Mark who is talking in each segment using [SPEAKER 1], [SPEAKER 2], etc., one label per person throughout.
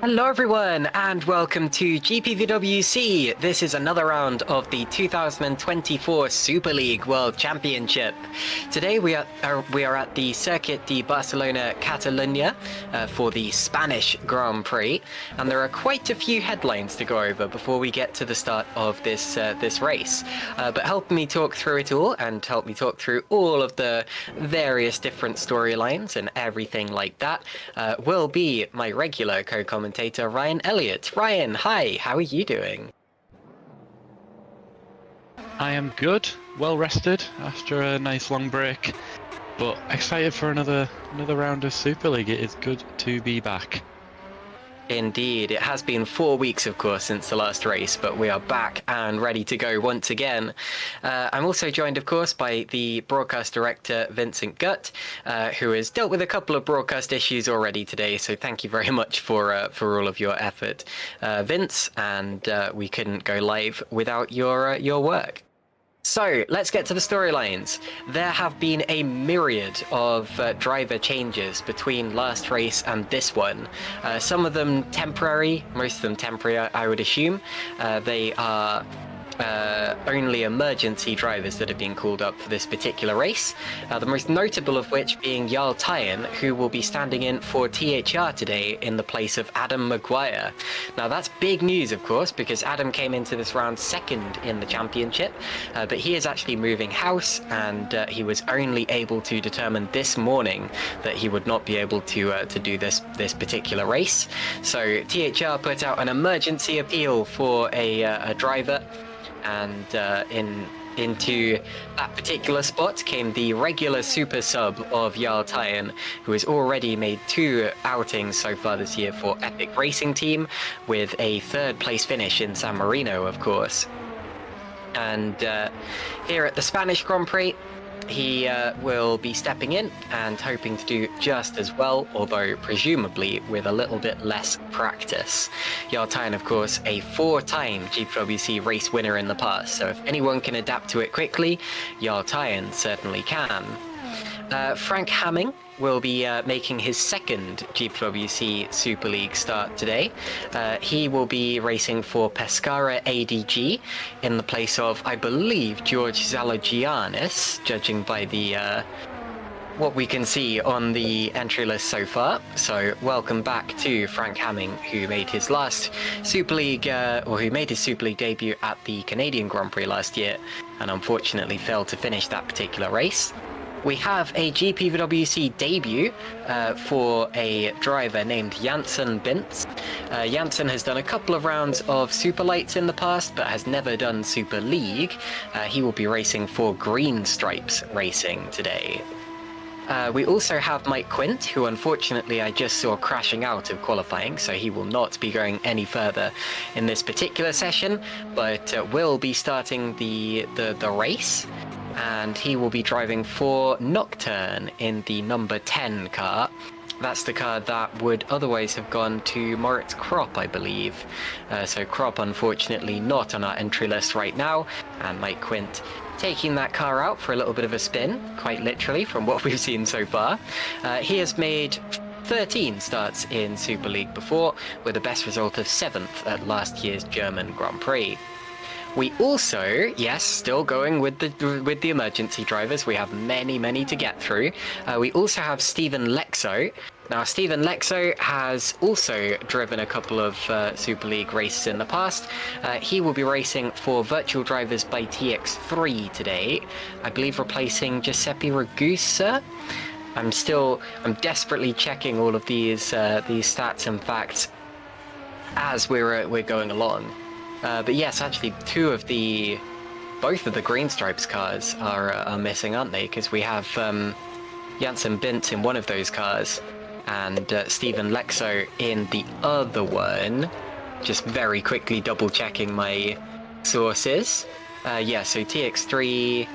[SPEAKER 1] Hello everyone and welcome to GPVWC. This is another round of the 2024 Superleague World Championship. Today we are at the Circuit de Barcelona Catalunya for the Spanish Grand Prix, and there are quite a few headlines to go over before we get to the start of this race. But help me talk through it all and help me talk through all of the various different storylines and everything like that will be my regular co-commentator Ryan Elliott. Ryan, hi, how are you doing?
[SPEAKER 2] I am good, well rested after a nice long break, but excited for another round of Super League. It is good to be back.
[SPEAKER 1] Indeed, it has been 4 weeks, of course, since the last race, but we are back and ready to go once again. I'm also joined, of course, by the broadcast director, Vincent Gutt, who has dealt with a couple of broadcast issues already today, so thank you very much for all of your effort, Vince, and we couldn't go live without your work. So, let's get to the storylines. There have been a myriad of driver changes between last race and this one. Some of them temporary, most of them temporary, I would assume. They are only emergency drivers that have been called up for this particular race. The most notable of which being Jarl Tyen, who will be standing in for THR today in the place of Adam Maguire. Now that's big news, of course, because Adam came into this round second in the championship, but he is actually moving house, and he was only able to determine this morning that he would not be able to do this particular race. So THR put out an emergency appeal for a driver, and into that particular spot came the regular super sub of Jarl Tyen, who has already made 2 outings so far this year for Epic Racing Team, with a 3rd place finish in San Marino, of course. And here at the Spanish Grand Prix, he will be stepping in and hoping to do just as well, although presumably with a little bit less practice. Jarl Tyen, of course, a 4-time GPVWC race winner in the past, so if anyone can adapt to it quickly, Jarl Tyen certainly can. Frank Hamming will be making his 2nd GPVWC Super League start today. He will be racing for Pescara ADG in the place of, I believe, George Zalogiannis, judging by the what we can see on the entry list so far. So welcome back to Frank Hamming, who made his last Super League, or who made his Super League debut at the Canadian Grand Prix last year, and unfortunately failed to finish that particular race. We have a GPVWC debut for a driver named Janssen Bintz. Janssen has done a couple of rounds of Super Lights in the past, but has never done Super League. He will be racing for Green Stripes Racing today. We also have Mike Quint, who unfortunately I just saw crashing out of qualifying, so he will not be going any further in this particular session, but will be starting the race. And he will be driving for Nocturne in the number 10 car. That's the car that would otherwise have gone to Moritz Kropp, I believe. So Kropp, unfortunately, not on our entry list right now, and Mike Quint taking that car out for a little bit of a spin, quite literally, from what we've seen so far. He has made 13 starts in Super League before, with a best result of 7th at last year's German Grand Prix. We also, yes, still going with the emergency drivers. We have many to get through. We also have Stephen Lexo. Now, Stephen Lexo has also driven a couple of Super League races in the past. He will be racing for Virtual Drivers by TX3 today, I believe replacing Giuseppe Ragusa. I'm desperately checking all of these stats and facts as we're going along. But yes, actually, both of the Green Stripes cars are missing, aren't they? Because we have Janssen Bintz in one of those cars, and Stephen Lexo in the other one. Just very quickly double checking my sources. Yeah, so TX3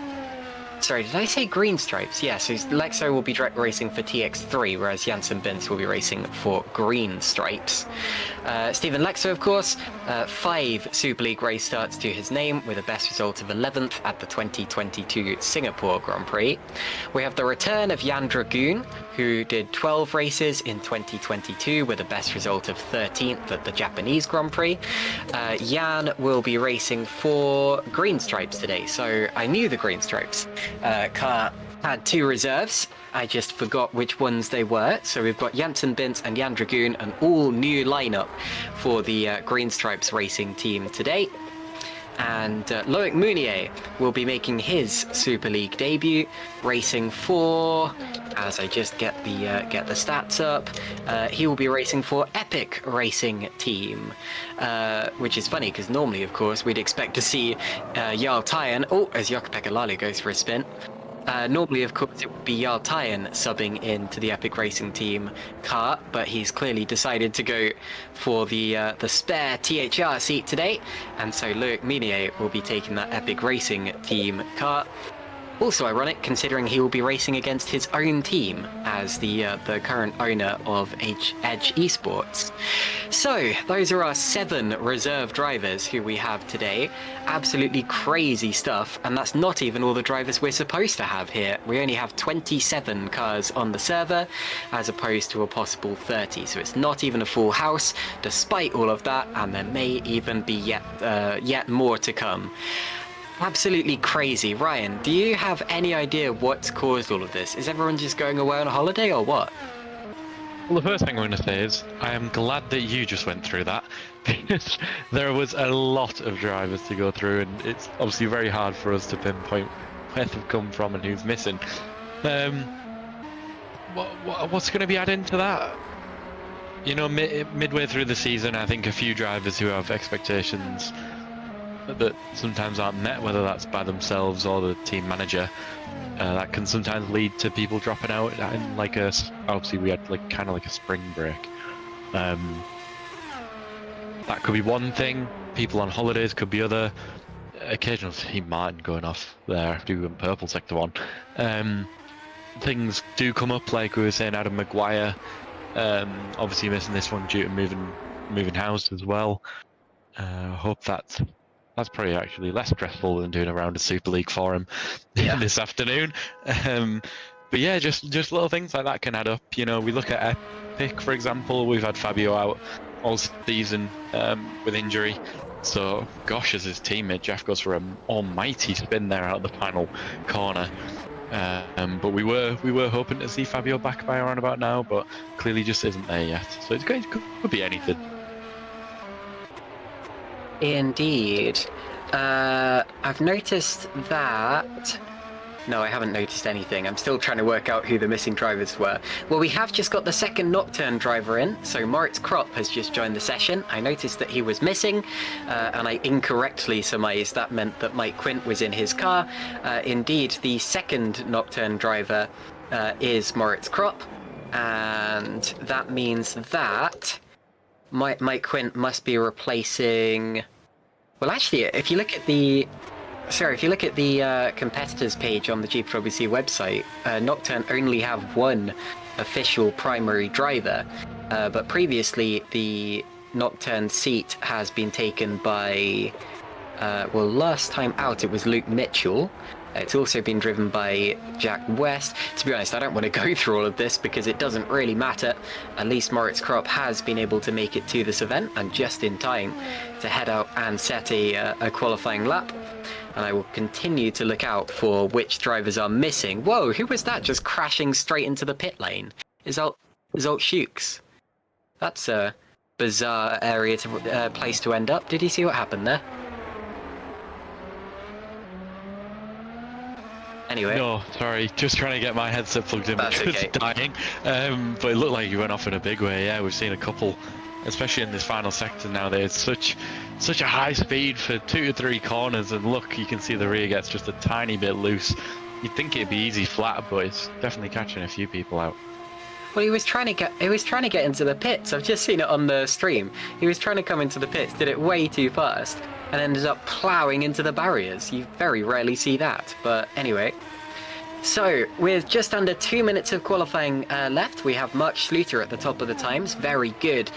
[SPEAKER 1] Sorry, did I say green stripes? Yeah, so Lexo will be racing for TX3, whereas Janssen Bins will be racing for green stripes. Stephen Lexo, of course, 5 Super League race starts to his name, with a best result of 11th at the 2022 Singapore Grand Prix. We have the return of Jan Dragoon, who did 12 races in 2022 with a best result of 13th at the Japanese Grand Prix. Jan will be racing for green stripes today, so I knew the green stripes car had 2 reserves. I just forgot which ones they were. So we've got Janssen Bins and Jan Dragoon, an all new lineup for the Green Stripes racing team today. And Loic Mounier will be making his Super League debut, racing for, as I just get the stats up, he will be racing for Epic Racing Team, which is funny because normally, of course, we'd expect to see Jarl Tyen, as Jukka-Pekka Lalu goes for a spin. Normally, of course, it would be Jarl Tyen subbing into the Epic Racing Team car, but he's clearly decided to go for the spare THR seat today, and so Loic Mounier will be taking that Epic Racing Team car. Also ironic, considering he will be racing against his own team as the current owner of Edge Esports. So, those are our 7 reserve drivers who we have today. Absolutely crazy stuff, and that's not even all the drivers we're supposed to have here. We only have 27 cars on the server, as opposed to a possible 30, so it's not even a full house, despite all of that, and there may even be yet more to come. Absolutely crazy. Ryan, do you have any idea what's caused all of this? Is everyone just going away on a holiday or what?
[SPEAKER 2] Well, the first thing I'm going to say is I am glad that you just went through that, because there was a lot of drivers to go through, and it's obviously very hard for us to pinpoint where they've come from and who's missing. What's going to be added to that? You know, midway through the season, I think a few drivers who have expectations that sometimes aren't met, whether that's by themselves or the team manager, that can sometimes lead to people dropping out. And obviously we had kind of like a spring break. That could be one thing. People on holidays could be other. Occasional Team Martin going off there, doing purple sector 1. Things do come up, like we were saying, Adam Maguire, obviously missing this one due to moving house as well. Hope that's probably actually less stressful than doing a round of Super League for him this afternoon. But yeah, just little things like that can add up. You know, we look at Epic, for example. We've had Fabio out all season with injury. So, gosh, as his teammate, Jeff goes for an almighty spin there out of the final corner. But we were hoping to see Fabio back by around about now, but clearly just isn't there yet. So it could be anything.
[SPEAKER 1] Indeed. I've noticed that... No, I haven't noticed anything. I'm still trying to work out who the missing drivers were. Well, we have just got the second Nocturne driver in, so Moritz Kropp has just joined the session. I noticed that he was missing, and I incorrectly surmised that meant that Mike Quint was in his car. Indeed, the second Nocturne driver is Moritz Kropp, and that means that Mike Quint must be replacing... Well, actually, if you look at the competitors page on the GPVWC website, Nocturne only have one official primary driver, but previously the Nocturne seat has been taken by, last time out it was Luke Mitchell. It's also been driven by Jack West. To be honest, I don't want to go through all of this because it doesn't really matter. At least Moritz Kropp has been able to make it to this event, and just in time to head out and set a qualifying lap. And I will continue to look out for which drivers are missing. Whoa, who was that just crashing straight into the pit lane? Is Alt Shukes? That's a bizarre area place to end up. Did you see what happened there? Anyway.
[SPEAKER 2] No, sorry, just trying to get my headset plugged in,
[SPEAKER 1] That's
[SPEAKER 2] which
[SPEAKER 1] okay.
[SPEAKER 2] was dying. But it looked like you went off in a big way. Yeah, we've seen a couple, especially in this final sector now. There's such a high speed for 2 to 3 corners, and look, you can see the rear gets just a tiny bit loose. You'd think it'd be easy flat, but it's definitely catching a few people out.
[SPEAKER 1] Well, he was trying to get into the pits. I've just seen it on the stream. He was trying to come into the pits, did it way too fast, and ended up ploughing into the barriers. You very rarely see that. But anyway, So, with just under 2 minutes of qualifying left, we have Mark Schluter at the top of the times. Very good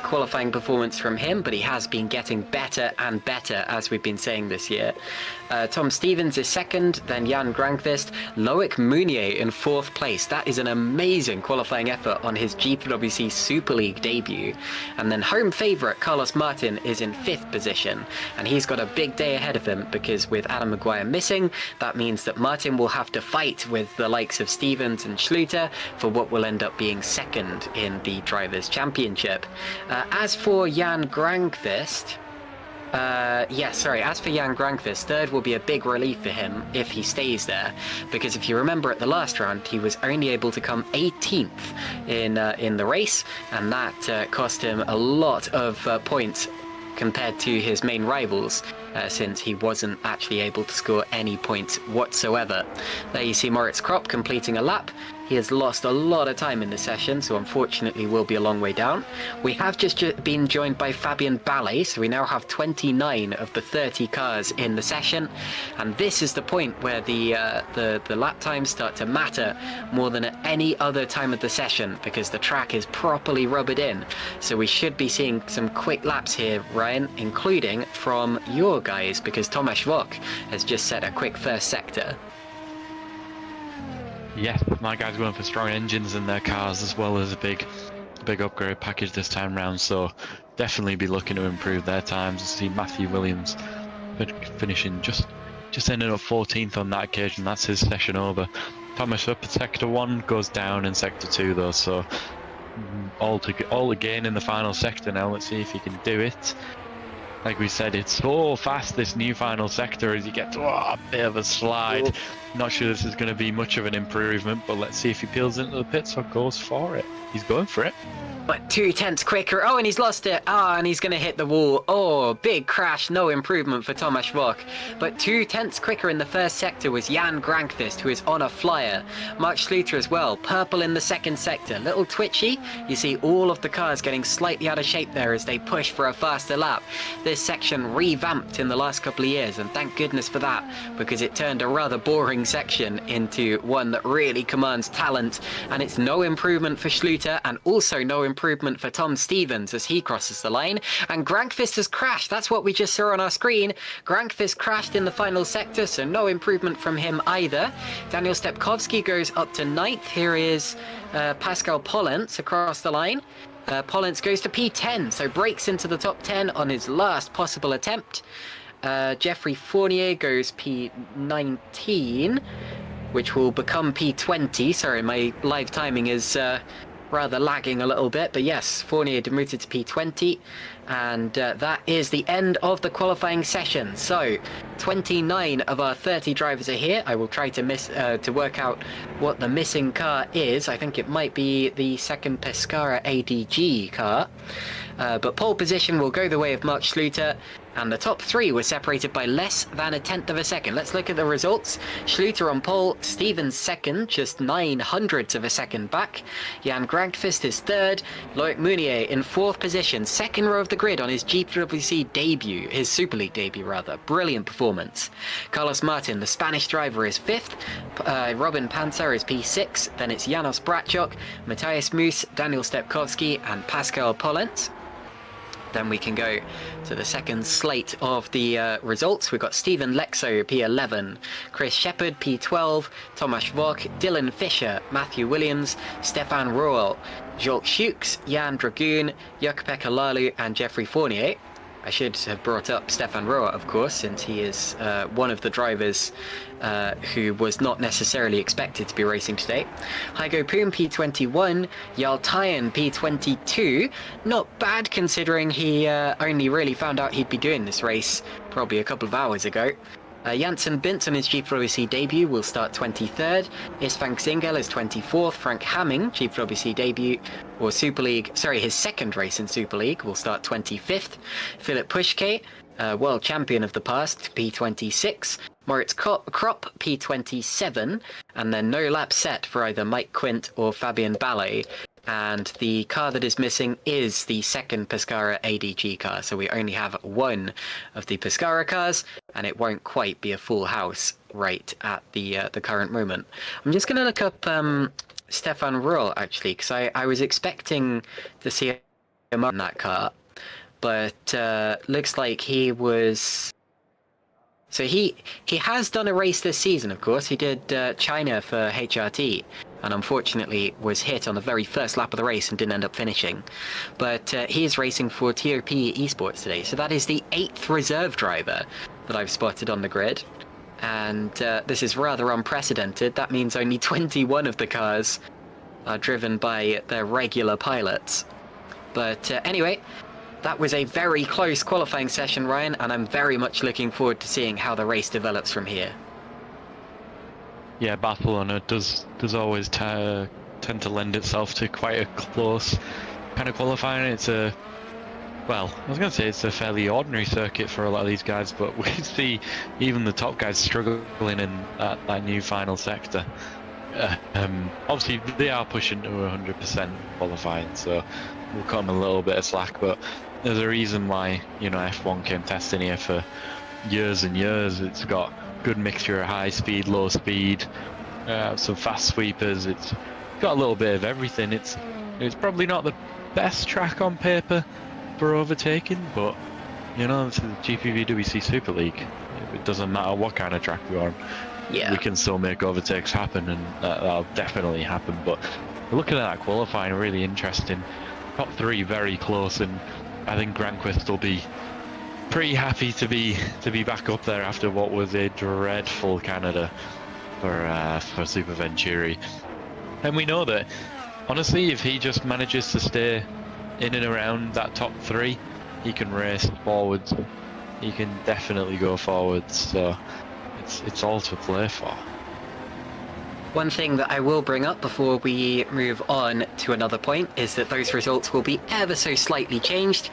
[SPEAKER 1] qualifying performance from him, but he has been getting better and better, as we've been saying this year. Tom Stevens is second, then Jan Grankvist. Loic Mounier in fourth place. That is an amazing qualifying effort on his GPWC Super League debut. And then home favourite Carlos Martin is in fifth position, and he's got a big day ahead of him because with Adam Maguire missing, that means that Martin will have to fight with the likes of Stevens and Schluter for what will end up being second in the Drivers' Championship. As for Jan Grankvist, as for Jan Grankvist, third will be a big relief for him if he stays there, because if you remember at the last round, he was only able to come 18th in the race, and that cost him a lot of points compared to his main rivals, since he wasn't actually able to score any points whatsoever. There you see Moritz Kropp completing a lap. He has lost a lot of time in this session, so unfortunately will be a long way down. We have just been joined by Fabian Ballet, so we now have 29 of the 30 cars in the session, and this is the point where the lap times start to matter more than at any other time of the session, because the track is properly rubbered in. So we should be seeing some quick laps here, Ryan, including from your guys, because Tomasz Vok has just set a quick first sector.
[SPEAKER 2] Yes, my guys going for strong engines in their cars, as well as a big upgrade package this time round. So definitely be looking to improve their times. I see Matthew Williams finishing just ending up 14th on that occasion. That's his session over. Thomas up at sector 1, goes down in sector 2 though. So all again in the final sector now. Let's see if he can do it. Like we said, it's so fast, this new final sector, as you get to a bit of a slide. Ooh. Not sure this is going to be much of an improvement, but let's see if he peels into the pits or goes for it. He's going for it.
[SPEAKER 1] But 2/10 quicker. Oh, and he's lost it. And he's going to hit the wall. Oh, big crash. No improvement for Tomasz Vok. But 2/10 quicker in the first sector was Jan Grankvist, who is on a flyer. Mark Schluter as well. Purple in the second sector. Little twitchy. You see all of the cars getting slightly out of shape there as they push for a faster lap. This section revamped in the last couple of years, and thank goodness for that, because it turned a rather boring section into one that really commands talent. And it's no improvement for Schluter, and also no improvement for Tom Stevens as he crosses the line. And Grankvist has crashed. That's what we just saw on our screen. Grankvist crashed in the final sector, so no improvement from him either. Daniel Stepkowski goes up to 9th. Here is Pascal Pollens across the line. Pollens goes to P10, so breaks into the top 10 on his last possible attempt. Jeffrey Fournier goes P19, which will become P20. Sorry, my live timing is rather lagging a little bit, but yes, Fournier demoted to P20, and that is the end of the qualifying session. So 29 of our 30 drivers are here. I will try to work out what the missing car is. I think it might be the second Pescara ADG car, but pole position will go the way of Mark Schluter, and the top 3 were separated by less than 1/10 of a second. Let's look at the results. Schluter on pole, Stevens second, just 900ths of a second back. Jan Grankvist is third. Loic Mounier in fourth position, second row of the grid on his GPWC debut, his Super League debut rather. Brilliant performance. Carlos Martin, the Spanish driver, is fifth. Robin Panzer is P6. Then it's Janos Bracok, Matthias Moos, Daniel Stepkowski, and Pascal Pollens. Then we can go to the second slate of the results. We've got Stephen Lexo, P11, Chris Shepard, P12, Tomasz Vok, Dylan Fisher, Matthew Williams, Stefan Roel, Jolk Shukes, Jan Dragoon, Jukka-Pekka Lalu, and Jeffrey Fournier. I should have brought up Stefan Roa, of course, since he is one of the drivers who was not necessarily expected to be racing today. Heigo Poom, P21, Jarl Tyen, P22. Not bad considering he only really found out he'd be doing this race probably a couple of hours ago. Janssen Bint on his GPWC debut will start 23rd. Istvang Zingel is 24th. Frank Hamming, GPWC debut, or Super League, sorry, his second race in Super League, will start 25th. Philip Pushke, world champion of the past, P26. Moritz Kropp, P27, and then no lap set for either Mike Quint or Fabian Ballet. And the car that is missing is the second Pescara ADG car. So we only have one of the Pescara cars, and it won't quite be a full house right at the current moment. I'm just going to look up Stefan Ruhl, actually, because I was expecting to see him in that car. But looks like he was... So he has done a race this season, of course. He did China for HRT, and unfortunately was hit on the very first lap of the race and didn't end up finishing. But he is racing for TOP Esports today, so that is the 8th reserve driver that I've spotted on the grid. And this is rather unprecedented. That means only 21 of the cars are driven by their regular pilots. But anyway... That was a very close qualifying session, Ryan, and I'm very much looking forward to seeing how the race develops from here.
[SPEAKER 2] Yeah, Barcelona does always tend to lend itself to quite a close kind of qualifying. It's a, well, I was going to say it's a fairly ordinary circuit for a lot of these guys, but we see even the top guys struggling in that new final sector. Obviously, they are pushing to 100% qualifying, so we'll cut them a little bit of slack, but there's a reason why, you know, F1 came testing here for years and years. It's got good mixture of high speed, low speed, some fast sweepers. It's got a little bit of everything. It's probably not the best track on paper for overtaking, but you know, this is the GPVWC Super League. It doesn't matter what kind of track we're on.
[SPEAKER 1] Yeah.
[SPEAKER 2] We can still make overtakes happen, and that'll definitely happen. But looking at that qualifying, really interesting. Top 3 very close, and I think Granquist will be pretty happy to be back up there after what was a dreadful Canada for Super Venturi. And we know that, honestly, if he just manages to stay in and around that top 3, he can race forwards. He can definitely go forwards. So it's all to play for.
[SPEAKER 1] One thing that I will bring up before we move on to another point is that those results will be ever so slightly changed.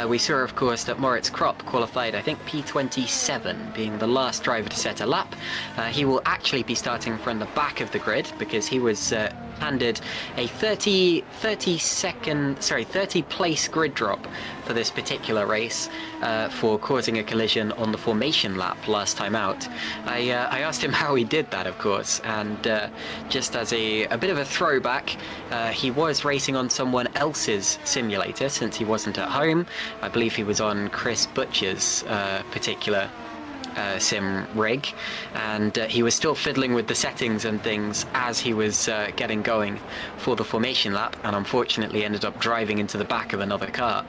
[SPEAKER 1] We saw, of course, that Moritz Kropp qualified, I think, P27, being the last driver to set a lap. He will actually be starting from the back of the grid because he was handed a 30 place grid drop for this particular race for causing a collision on the formation lap last time out. I asked him how he did that, of course, and just as a bit of a throwback, he was racing on someone else's simulator since he wasn't at home. I believe he was on Chris Butcher's particular sim rig, and he was still fiddling with the settings and things as he was getting going for the formation lap, and unfortunately ended up driving into the back of another car.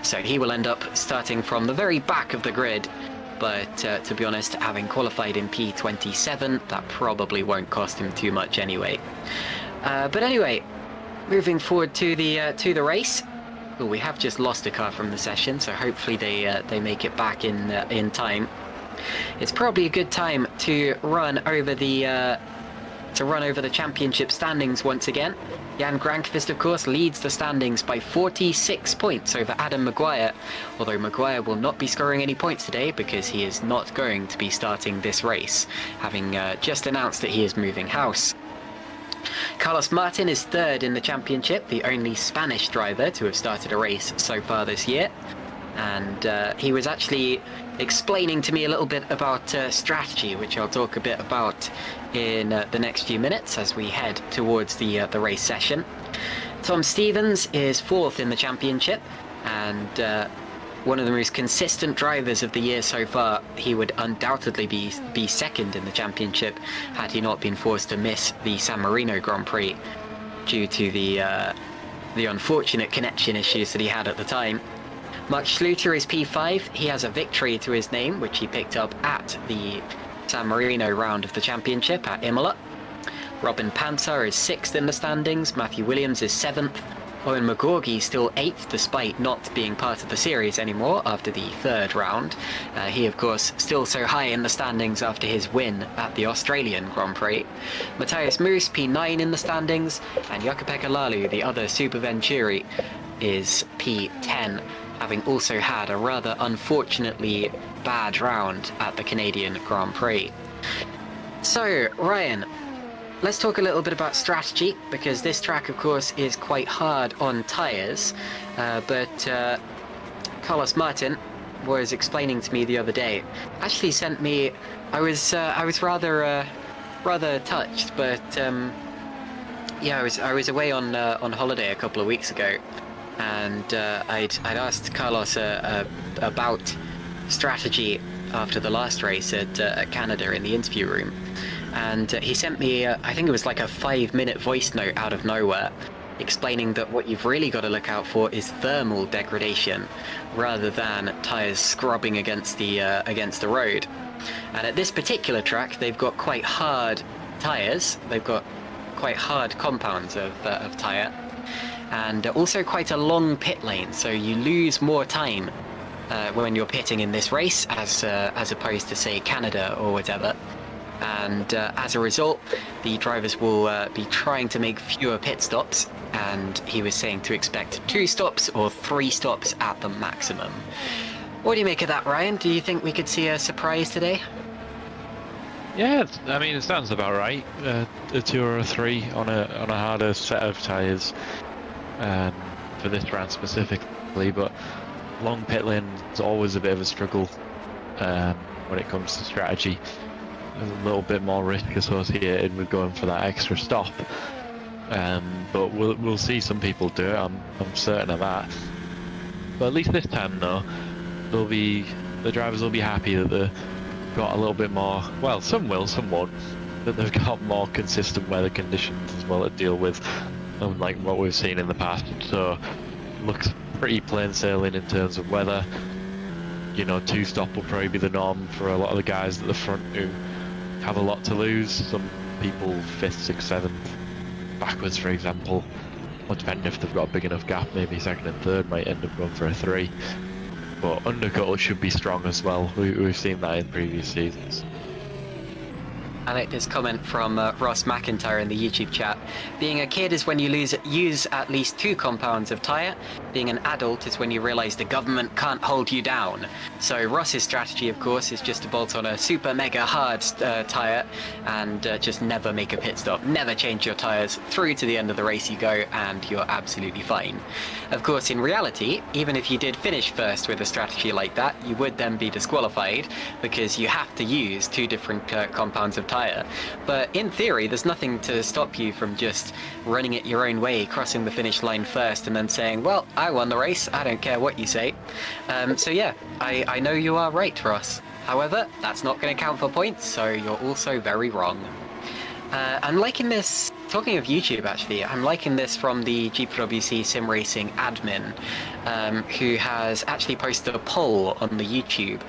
[SPEAKER 1] So he will end up starting from the very back of the grid, but to be honest, having qualified in P27, that probably won't cost him too much anyway. But anyway, moving forward to the race. Well, we have just lost a car from the session, so hopefully they make it back in time. It's probably a good time to run over the championship standings once again. Jan Granqvist, of course, leads the standings by 46 points over Adam Maguire, although Maguire will not be scoring any points today because he is not going to be starting this race, having just announced that he is moving house. Carlos Martin is third in the championship, the only Spanish driver to have started a race so far this year. And he was actually explaining to me a little bit about strategy, which I'll talk a bit about in the next few minutes as we head towards the race session. Tom Stevens is fourth in the championship, and one of the most consistent drivers of the year so far. He would undoubtedly be second in the championship had he not been forced to miss the San Marino Grand Prix due to the unfortunate connection issues that he had at the time. Mark Schluter is P5. He has a victory to his name, which he picked up at the San Marino round of the championship at Imola. Robin Pansar is 6th in the standings. Matthew Williams is 7th. Owen McGorgy still 8th, despite not being part of the series anymore after the 3rd round. He, of course, still so high in the standings after his win at the Australian Grand Prix. Matthias Moos, P9 in the standings. And Jukka-Pekka Lalu, the other Super Venturi, is P10. Having also had a rather unfortunately bad round at the Canadian Grand Prix. So, Ryan, let's talk a little bit about strategy, because this track, of course, is quite hard on tyres. But Carlos Martin was explaining to me the other day, actually sent me. I was rather touched, but yeah, I was away on holiday a couple of weeks ago, and I'd asked Carlos about strategy after the last race at Canada in the interview room, and he sent me I think it was like a 5-minute voice note out of nowhere, explaining that what you've really got to look out for is thermal degradation rather than tyres scrubbing against the road. And at this particular track, they've got quite hard tyres. They've got quite hard compounds of tyre, and also quite a long pit lane. So you lose more time when you're pitting in this race, as opposed to, say, Canada or whatever. And as a result, the drivers will be trying to make fewer pit stops, and he was saying to expect 2 stops or 3 stops at the maximum. What do you make of that, Ryan? Do you think we could see a surprise today?
[SPEAKER 2] Yeah, I mean, it sounds about right. A 2 or a 3 on a harder set of tyres for this round specifically, but long pit lane is always a bit of a struggle when it comes to strategy. There's a little bit more risk associated with going for that extra stop, but we'll see some people do it. I'm certain of that. But at least this time, though, the drivers will be happy that they've got a little bit more. Well, some will, some won't. That they've got more consistent weather conditions as well to deal with, unlike what we've seen in the past. So, looks pretty plain sailing in terms of weather. You know, 2 stop will probably be the norm for a lot of the guys at the front who have a lot to lose. Some people 5th, 6th, 7th, backwards, for example. Or depending if they've got a big enough gap, maybe 2nd and 3rd might end up going for a 3. But undercut should be strong as well. We've seen that in previous seasons.
[SPEAKER 1] I like this comment from Ross McIntyre in the YouTube chat. Being a kid is when you use at least 2 compounds of tyre. Being an adult is when you realise the government can't hold you down. So Ross's strategy, of course, is just to bolt on a super mega hard tyre and just never make a pit stop. Never change your tyres. Through to the end of the race you go, and you're absolutely fine. Of course, in reality, even if you did finish first with a strategy like that, you would then be disqualified, because you have to use 2 different compounds of tyre. But in theory, there's nothing to stop you from just running it your own way, crossing the finish line first, and then saying, well, I won the race, I don't care what you say. So yeah, I know you are right, Ross. However, that's not going to count for points, so you're also very wrong. I'm liking this, talking of YouTube actually, I'm liking this from the GPVWC Sim Racing admin, who has actually posted a poll on the YouTube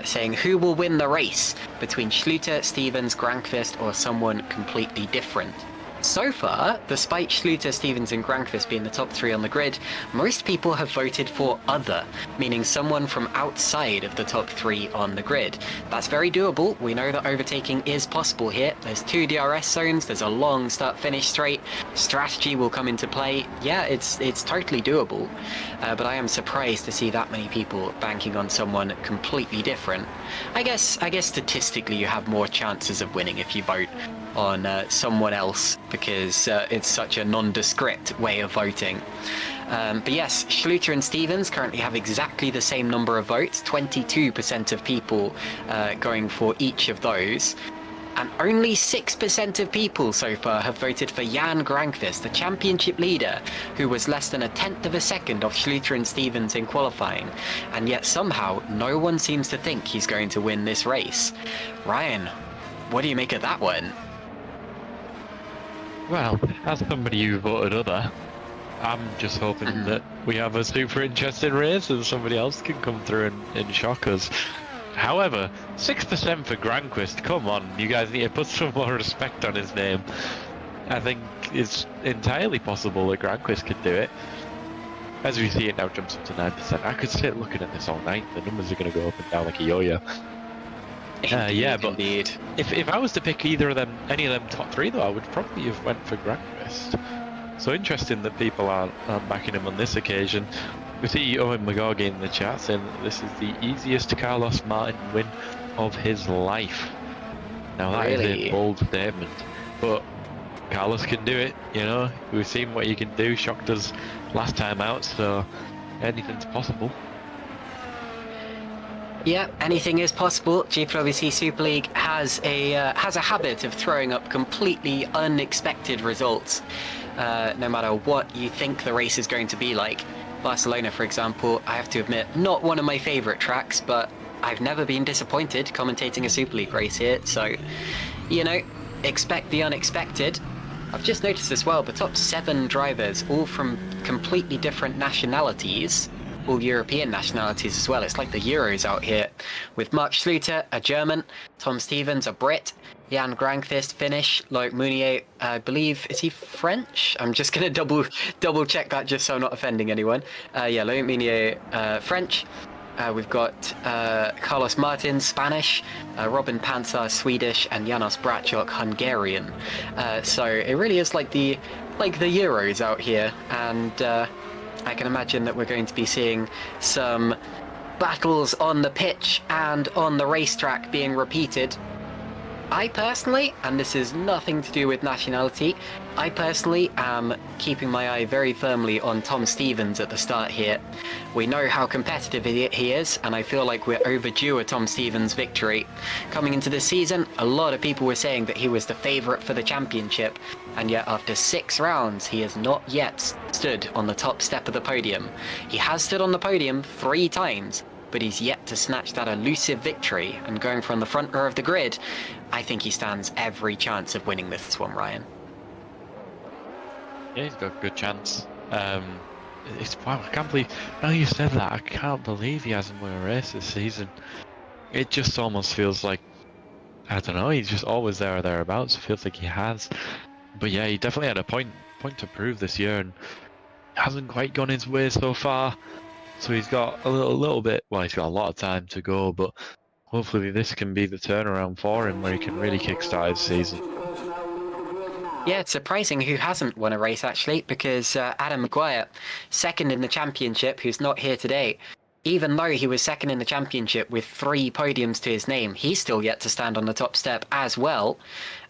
[SPEAKER 1] saying who will win the race between Schluter, Stevens, Granqvist, or someone completely different. So far, despite Schluter, Stevens and Granqvist being the top 3 on the grid, most people have voted for other, meaning someone from outside of the top 3 on the grid. That's very doable. We know that overtaking is possible here. There's 2 DRS zones, there's a long start-finish straight, strategy will come into play. Yeah, it's totally doable, but I am surprised to see that many people banking on someone completely different. I guess statistically you have more chances of winning if you vote on someone else, because it's such a nondescript way of voting. But yes, Schluter and Stevens currently have exactly the same number of votes, 22% of people going for each of those. And only 6% of people so far have voted for Jan Granqvist, the championship leader, who was less than 1/10 of a second off Schluter and Stevens in qualifying. And yet somehow no one seems to think he's going to win this race. Ryan, what do you make of that one?
[SPEAKER 2] Well, as somebody who voted other, I'm just hoping that we have a super interesting race and somebody else can come through and shock us. However, 6% for Granqvist, come on, you guys need to put some more respect on his name. I think it's entirely possible that Granqvist could do it. As we see, it now jumps up to 9%. I could sit looking at this all night. The numbers are going to go up and down like a yo-yo. Yeah, but
[SPEAKER 1] indeed.
[SPEAKER 2] If I was to pick either of them, any of them top 3 though, I would probably have went for Granqvist. So interesting that people aren't backing him on this occasion. We see Owen McGorgy in the chat saying that this is the easiest Carlos Martin win of his life. Now that is a bold statement, but Carlos can do it, you know. We've seen what he can do, shocked us last time out, so anything's possible.
[SPEAKER 1] Yeah, anything is possible. GPVWC Super League has a habit of throwing up completely unexpected results, no matter what you think the race is going to be like. Barcelona, for example, I have to admit, not one of my favourite tracks, but I've never been disappointed commentating a Super League race here, so, you know, expect the unexpected. I've just noticed as well, the top 7 drivers, all from completely different nationalities, all European nationalities as well. It's like the Euros out here, with Mark Schluter, a German, Tom Stevens, a Brit, Jan Granqvist, Finnish, Loic Mounier, I believe, is he French? I'm just going to double check that just so I'm not offending anyone. Yeah, Loic Mounier, French. We've got Carlos Martin, Spanish, Robin Pansar, Swedish, and Janos Brachok, Hungarian. So it really is like the Euros out here, and I can imagine that we're going to be seeing some battles on the pitch and on the racetrack being repeated. I personally, and this is nothing to do with nationality, I personally am keeping my eye very firmly on Tom Stevens at the start here. We know how competitive he is, and I feel like we're overdue a Tom Stevens victory. Coming into this season, a lot of people were saying that he was the favourite for the championship, and yet after 6 rounds, he has not yet stood on the top step of the podium. He has stood on the podium 3 times, but he's yet to snatch that elusive victory, and going from the front row of the grid, I think he stands every chance of winning this one, Ryan.
[SPEAKER 2] Yeah, he's got a good chance. Wow, I can't believe, now you said that, I can't believe he hasn't won a race this season. It just almost feels like, I don't know, he's just always there or thereabouts. It feels like he has. But yeah, he definitely had a point to prove this year, and hasn't quite gone his way so far. So he's got a little bit, well, he's got a lot of time to go, but hopefully this can be the turnaround for him where he can really kickstart his season.
[SPEAKER 1] Yeah, it's surprising who hasn't won a race, actually, because Adam Maguire, second in the championship, who's not here today, even though he was second in the championship with 3 podiums to his name, he's still yet to stand on the top step, as well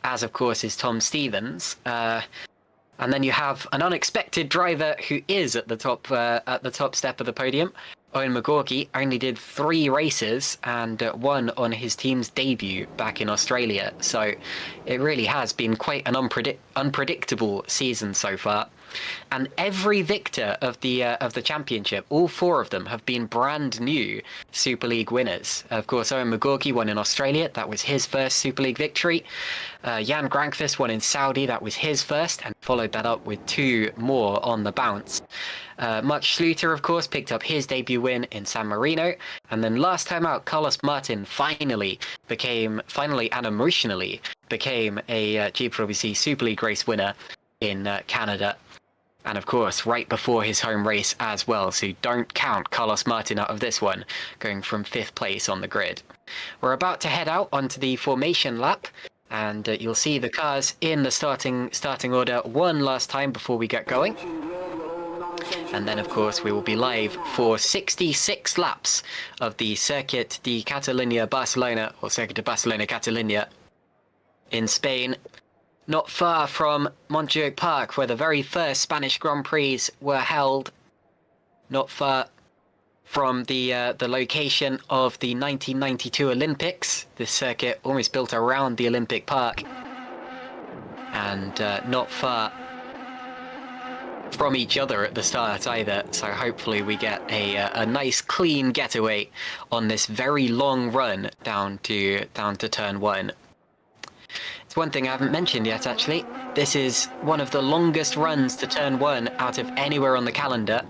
[SPEAKER 1] as, of course, is Tom Stevens. And then you have an unexpected driver who is at the top step of the podium. Owen McGorky only did 3 races and won on his team's debut back in Australia. So it really has been quite an unpredictable season so far. And every victor of the championship, all 4 of them, have been brand new Super League winners. Of course, Owen McGorky won in Australia. That was his first Super League victory. Jan Granqvist won in Saudi. That was his first, and followed that up with 2 more on the bounce. Mark Schluter, of course, picked up his debut win in San Marino. And then last time out, Carlos Martin finally and emotionally became a GPVWC Super League race winner in Canada. And of course, right before his home race as well, so don't count Carlos Martin out of this one, going from 5th place on the grid. We're about to head out onto the formation lap, and you'll see the cars in the starting order one last time before we get going. And then, of course, we will be live for 66 laps of the Circuit de Catalunya Barcelona, or Circuit de Barcelona Catalunya, in Spain. Not far from Montjuic Park, where the very first Spanish Grand Prix were held. Not far from the location of the 1992 Olympics. This circuit almost built around the Olympic Park. And not far from each other at the start either. So hopefully we get a nice clean getaway on this very long run down to turn 1. It's one thing I haven't mentioned yet, actually. This is one of the longest runs to turn 1 out of anywhere on the calendar.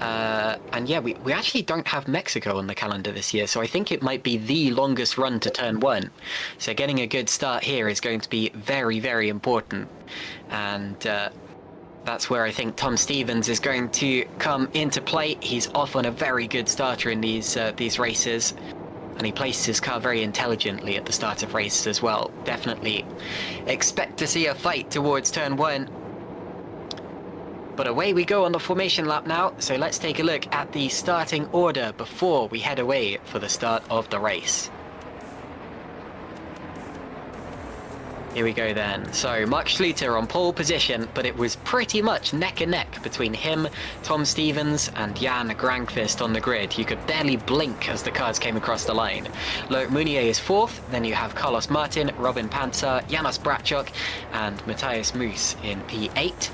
[SPEAKER 1] And yeah, we actually don't have Mexico on the calendar this year, so I think it might be the longest run to turn 1. So getting a good start here is going to be very, very important. And that's where I think Tom Stevens is going to come into play. He's off on a very good starter in these races. And he placed his car very intelligently at the start of races as well. Definitely expect to see a fight towards turn 1. But away we go on the formation lap now, so let's take a look at the starting order before we head away for the start of the race. Here we go then. So Mark Schluter on pole position, but it was pretty much neck and neck between him, Tom Stevens and Jan Granqvist on the grid. You could barely blink as the cars came across the line. Loic Mounier is 4th, then you have Carlos Martin, Robin Panzer, Janos Brachok and Matthias Moos in P8.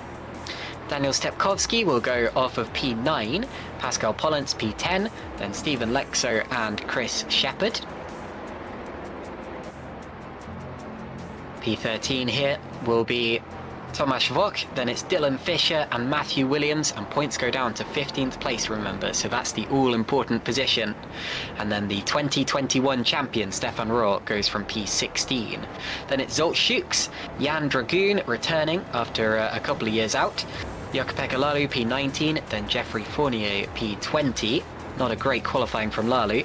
[SPEAKER 1] Daniel Stepkowski will go off of P9, Pascal Pollens P10, then Stephen Lexo and Chris Shepherd. P13 here will be Tomasz Wok, then it's Dylan Fisher and Matthew Williams, and points go down to 15th place, remember, so that's the all-important position. And then the 2021 champion, Stefan Rohr, goes from P16. Then it's Zolt Schuks, Jan Dragoon returning after a couple of years out, Jakub Lalu P19, then Jeffrey Fournier P20, not a great qualifying from Lalu.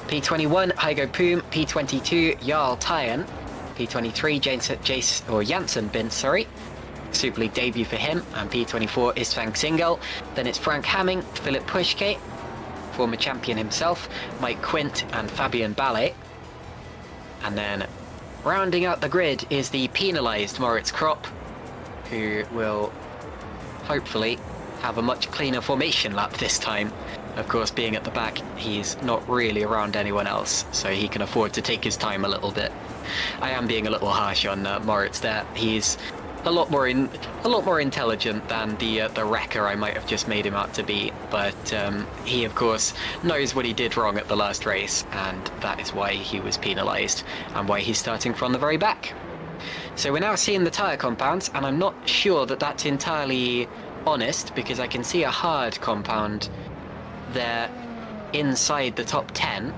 [SPEAKER 1] P21, Heigo Poom, P22, Jarl Tyen, P23, Janssen Bint, Super League debut for him, and P24 is Svang Singel. Then it's Frank Hamming, Philip Pushke, former champion himself, Mike Quint and Fabian Ballet. And then rounding out the grid is the penalised Moritz Kropp, who will hopefully have a much cleaner formation lap this time. Of course, being at the back, he's not really around anyone else, so he can afford to take his time a little bit. I am being a little harsh on Moritz there. He's a lot more intelligent than the wrecker I might have just made him out to be, but he of course knows what he did wrong at the last race, and that is why he was penalised and why he's starting from the very back. So we're now seeing the tyre compounds, and I'm not sure that that's entirely honest, because I can see a hard compound there inside the top 10,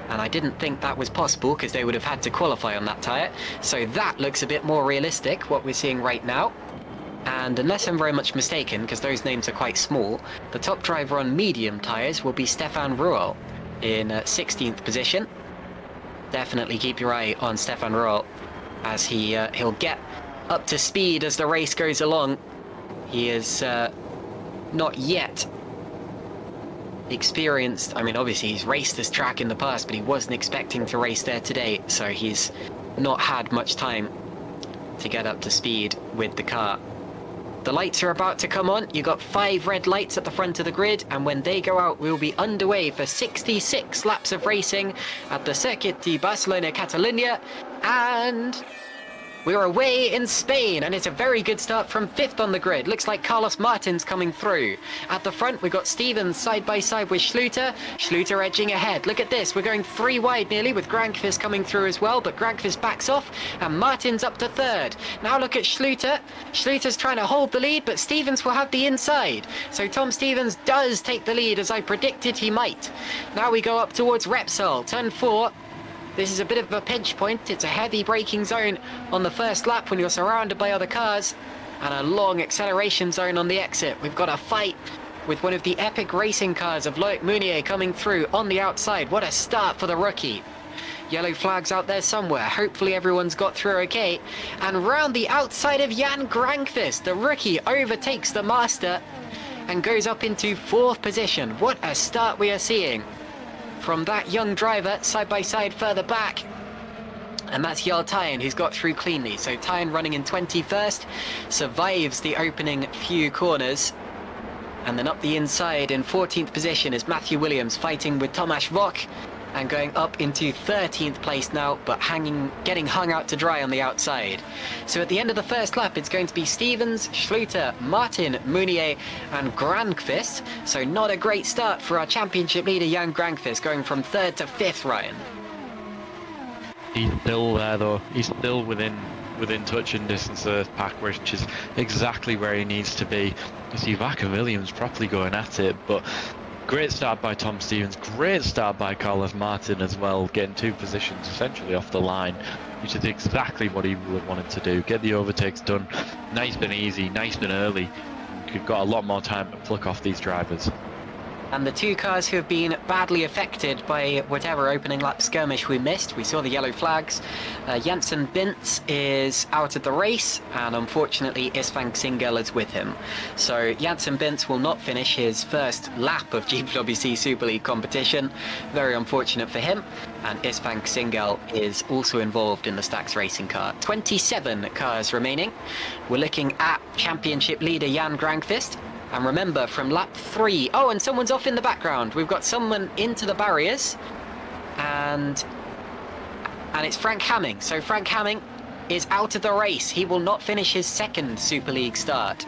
[SPEAKER 1] and I didn't think that was possible because they would have had to qualify on that tyre. So that looks a bit more realistic, what we're seeing right now. And unless I'm very much mistaken, because those names are quite small, the top driver on medium tyres will be Stefan Rohr in 16th position. Definitely keep your eye on Stefan Rohr, as he'll get up to speed as the race goes along. He is not yet experienced. I mean, obviously he's raced this track in the past, but he wasn't expecting to race there today, so he's not had much time to get up to speed with the car. The lights are about to come on. You got 5 red lights at the front of the grid, and when they go out, we'll be underway for 66 laps of racing at the Circuit de Barcelona Catalunya, and we're away in Spain, and it's a very good start from 5th on the grid. Looks like Carlos Martin's coming through. At the front, we've got Stevens side by side with Schluter. Schluter edging ahead. Look at this. We're going 3 wide nearly, with Granqvist coming through as well, but Granqvist backs off, and Martin's up to 3rd. Now look at Schluter. Schluter's trying to hold the lead, but Stevens will have the inside. So Tom Stevens does take the lead, as I predicted he might. Now we go up towards Repsol, turn 4. This is a bit of a pinch point. It's a heavy braking zone on the first lap when you're surrounded by other cars, and a long acceleration zone on the exit. We've got a fight with one of the epic racing cars of Loic Mounier coming through on the outside. What a start for the rookie. Yellow flags out there somewhere. Hopefully everyone's got through okay. And round the outside of Jan Granqvist, the rookie overtakes the master and goes up into 4th position. What a start we are seeing from that young driver, side by side further back. And that's Jarl Tyen, who's got through cleanly. So Tyen running in 21st, survives the opening few corners. And then up the inside in 14th position is Matthew Williams, fighting with Tomasz Wok, and going up into 13th place now, but getting hung out to dry on the outside. So at the end of the first lap, it's going to be Stevens, Schluter, Martin, Mounier and Granqvist. So not a great start for our championship leader, Jan Granqvist, going from 3rd to 5th, Ryan.
[SPEAKER 2] He's still there though. He's still within touching distance of the pack, which is exactly where he needs to be. You see Vaca Williams properly going at it, but great start by Tom Stevens, great start by Carlos Martin as well, getting 2 positions essentially off the line, which is exactly what he would have wanted to do. Get the overtakes done, nice and easy, nice and early. You've got a lot more time to pluck off these drivers.
[SPEAKER 1] And the two cars who have been badly affected by whatever opening lap skirmish we missed, we saw the yellow flags. Jensen Bintz is out of the race, and unfortunately Isfang Singel is with him. So Jensen Bintz will not finish his first lap of GPWC Super League competition. Very unfortunate for him. And Isfang Singel is also involved in the Stax racing car. 27 cars remaining. We're looking at championship leader Jan Grangqvist. And remember, from lap 3... Oh, and someone's off in the background. We've got someone into the barriers. And it's Frank Hamming. So Frank Hamming is out of the race. He will not finish his second Super League start.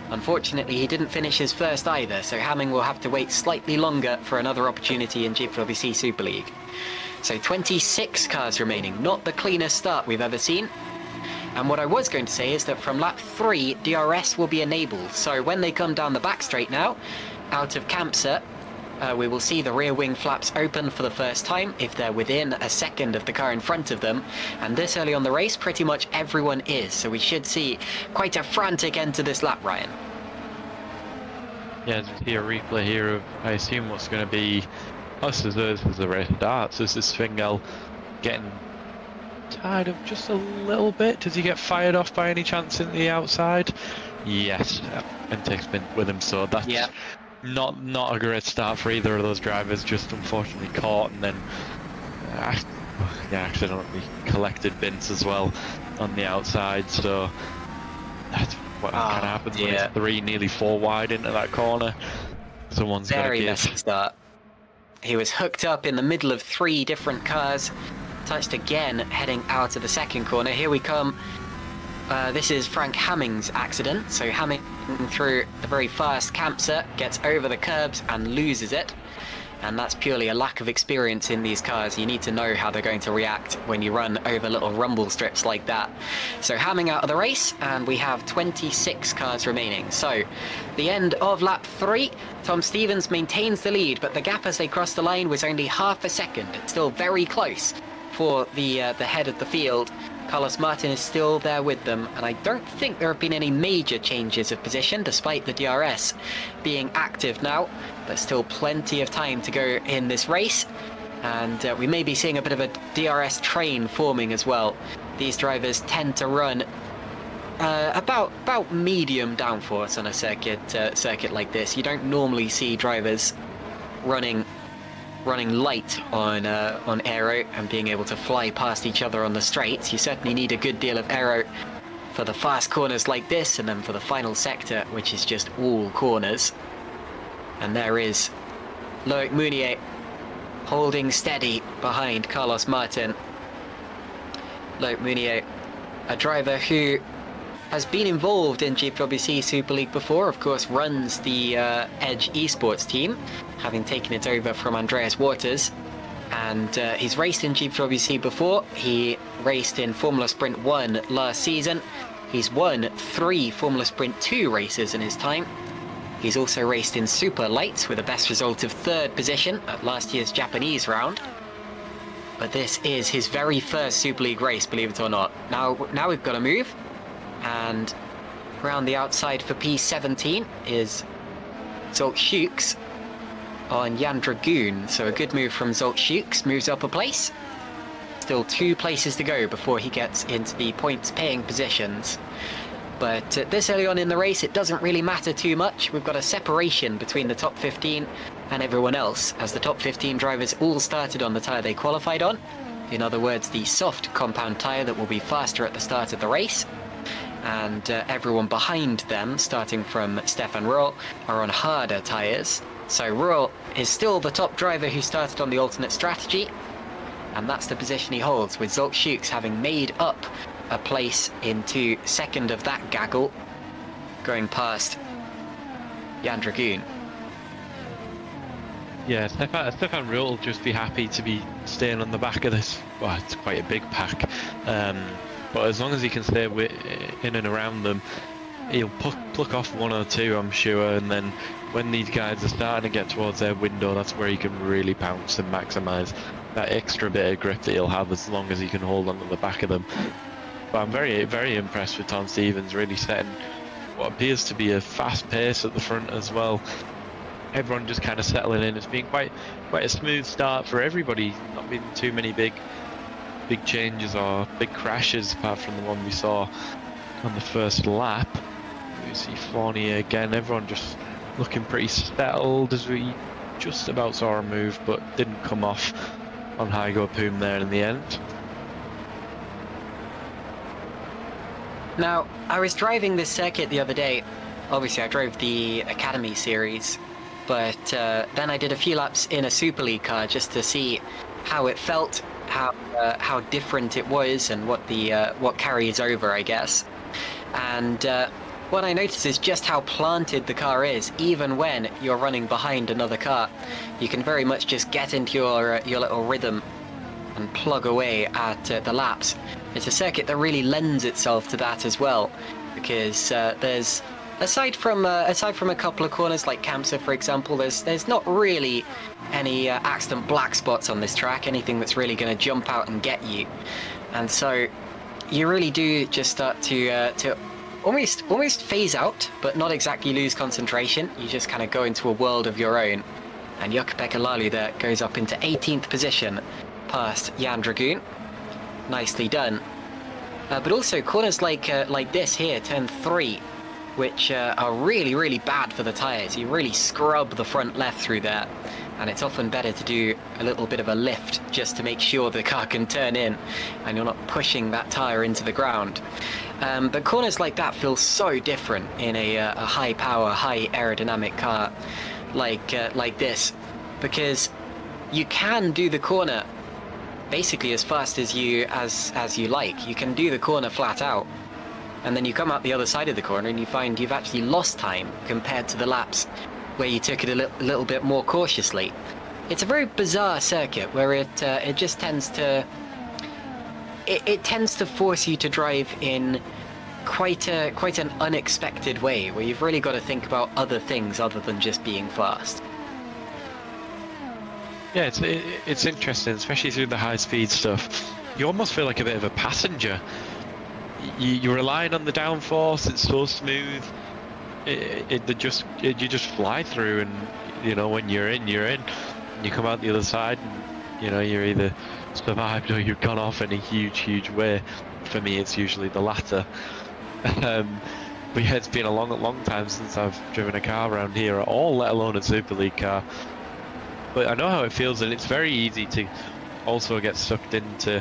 [SPEAKER 1] Unfortunately, he didn't finish his first either. So Hamming will have to wait slightly longer for another opportunity in GPVWC Super League. So 26 cars remaining. Not the cleanest start we've ever seen. And what I was going to say is that from lap 3, DRS will be enabled. So when they come down the back straight now, out of Campset, we will see the rear wing flaps open for the first time if they're within a second of the car in front of them. And this early on the race, pretty much everyone is. So we should see quite a frantic end to this lap, Ryan.
[SPEAKER 2] Yeah, just see a replay here of, I assume, what's going to be us as the race starts. This is Svingel getting tired of just a little bit. Does he get fired off by any chance in the outside? Yes, and takes been with him, so that's not a great start for either of those drivers. Just unfortunately caught, and then accidentally collected Vince as well on the outside. So that's what kind of happens when it's 3, nearly 4 wide into that corner. Someone's got to give.
[SPEAKER 1] Messy start. He was hooked up in the middle of 3 different cars. Touched again, heading out of the second corner. Here we come. This is Frank Hamming's accident. So Hamming through the very fast Campset, gets over the curbs and loses it. And that's purely a lack of experience in these cars. You need to know how they're going to react when you run over little rumble strips like that. So Hamming out of the race, and we have 26 cars remaining. So the end of lap 3, Tom Stevens maintains the lead, but the gap as they cross the line was only half a second. It's still very close for the head of the field. Carlos Martin is still there with them, and I don't think there have been any major changes of position despite the DRS being active now, but still plenty of time to go in this race, and we may be seeing a bit of a DRS train forming as well. These drivers tend to run about medium downforce on a circuit like this. You don't normally see drivers running light on aero and being able to fly past each other on the straights. You certainly need a good deal of aero for the fast corners like this, and then for the final sector, which is just all corners. And there is Loic Mounier holding steady behind Carlos Martin. Loic Mounier, a driver who has been involved in GPVWC Super League before, of course runs the Edge Esports team, having taken it over from Andreas Waters, and he's raced in GPVWC before. He raced in Formula Sprint 1 last season. He's won 3 Formula Sprint 2 races in his time. He's also raced in Super Lights with a best result of 3rd position at last year's Japanese round. But this is his very first Super League race, believe it or not. Now we've got to move. And around the outside for P17 is Zolt Schukes on Jan Dragoon. So a good move from Zolt Schukes, moves up a place. Still 2 places to go before he gets into the points paying positions. But this early on in the race, it doesn't really matter too much. We've got a separation between the top 15 and everyone else, as the top 15 drivers all started on the tyre they qualified on. In other words, the soft compound tyre that will be faster at the start of the race. And everyone behind them, starting from Stefan Ruhl, are on harder tyres. So Ruhl is still the top driver who started on the alternate strategy, and that's the position he holds, with Zolt Schukes having made up a place into second of that gaggle, going past Jan Dragoon.
[SPEAKER 2] Yeah, Stefan Ruhl will just be happy to be staying on the back of this. Well, it's quite a big pack. But as long as he can stay in and around them, he'll pluck off 1 or 2, I'm sure, and then when these guys are starting to get towards their window, that's where he can really pounce and maximise that extra bit of grip that he'll have as long as he can hold onto the back of them. But I'm very, very impressed with Tom Stevens, really setting what appears to be a fast pace at the front as well. everyone just kind of settling in. It's been quite a smooth start for everybody. Not been too many big changes or big crashes apart from the one we saw on the first lap. We see Fournier again. Everyone just looking pretty settled as we just about saw a move, but didn't come off on Hygo Poom there in the end.
[SPEAKER 1] Now, I was driving this circuit the other day. Obviously, I drove the Academy series, but then I did a few laps in a Super League car just to see how it felt, how different it was, and what carries over, I guess. And what I noticed is just how planted the car is, even when you're running behind another car. You can very much just get into your little rhythm and plug away at the laps. It's a circuit that really lends itself to that as well, because there's aside from a couple of corners like Kamsa, for example, there's not really any accident black spots on this track, anything that's really going to jump out and get you. And so you really do just start to almost phase out, but not exactly lose concentration. You just kind of go into a world of your own. And Jukka-Pekka Laulu there goes up into 18th position past Jan Dragoon. Nicely done. But also corners like this here, turn 3, which are really, really bad for the tyres. You really scrub the front left through there, and it's often better to do a little bit of a lift just to make sure the car can turn in and you're not pushing that tyre into the ground. But corners like that feel so different in a high power, high aerodynamic car like this, because you can do the corner basically as fast as you like. You can do the corner flat out, and then you come out the other side of the corner and you find you've actually lost time compared to the laps where you took it a little bit more cautiously. It's a very bizarre circuit where it just tends to force you to drive in quite an unexpected way, where you've really got to think about other things other than just being fast.
[SPEAKER 2] Yeah, it's interesting, especially through the high-speed stuff. You almost feel like a bit of a passenger. You're relying on the downforce. It's so smooth. You just fly through, and when you're in. And you come out the other side, and you're either survived or you've gone off in a huge way. For me, it's usually the latter. But yeah, it's been a long time since I've driven a car around here at all, let alone a Super League car. But I know how it feels, and it's very easy to also get sucked into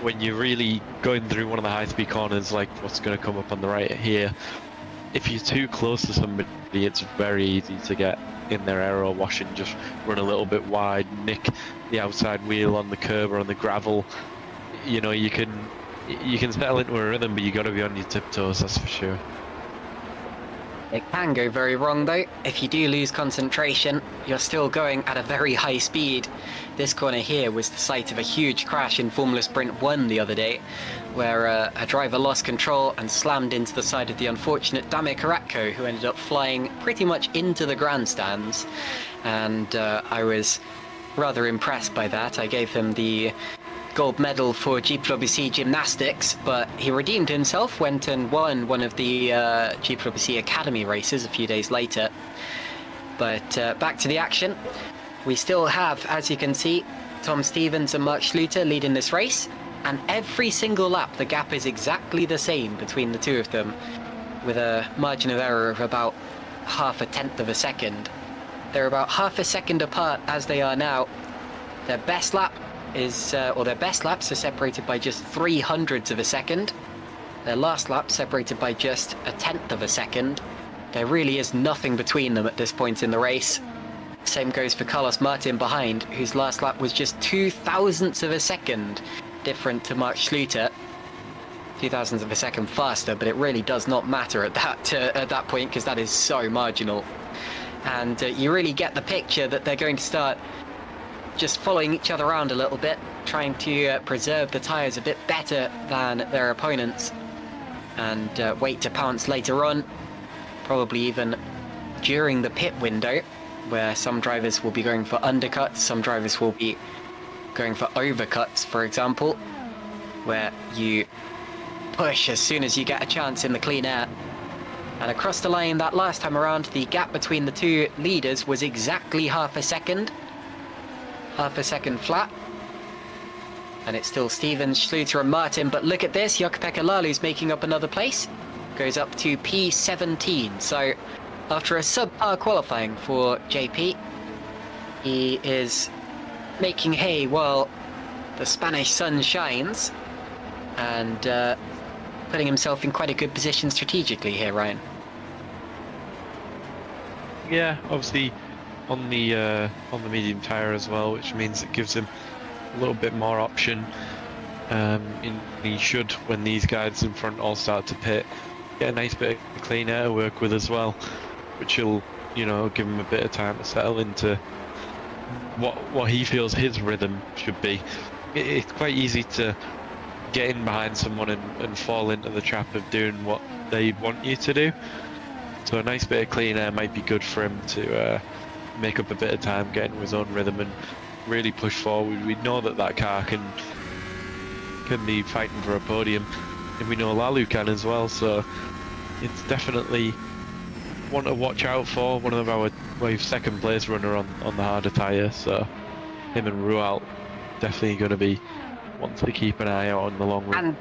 [SPEAKER 2] when you're really going through one of the high-speed corners, like what's going to come up on the right here. If you're too close to somebody, it's very easy to get in their aero wash and just run a little bit wide, nick the outside wheel on the curb or on the gravel. You can settle into a rhythm, but you got to be on your tiptoes, that's for sure.
[SPEAKER 1] It can go very wrong though. If you do lose concentration, you're still going at a very high speed. This corner here was the site of a huge crash in Formula Sprint 1 the other day, where a driver lost control and slammed into the side of the unfortunate Dame Karatko, who ended up flying pretty much into the grandstands. And I was rather impressed by that. I gave him the gold medal for GPVWC gymnastics, but he redeemed himself, went and won one of the GPVWC Academy races a few days later. But back to the action. We still have, as you can see, Tom Stevens and Mark Schluter leading this race, and every single lap the gap is exactly the same between the two of them, with a margin of error of about 0.5 of a second. They're about 0.5 seconds apart as they are now. Their best lap their best laps are separated by just 0.03 of a second. Their last lap separated by just 0.1 of a second. There really is nothing between them at this point in the race. Same goes for Carlos Martin behind, whose last lap was just 0.02 of a second different to Mark Schluter. 0.02 of a second faster, but it really does not matter at that point, because that is so marginal. And you really get the picture that they're going to start just following each other around a little bit, trying to preserve the tyres a bit better than their opponents, and wait to pounce later on, probably even during the pit window, where some drivers will be going for undercuts, some drivers will be going for overcuts, for example, where you push as soon as you get a chance in the clean air. And across the line that last time around, the gap between the two leaders was exactly half a second flat. And it's still Stevens, Schluter and Martin, but look at this, Jukka-Pekka Lalu's making up another place. Goes up to P17, so after a subpar qualifying for JP, he is making hay while the Spanish sun shines, and putting himself in quite a good position strategically here, Ryan.
[SPEAKER 2] Yeah, obviously on the medium tyre as well, which means it gives him a little bit more option. He should, when these guys in front all start to pit, get a nice bit of clean air to work with as well, which will, you know, give him a bit of time to settle into what he feels his rhythm should be. It's quite easy to get in behind someone and fall into the trap of doing what they want you to do. So a nice bit of clean air might be good for him to make up a bit of time, get into his own rhythm and really push forward. We know that car can be fighting for a podium, and we know Lalu can as well, so it's definitely one to watch out for. One of our second place runner on the harder tyre, so him and Rual definitely going to be one to keep an eye out on the long run.
[SPEAKER 1] And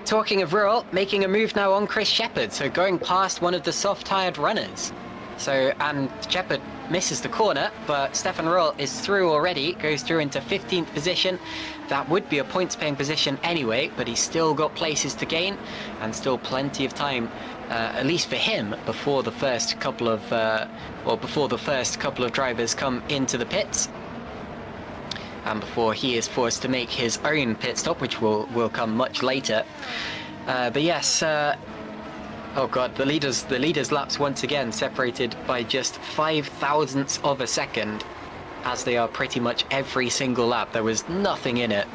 [SPEAKER 1] talking of Rual, making a move now on Chris Shepherd, so going past one of the soft-tyred runners. So, and Shepherd misses the corner, but Stefan Rual is through already, goes through into 15th position. That would be a points-paying position anyway, but he's still got places to gain, and still plenty of time, at least for him, before the first couple of drivers come into the pits, and before he is forced to make his own pit stop, which will come much later. But yes. Oh god, the leaders laps once again separated by just 0.005 of a second, as they are pretty much every single lap. There was nothing in it,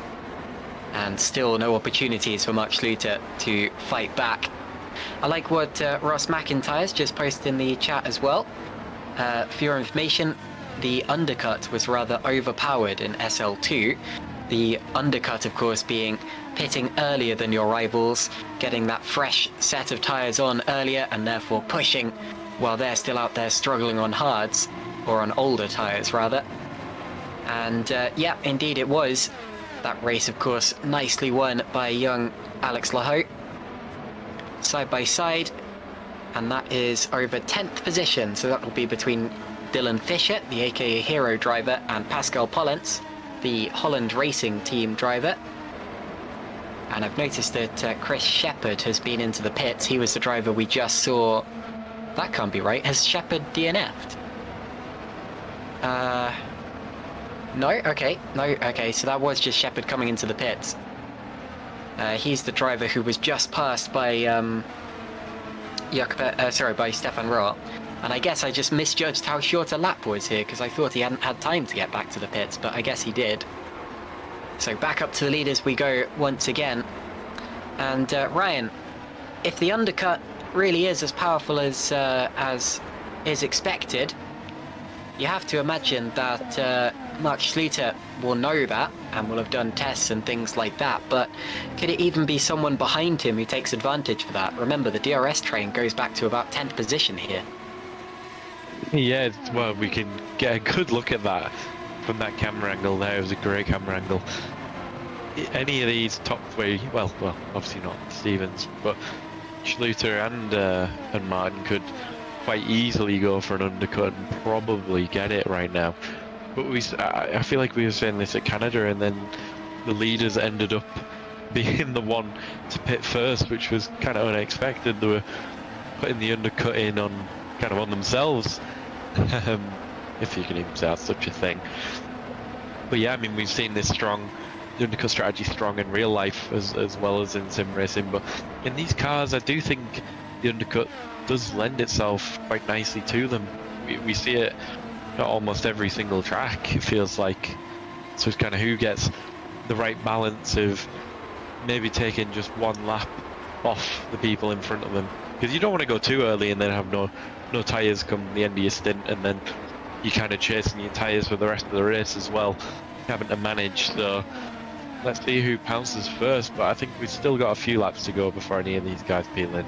[SPEAKER 1] and still no opportunities for Mark Schluter to fight back. I like what Ross McIntyre's just posted in the chat as well. For your information, the undercut was rather overpowered in SL2. The undercut, of course, being pitting earlier than your rivals, getting that fresh set of tyres on earlier, and therefore pushing while they're still out there struggling on hards, or on older tyres rather. And yeah, indeed it was. That race, of course, nicely won by young Alex Lahoe. Side by side, and that is over 10th position, so that will be between Dylan Fisher, the AKA Hero driver, and Pascal Pollens, the Holland Racing Team driver. And I've noticed that Chris Shepherd has been into the pits. He was the driver we just saw. That can't be right. Has Shepherd DNF'd? No? Okay. No, okay. So that was just Shepherd coming into the pits. He's the driver who was just passed by by Stefan Rual. And I guess I just misjudged how short a lap was here, because I thought he hadn't had time to get back to the pits, but I guess he did. So back up to the leaders we go once again. And Ryan, if the undercut really is as powerful as is expected, you have to imagine that Mark Schluter will know that and will have done tests and things like that. But could it even be someone behind him who takes advantage for that? Remember, the DRS train goes back to about 10th position here.
[SPEAKER 2] Yeah, well, we can get a good look at that from that camera angle there. It was a great camera angle. Any of these top three, well, obviously not Stevens, but Schluter and Martin could quite easily go for an undercut and probably get it right now. But I feel like we were saying this at Canada, and then the leaders ended up being the one to pit first, which was kind of unexpected. They were putting the undercut in on themselves, if you can even say such a thing. But yeah, I mean, we've seen this strong, the undercut strategy strong in real life as well as in sim racing, but in these cars I do think the undercut does lend itself quite nicely to them. We see it at almost every single track, it feels like. So it's kind of who gets the right balance of maybe taking just one lap off the people in front of them, because you don't want to go too early and then have no tyres come the end of your stint, and then you're kind of chasing your tyres for the rest of the race as well, having to manage. So let's see who pounces first, but I think we've still got a few laps to go before any of these guys peel in.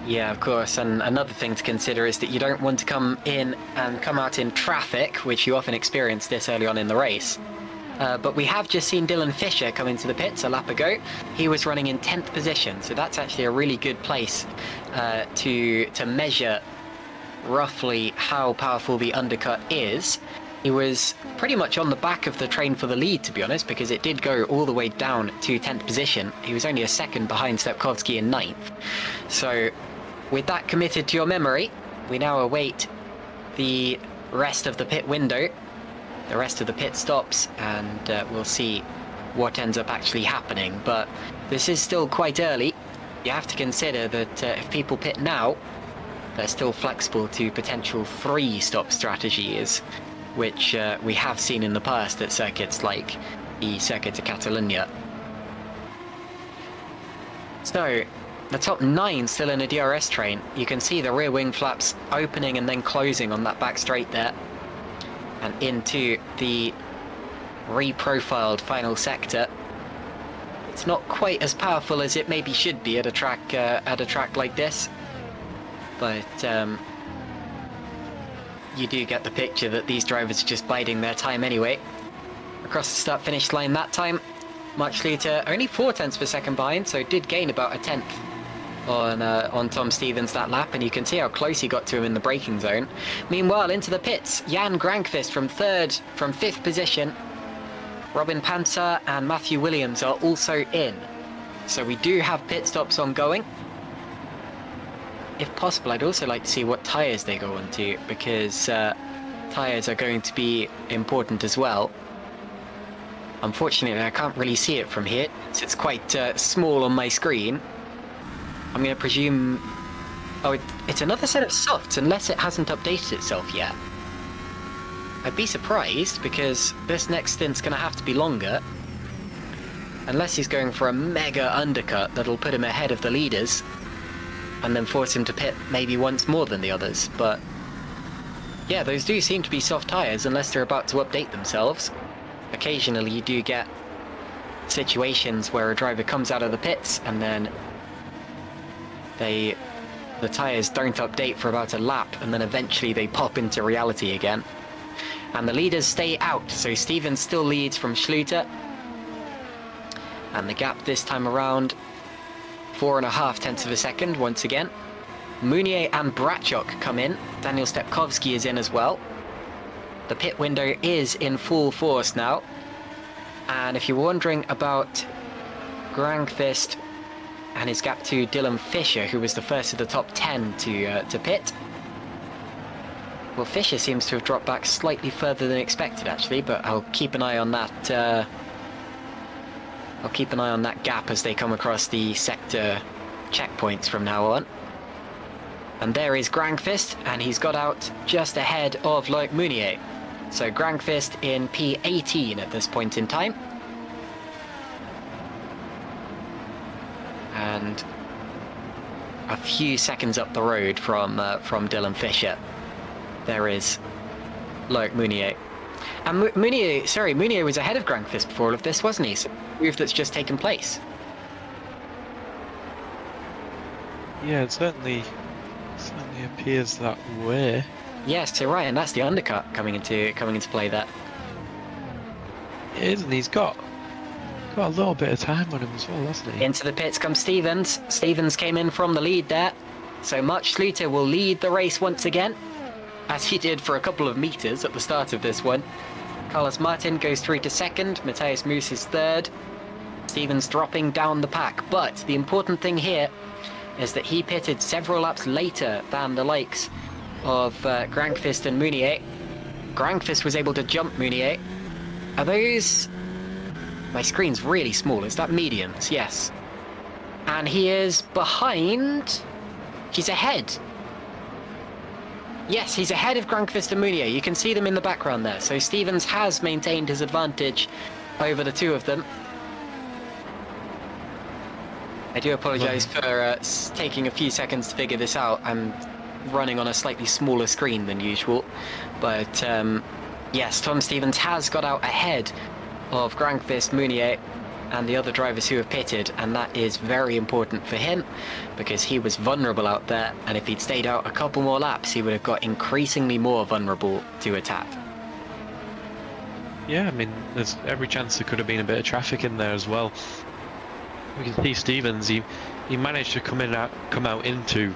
[SPEAKER 1] Yeah, of course. And another thing to consider is that you don't want to come in and come out in traffic, which you often experience this early on in the race. But we have just seen Dylan Fisher come into the pits a lap ago. He was running in 10th position, so that's actually a really good place to measure roughly how powerful the undercut is. He was pretty much on the back of the train for the lead, to be honest, because it did go all the way down to 10th position. He was only a second behind Stepkowski in 9th. So with that committed to your memory, we now await the rest of the pit window, the rest of the pit stops, and we'll see what ends up actually happening. But this is still quite early. You have to consider that if people pit now, they're still flexible to potential 3-stop strategies, which we have seen in the past at circuits like the Circuit of Catalunya. So, the top 9 still in a DRS train. You can see the rear wing flaps opening and then closing on that back straight there, and into the reprofiled final sector. It's not quite as powerful as it maybe should be at a track like this, but you do get the picture that these drivers are just biding their time anyway. Across the start-finish line that time, Mark Schluter only 0.4 of a second behind, so did gain about a 10th on Tom Stevens that lap, and you can see how close he got to him in the braking zone. Meanwhile, into the pits, Jan Grankvist from 5th position. Robin Panzer and Matthew Williams are also in. So we do have pit stops ongoing. If possible, I'd also like to see what tyres they go onto, because tyres are going to be important as well. Unfortunately, I can't really see it from here, so it's quite small on my screen. I'm going to presume... Oh, it's another set of softs, unless it hasn't updated itself yet. I'd be surprised, because this next stint's going to have to be longer. Unless he's going for a mega undercut that'll put him ahead of the leaders, and then force him to pit maybe once more than the others. But yeah, those do seem to be soft tyres, unless they're about to update themselves. Occasionally you do get situations where a driver comes out of the pits and then the tyres don't update for about a lap, and then eventually they pop into reality again. And the leaders stay out, so Stevens still leads from Schluter. And the gap this time around, 4.5 of a second once again. Mounier and Brachok come in. Daniel Stepkowski is in as well. The pit window is in full force now. And if you're wondering about Grankvist and his gap to Dylan Fisher, who was the first of the top 10 to pit, well, Fisher seems to have dropped back slightly further than expected, actually, but I'll keep an eye on that. I'll keep an eye on that gap as they come across the sector checkpoints from now on. And there is Grankvist, and he's got out just ahead of Loic Mounier. So Grankvist in P18 at this point in time. And a few seconds up the road from Dylan Fisher, there is Loic Mounier. And Mounier was ahead of Grankvist before all of this, wasn't he? So a move that's just taken place.
[SPEAKER 2] Yeah, it certainly appears that way.
[SPEAKER 1] Yes, you're right, and that's the undercut coming into play there.
[SPEAKER 2] It is, and he's got a little bit of time on him as well, hasn't he?
[SPEAKER 1] Into the pits comes Stevens. Stevens came in from the lead there. So Mark Schluter will lead the race once again, as he did for a couple of meters at the start of this one. Carlos Martin goes through to second. Matthias Moos is third. Stevens dropping down the pack. But the important thing here is that he pitted several laps later than the likes of Grankvist and Mounier. Grankvist was able to jump Mounier. Are those... My screen's really small. Is that mediums? Yes. And he is behind... He's ahead. Yes, he's ahead of Grankvist and Mounier. You can see them in the background there. So Stevens has maintained his advantage over the two of them. I do apologise for taking a few seconds to figure this out. I'm running on a slightly smaller screen than usual. But yes, Tom Stevens has got out ahead of Grankvist, Mounier and the other drivers who have pitted, and that is very important for him because he was vulnerable out there, and if he'd stayed out a couple more laps he would have got increasingly more vulnerable to attack.
[SPEAKER 2] Yeah, I mean, there's every chance there could have been a bit of traffic in there as well. We can see Stevens, he managed to come out into,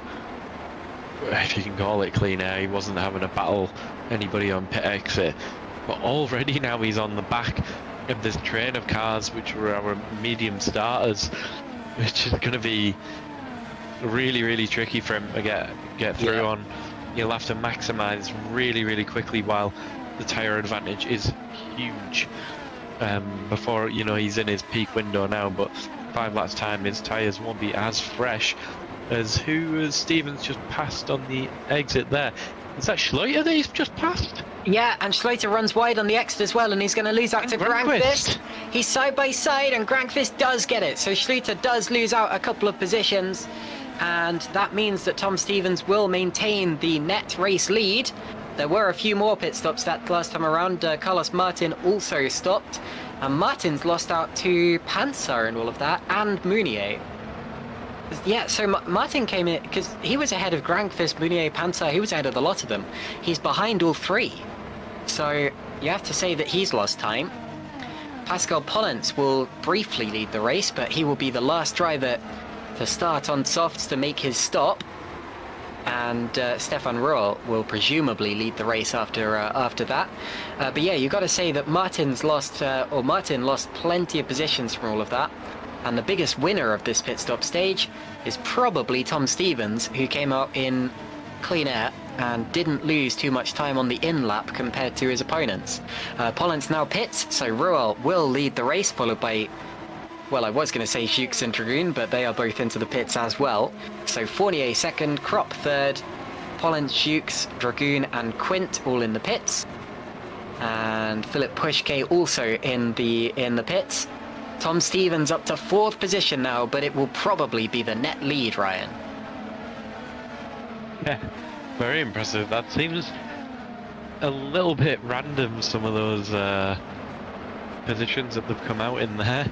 [SPEAKER 2] if you can call it, clean air. He wasn't having a battle anybody on pit exit, but already now he's on the back of this train of cars which were our medium starters, which is going to be really tricky for him to get through on. He'll have to maximize really quickly while the tire advantage is huge before he's in his peak window now. But 5 laps time his tires won't be as fresh as Stevens just passed on the exit there. Is that Schleiter that he's just passed?
[SPEAKER 1] Yeah, and Schleiter runs wide on the exit as well, and he's going to lose out to Granqvist. He's side by side, and Granqvist does get it. So Schleiter does lose out a couple of positions, and that means that Tom Stevens will maintain the net race lead. There were a few more pit stops that last time around. Carlos Martin also stopped, and Martin's lost out to Panzer and all of that, and Mounier. Yeah, so Martin came in because he was ahead of Granqvist, Mounier, Panzer. He was ahead of the lot of them. He's behind all three. So you have to say that he's lost time. Pascal Pollens will briefly lead the race, but he will be the last driver to start on softs to make his stop. And Stefan Ruhl will presumably lead the race after that. But yeah, you got to say that Martin lost plenty of positions from all of that. And the biggest winner of this pit stop stage is probably Tom Stevens, who came out in clean air and didn't lose too much time on the in lap compared to his opponents. Pollens now pits, so Ruhl will lead the race, followed by, well, I was going to say Fuchs and Dragoon, but they are both into the pits as well. So Fournier second, Kropp third, Pollens, Fuchs, Dragoon and Quint all in the pits. And Philip Pushke also in the pits. Tom Stevens up to 4th position now, but it will probably be the net lead, Ryan.
[SPEAKER 2] Yeah, very impressive. That seems a little bit random, some of those positions that they've come out in there.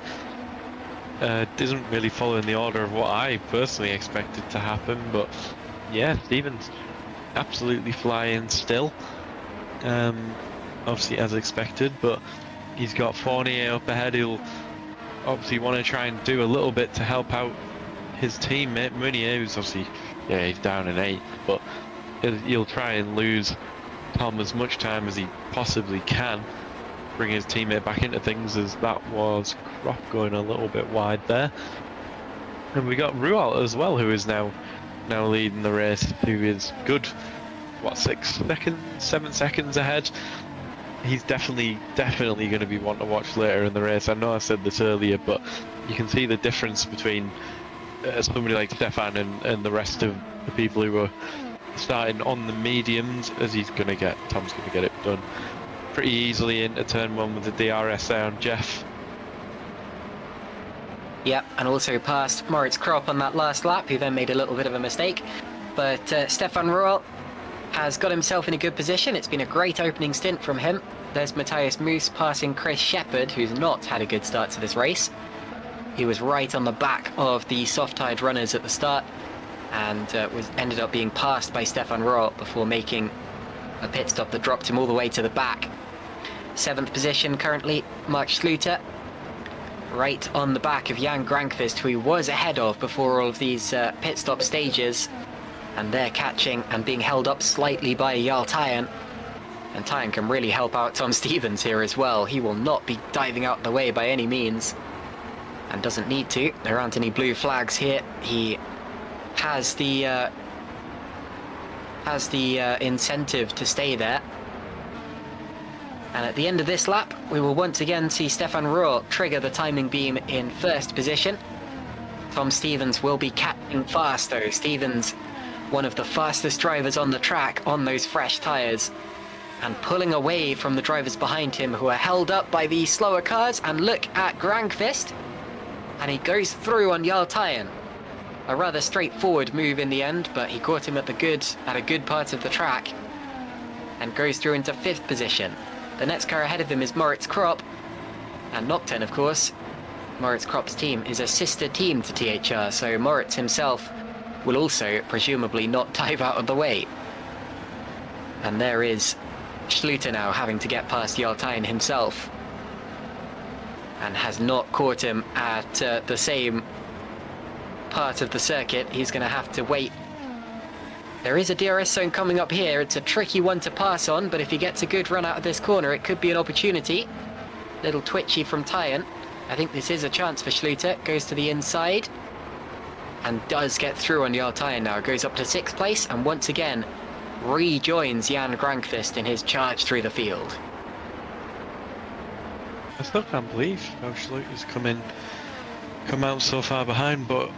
[SPEAKER 2] Isn't really following the order of what I personally expected to happen, but yeah, Stevens absolutely flying still. Obviously as expected, but he's got Fournier up ahead. He'll obviously want to try and do a little bit to help out his teammate Mounier, who's obviously, yeah, he's down in 8th, but he'll try and lose Tom as much time as he possibly can, bring his teammate back into things, as that was Kropp going a little bit wide there. And we got Ruhl as well, who is now leading the race, who is good, what, 7 seconds ahead. He's definitely going to be one to watch later in the race. I know I said this earlier, but you can see the difference between somebody like Stefan and the rest of the people who are starting on the mediums, as Tom's going to get it done pretty easily into turn 1 with the DRS there on Jeff.
[SPEAKER 1] Yep, and also passed Moritz Kropp on that last lap, who then made a little bit of a mistake. But Stefan Ruhl has got himself in a good position. It's been a great opening stint from him. There's Matthias Moos passing Chris Shepherd, who's not had a good start to this race. He was right on the back of the soft-tired runners at the start, and ended up being passed by Stefan Ruhl before making a pit stop that dropped him all the way to the back. 7th position currently, Mark Schluter, right on the back of Jan Granqvist, who he was ahead of before all of these pit stop stages. And they're catching and being held up slightly by Jarl Tyen. And Tyen can really help out Tom Stevens here as well. He will not be diving out the way by any means, and doesn't need to. There aren't any blue flags here. He has the incentive to stay there. And at the end of this lap, we will once again see Stefan Ruhl trigger the timing beam in 1st position. Tom Stevens will be catching fast though. Stevens, one of the fastest drivers on the track on those fresh tyres, and pulling away from the drivers behind him who are held up by the slower cars. And look at Granqvist, and he goes through on Jarl Tyen. A rather straightforward move in the end, but he caught him at a good part of the track and goes through into 5th position. The next car ahead of him is Moritz Kropp, and Nocturne, of course, Moritz Krop's team is a sister team to THR, so Moritz himself will also presumably not dive out of the way. And there is Schluter now having to get past Yaltain himself, and has not caught him at the same part of the circuit. He's going to have to wait. There is a DRS zone coming up here. It's a tricky one to pass on, but if he gets a good run out of this corner, it could be an opportunity. Little twitchy from Tyan. I think this is a chance for Schluter. Goes to the inside and does get through on Yaltain now. Goes up to 6th place and once again rejoins Jan Grankvist in his charge through the field.
[SPEAKER 2] I still can't believe how Schluter's come out so far behind, but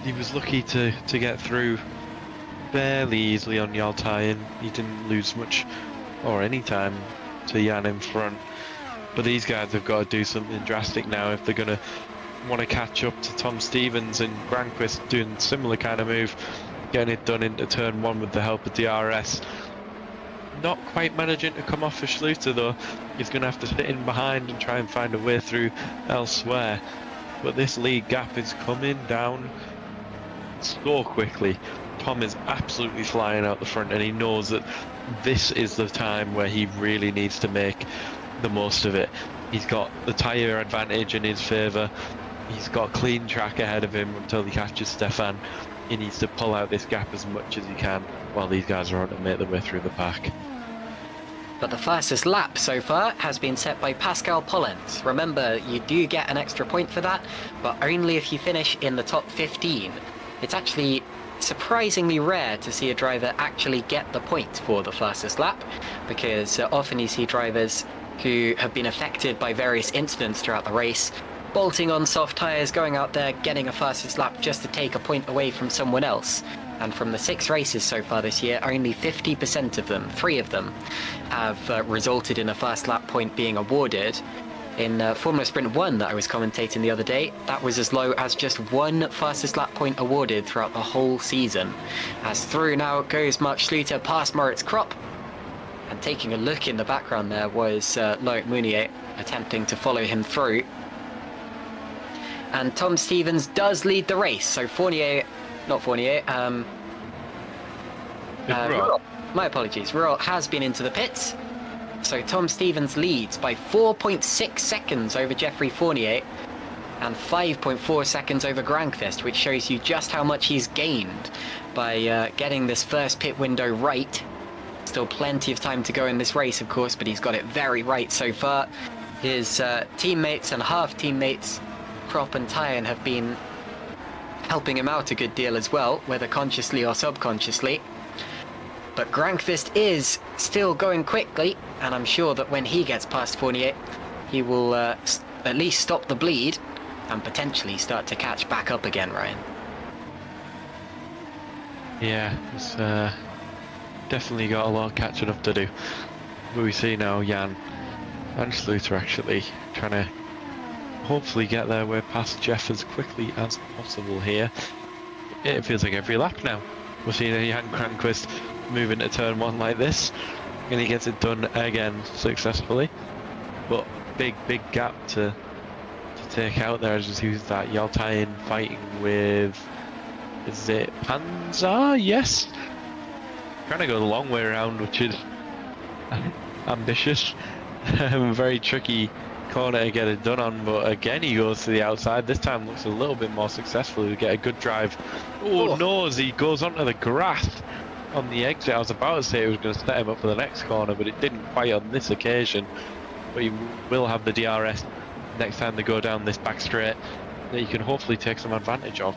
[SPEAKER 2] he was lucky to get through fairly easily on Yaltain. He didn't lose much or any time to Jan in front. But these guys have got to do something drastic now if they're going to want to catch up to Tom Stevens and Granquist doing similar kind of move, getting it done into turn 1 with the help of DRS. Not quite managing to come off for Schluter though. He's going to have to sit in behind and try and find a way through elsewhere. But this lead gap is coming down so quickly. Tom is absolutely flying out the front, and he knows that this is the time where he really needs to make the most of it. He's got the tyre advantage in his favour. He's got clean track ahead of him until he catches Stefan. He needs to pull out this gap as much as he can while these guys are on to make their way through the pack.
[SPEAKER 1] But the fastest lap so far has been set by Pascal Pollens. Remember, you do get an extra point for that, but only if you finish in the top 15. It's actually surprisingly rare to see a driver actually get the point for the fastest lap, because often you see drivers who have been affected by various incidents throughout the race, bolting on soft tyres, going out there, getting a fastest lap just to take a point away from someone else. And from the 6 races so far this year, only 50% of them, 3 of them, have resulted in a fast lap point being awarded. In Formula Sprint 1 that I was commentating the other day, that was as low as just 1 fastest lap point awarded throughout the whole season. As through now goes Mark Schluter past Moritz Krop. And taking a look in the background there was Loic Mounier attempting to follow him through. And Tom Stevens does lead the race, so Rurault, my apologies, Rurault has been into the pits. So Tom Stevens leads by 4.6 seconds over Geoffrey Fournier and 5.4 seconds over Grankvist, which shows you just how much he's gained by getting this first pit window right. Still plenty of time to go in this race, of course, but he's got it very right so far. His teammates and half-teammates, Krop and Tyan, have been helping him out a good deal as well, whether consciously or subconsciously. But Grankvist is still going quickly, and I'm sure that when he gets past Fournier, he will at least stop the bleed and potentially start to catch back up again, Ryan.
[SPEAKER 2] Yeah, it's definitely got a lot of catching up to do. But we see now Jan and Schluter actually trying to hopefully get their way past Jeff as quickly as possible here. It feels like every lap now we're seeing Jan Grankvist moving to turn 1 like this, and he gets it done again successfully. But big gap to take out there. As who's that? Yaltain fighting with, is it Panzer? Yes. Trying to go the long way around, which is ambitious. Very tricky corner to get it done on, but again he goes to the outside. This time looks a little bit more successful to get a good drive. Oh no, as he goes onto the grass on the exit. I was about to say it was going to set him up for the next corner, but it didn't quite on this occasion. But he will have the DRS next time they go down this back straight that you can hopefully take some advantage of.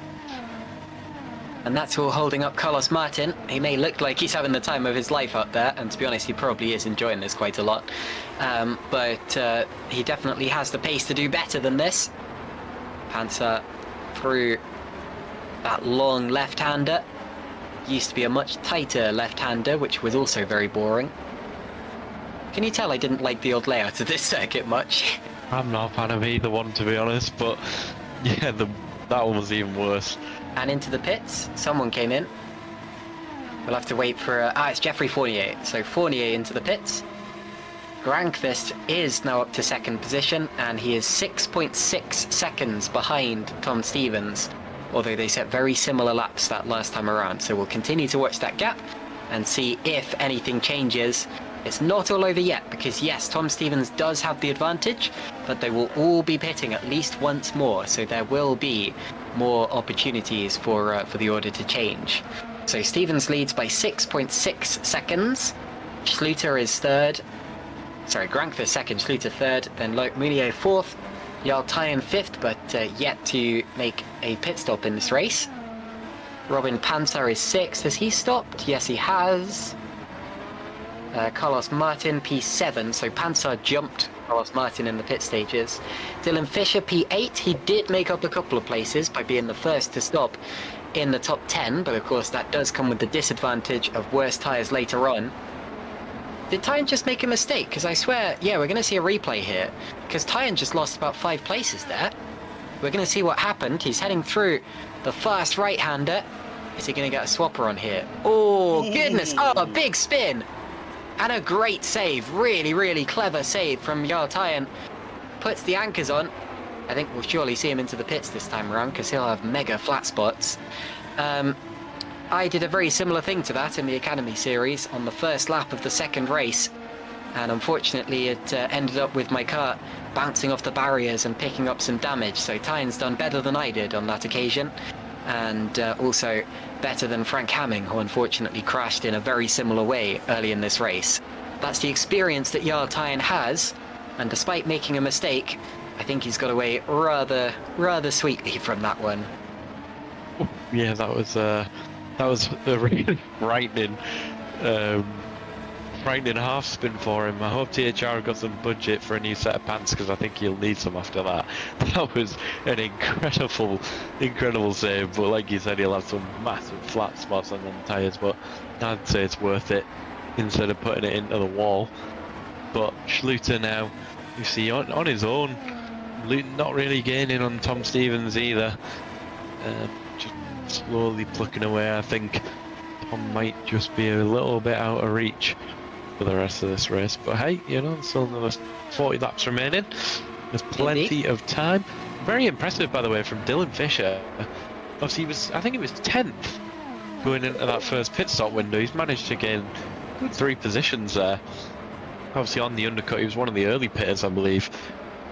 [SPEAKER 1] And that's all holding up Carlos Martin. He may look like he's having the time of his life out there, and to be honest, he probably is enjoying this quite a lot. But he definitely has the pace to do better than this. Panzer through that long left-hander. Used to be a much tighter left-hander, which was also very boring. Can you tell I didn't like the old layout of this circuit much?
[SPEAKER 2] I'm not a fan of either one, to be honest, but yeah, that one was even worse.
[SPEAKER 1] And into the pits, someone came in. We'll have to wait for... it's Geoffrey Fournier. So Fournier into the pits. Grankvist is now up to second position, and he is 6.6 seconds behind Tom Stevens, although they set very similar laps that last time around. So we'll continue to watch that gap and see if anything changes. It's not all over yet, because yes, Tom Stevens does have the advantage, but they will all be pitting at least once more, so there will be more opportunities for the order to change. So Stevens leads by 6.6 seconds. Schluter is third. Sorry, Grankvist second, Schluter third, then Mounier fourth, Jarl Tyen fifth, but yet to make a pit stop in this race. Robin Pansar is sixth. Has he stopped? Yes, he has. Carlos Martin, P7, so Pansar jumped Carlos Martin in the pit stages. Dylan Fisher, P8. He did make up a couple of places by being the first to stop in the top 10, but of course that does come with the disadvantage of worse tyres later on. Did Tyen just make a mistake? Because I swear, yeah, we're going to see a replay here, because Tyen just lost about 5 places there. We're going to see what happened. He's heading through the fast right-hander. Is he going to get a swapper on here? Oh, goodness. Oh, a big spin. And a great save. Really, really clever save from Jarl Tyen. Puts the anchors on. I think we'll surely see him into the pits this time around, because he'll have mega flat spots. I did a very similar thing to that in the Academy Series on the first lap of the second race. And unfortunately, it ended up with my car bouncing off the barriers and picking up some damage. So Tyen's done better than I did on that occasion. And also better than Frank Hamming, who unfortunately crashed in a very similar way early in this race. That's the experience that Jarl Tyen has, and despite making a mistake, I think he's got away rather sweetly from that one.
[SPEAKER 2] Yeah, that was a really frightening half spin for him. I hope THR got some budget for a new set of pants, because I think he'll need some after that. That was an incredible save, but like you said, he'll have some massive flat spots on them tyres, but I'd say it's worth it instead of putting it into the wall. But Schluter now, you see, on his own, not really gaining on Tom Stevens either, just slowly plucking away. I think Tom might just be a little bit out of reach for the rest of this race, but hey, you know, still another 40 laps remaining. There's plenty of time. Very impressive, by the way, from Dylan Fisher. Obviously, I think he was 10th going into that first pit stop window. He's managed to gain good 3 positions there. Obviously, on the undercut, he was one of the early pitters, I believe.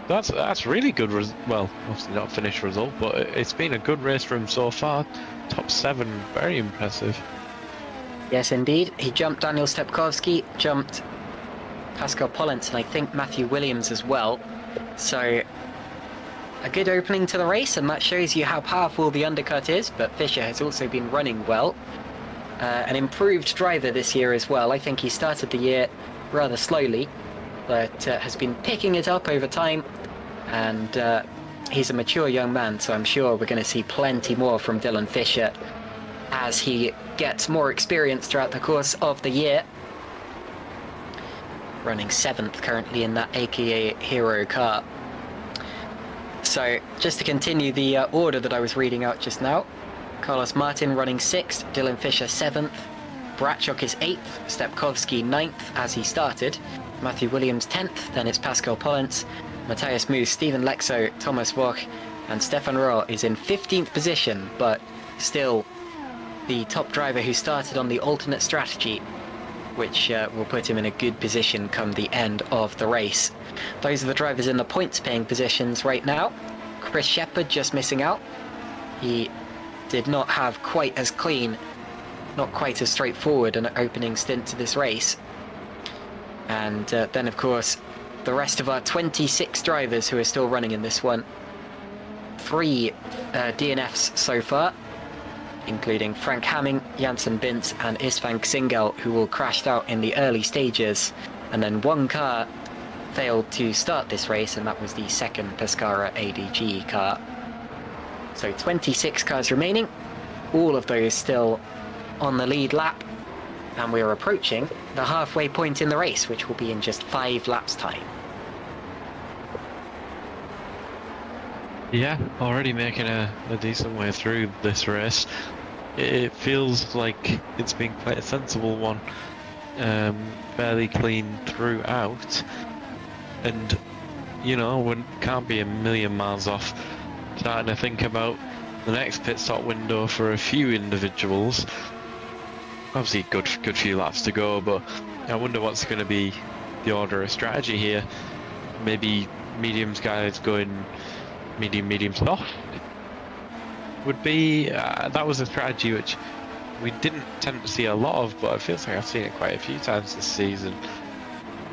[SPEAKER 2] That's really good. Well, obviously not a finished result, but it's been a good race for him so far. Top 7, very impressive.
[SPEAKER 1] Yes, indeed. He jumped Daniel Stepkowski, jumped Pascal Pollens, and I think Matthew Williams as well. So, a good opening to the race, and that shows you how powerful the undercut is, but Fisher has also been running well. An improved driver this year as well. I think he started the year rather slowly, but has been picking it up over time, and he's a mature young man, so I'm sure we're going to see plenty more from Dylan Fisher as he gets more experience throughout the course of the year. Running 7th currently in that AKA Hero car. So just to continue the order that I was reading out just now, Carlos Martin running 6th, Dylan Fisher 7th, Bratchuk is 8th, Stepkowski 9th as he started, Matthew Williams 10th, then it's Pascal Pollens, Matthias Moos, Stephen Lexo, Thomas Voch, and Stefan Rohr is in 15th position, but still the top driver who started on the alternate strategy, which will put him in a good position come the end of the race. Those are the drivers in the points paying positions right now. Chris Shepherd just missing out. He did not have quite as clean, not quite as straightforward an opening stint to this race. And then of course the rest of our 26 drivers who are still running in this one. 3 DNFs so far, including Frank Hamming, Janssen Bintz and Istvan Xingel, who all crashed out in the early stages, and then 1 car failed to start this race, and that was the second Pescara ADG car. So 26 cars remaining, all of those still on the lead lap, and we're approaching the halfway point in the race, which will be in just 5 laps time.
[SPEAKER 2] Yeah, already making a decent way through this race. It feels like it's been quite a sensible one fairly clean throughout, and we can't be a million miles off starting to think about the next pit stop window for a few individuals. Obviously, good few laps to go, but I wonder what's going to be the order of strategy here. Maybe mediums guys going medium soft would be that was a strategy which we didn't tend to see a lot of, but it feels like I've seen it quite a few times this season.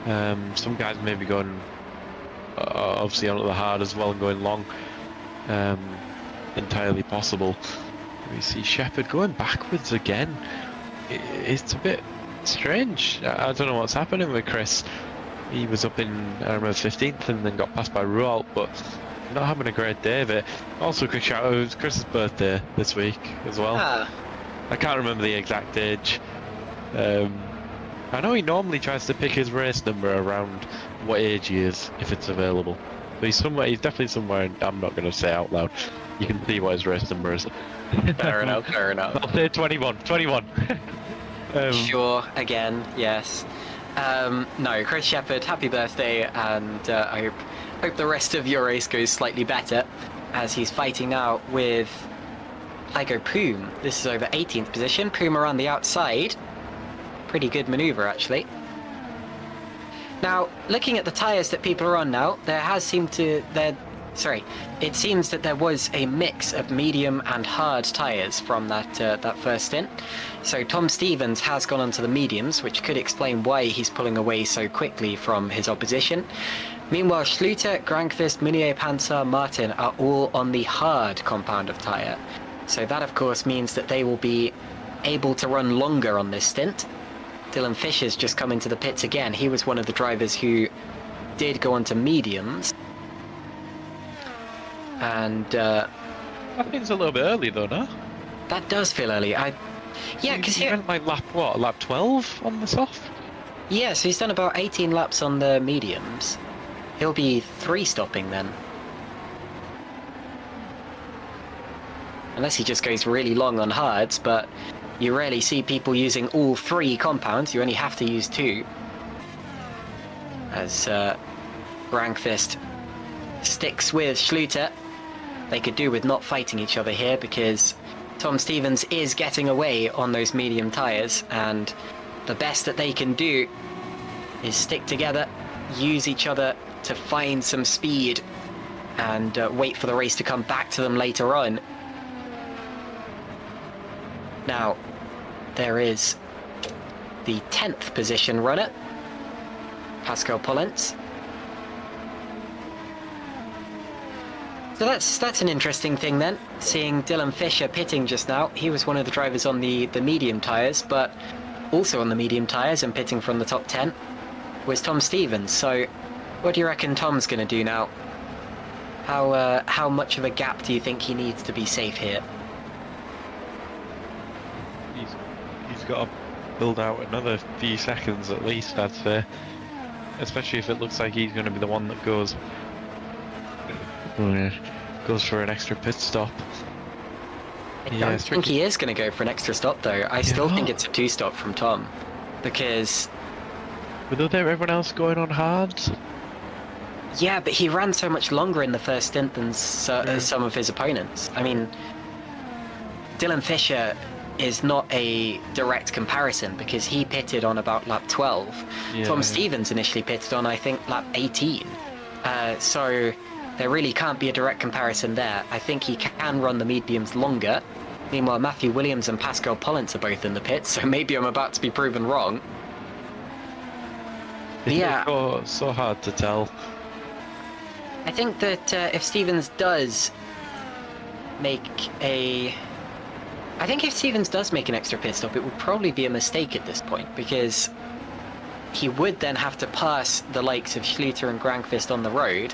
[SPEAKER 2] Some guys maybe going obviously onto the hard as well and going long. Entirely possible. We see Shepherd going backwards again. It's a bit strange. I don't know what's happening with Chris. He was up in, I remember, 15th and then got passed by Rualt, but not having a great day of it. Also, quick shout out, it was Chris's birthday this week as well. I can't remember the exact age. I know he normally tries to pick his race number around what age he is, if it's available. But he's definitely somewhere, and I'm not going to say out loud. You can see what his race number is.
[SPEAKER 1] Fair enough.
[SPEAKER 2] I'll say 21.
[SPEAKER 1] Sure, again, yes. No, Chris Shepherd, happy birthday, and I hope the rest of your race goes slightly better, as he's fighting now with Igo Poom. This is over 18th position. Poom around the outside. Pretty good maneuver, actually. Now, looking at the tyres that people are on now, it seems that there was a mix of medium and hard tyres from that first stint. So Tom Stevens has gone onto the mediums, which could explain why he's pulling away so quickly from his opposition. Meanwhile, Schluter, Granqvist, Meunier, Panzer, Martin are all on the hard compound of tyre. So that, of course, means that they will be able to run longer on this stint. Dylan Fisher's just come into the pits again. He was one of the drivers who did go onto mediums. And
[SPEAKER 2] I think it's a little bit early though, no?
[SPEAKER 1] That does feel early. Yeah, because
[SPEAKER 2] he went like lap 12 on the soft?
[SPEAKER 1] Yeah, so he's done about 18 laps on the mediums. He'll be 3-stopping then. Unless he just goes really long on hards, but you rarely see people using all 3 compounds. You only have to use 2. As Granqvist sticks with Schluter. They could do with not fighting each other here, because Tom Stevens is getting away on those medium tyres, and the best that they can do is stick together, use each other to find some speed, and wait for the race to come back to them later on. Now, there is the 10th position runner, Pascal Pollens. So that's an interesting thing then, seeing Dylan Fisher pitting just now. He was one of the drivers on the medium tyres, but also on the medium tyres and pitting from the top 10 was Tom Stevens. So what do you reckon Tom's going to do now? How much of a gap do you think he needs to be safe here?
[SPEAKER 2] He's got to build out another few seconds at least, I'd say. Especially if it looks like he's going to be the one that goes for an extra pit stop.
[SPEAKER 1] I don't think he is going to go for an extra stop though. I still think it's a 2-stop from Tom, because
[SPEAKER 2] with everyone else going on hards.
[SPEAKER 1] Yeah, but he ran so much longer in the first stint than some of his opponents. I mean, Dylan Fisher is not a direct comparison because he pitted on about lap 12. Tom Stevens initially pitted on, I think, lap 18. So there really can't be a direct comparison there. I think he can run the mediums longer. Meanwhile, Matthew Williams and Pascal Pollens are both in the pits, so maybe I'm about to be proven wrong.
[SPEAKER 2] Yeah. So hard to tell.
[SPEAKER 1] I think that if Stevens does make an extra pit stop, it would probably be a mistake at this point, because he would then have to pass the likes of Schluter and Granqvist on the road.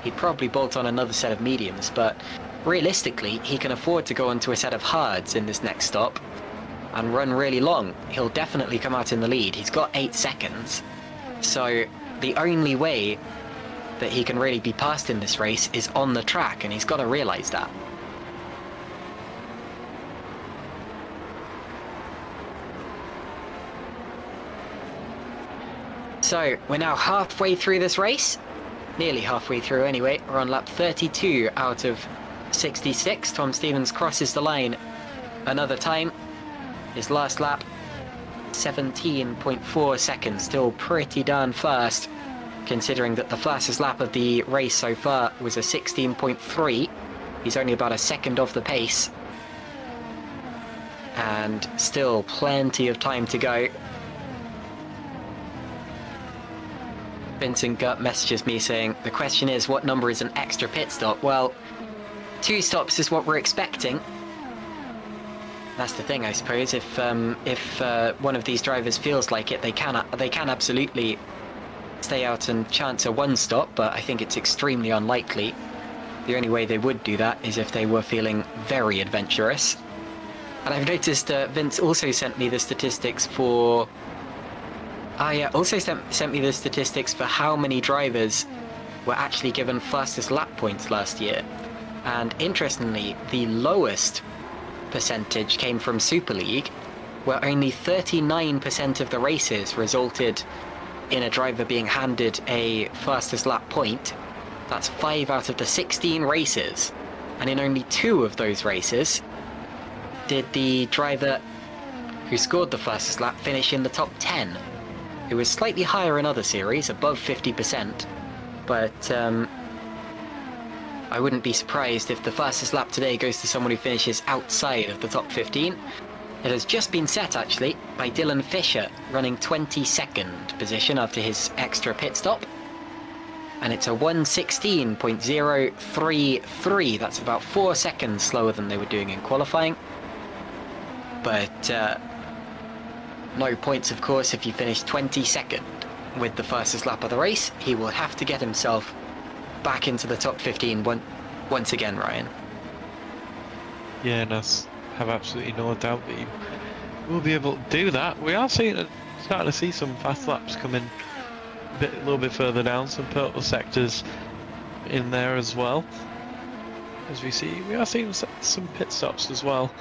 [SPEAKER 1] He'd probably bolt on another set of mediums, but realistically, he can afford to go onto a set of hards in this next stop and run really long. He'll definitely come out in the lead. He's got 8 seconds. So the only way that he can really be passed in this race is on the track, and he's got to realise that. So we're now halfway through this race. Nearly halfway through anyway. We're on lap 32 out of 66. Tom Stevens crosses the line another time. His last lap, 17.4 seconds. Still pretty darn fast, considering that the fastest lap of the race so far was a 16.3. He's only about a second off the pace. And still plenty of time to go. Vincent Gutt messages me saying, the question is, what number is an extra pit stop? Well, 2 stops is what we're expecting. That's the thing, I suppose. If one of these drivers feels like it, they can absolutely stay out and chance a 1 stop, but I think it's extremely unlikely. The only way they would do that is if they were feeling very adventurous. And I've noticed Vince also sent me the statistics for... also sent me the statistics for how many drivers were actually given fastest lap points last year. And interestingly, the lowest percentage came from Super League, where only 39% of the races resulted in a driver being handed a fastest lap point. That's 5 out of the 16 races. And in only 2 of those races did the driver who scored the fastest lap finish in the top 10. It was slightly higher in other series, above 50%, but I wouldn't be surprised if the fastest lap today goes to someone who finishes outside of the top 15. It has just been set, actually, by Dylan Fisher, running 22nd position after his extra pit stop. And it's a 1:16.033. That's about 4 seconds slower than they were doing in qualifying. But no points, of course, if you finish 22nd with the fastest lap of the race. He will have to get himself back into the top 15 once again, Ryan.
[SPEAKER 2] Yeah, and I have absolutely no doubt that he will be able to do that. We are starting to see some fast laps coming a little bit further down, some purple sectors in there as well. As we see, we are seeing some pit stops as well.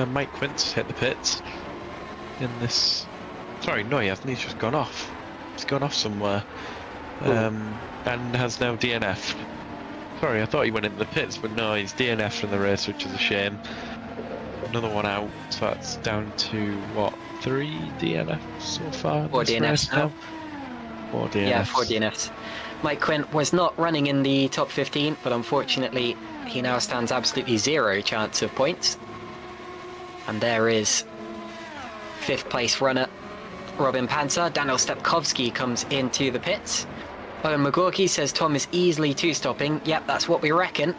[SPEAKER 2] Mike Quint's hit the pits in this. Sorry, no, he hasn't. He's just gone off. He's gone off somewhere, and has now DNF'd. Sorry, I thought he went into the pits, but no, he's DNF'd from the race, which is a shame. Another one out, so that's down to what, 3 DNFs so far?
[SPEAKER 1] 4 DNFs now.
[SPEAKER 2] 4 DNFs.
[SPEAKER 1] Yeah, 4 DNFs. Mike Quint was not running in the top 15, but unfortunately he now stands absolutely 0 chance of points. And there is 5th place runner Robin Panzer. Daniel Stepkowski comes into the pits. Owen McGorky says Tom is easily 2-stopping. Yep, that's what we reckon.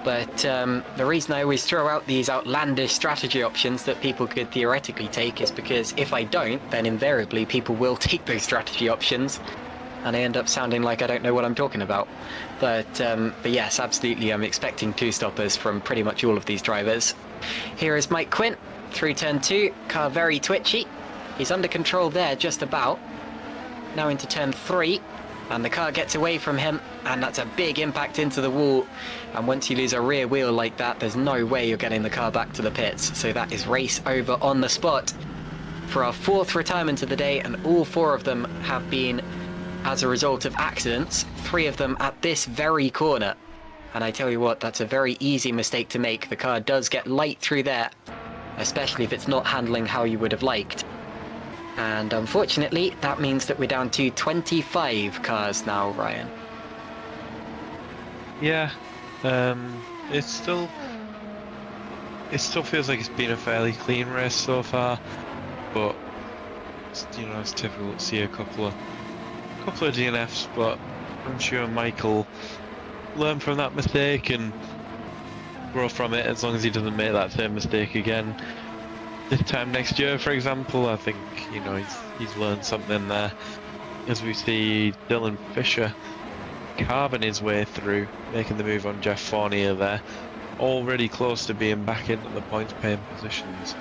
[SPEAKER 1] But the reason I always throw out these outlandish strategy options that people could theoretically take is because if I don't, then invariably people will take those strategy options, and I end up sounding like I don't know what I'm talking about. But yes, absolutely, I'm expecting 2-stoppers from pretty much all of these drivers. Here is Mike Quint through turn 2. Car very twitchy. He's under control there, just about. Now into turn 3. And the car gets away from him, and that's a big impact into the wall. And once you lose a rear wheel like that, there's no way you're getting the car back to the pits. So that is race over on the spot for our 4th retirement of the day, and all 4 of them have been as a result of accidents, 3 of them at this very corner. And I tell you what, that's a very easy mistake to make. The car does get light through there, especially if it's not handling how you would have liked. And unfortunately, that means that we're down to 25 cars now, Ryan.
[SPEAKER 2] Yeah, it still feels like it's been a fairly clean race so far, but it's difficult to see a couple of DNFs. But I'm sure Michael learn from that mistake and grow from it, as long as he doesn't make that same mistake again this time next year, for example. I think he's learned something there, as we see Dylan Fisher carving his way through, making the move on Jeff Fournier there, already close to being back into the points paying positions.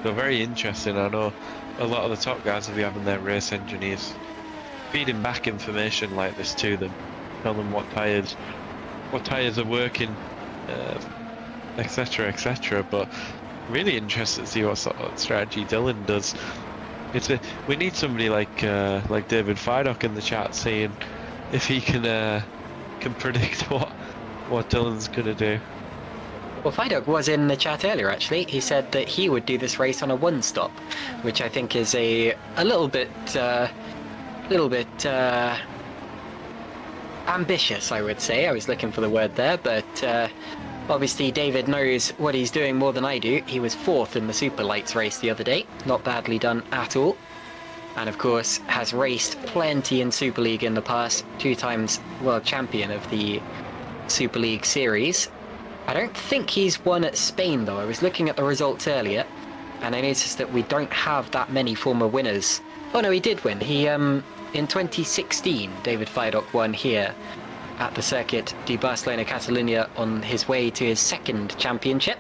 [SPEAKER 2] So very interesting. I know a lot of the top guys will be having their race engineers feeding back information like this to them, tell them what tyres are working, etc, etc. But really interested to see what sort of strategy Dylan does. We need somebody like David Fidock in the chat saying if he can predict what Dylan's gonna do.
[SPEAKER 1] Well, Fidok was in the chat earlier, actually. He said that he would do this race on a one-stop, which I think is a little bit ambitious, I would say. I was looking for the word there, but obviously David knows what he's doing more than I do. He was 4th in the Super Lights race the other day. Not badly done at all. And of course, has raced plenty in Super League in the past. 2 times world champion of the Super League series. I don't think he's won at Spain, though. I was looking at the results earlier, and I noticed that we don't have that many former winners. Oh no, he did win. He, in 2016, David Fidock won here at the Circuit de Barcelona Catalunya on his way to his 2nd championship.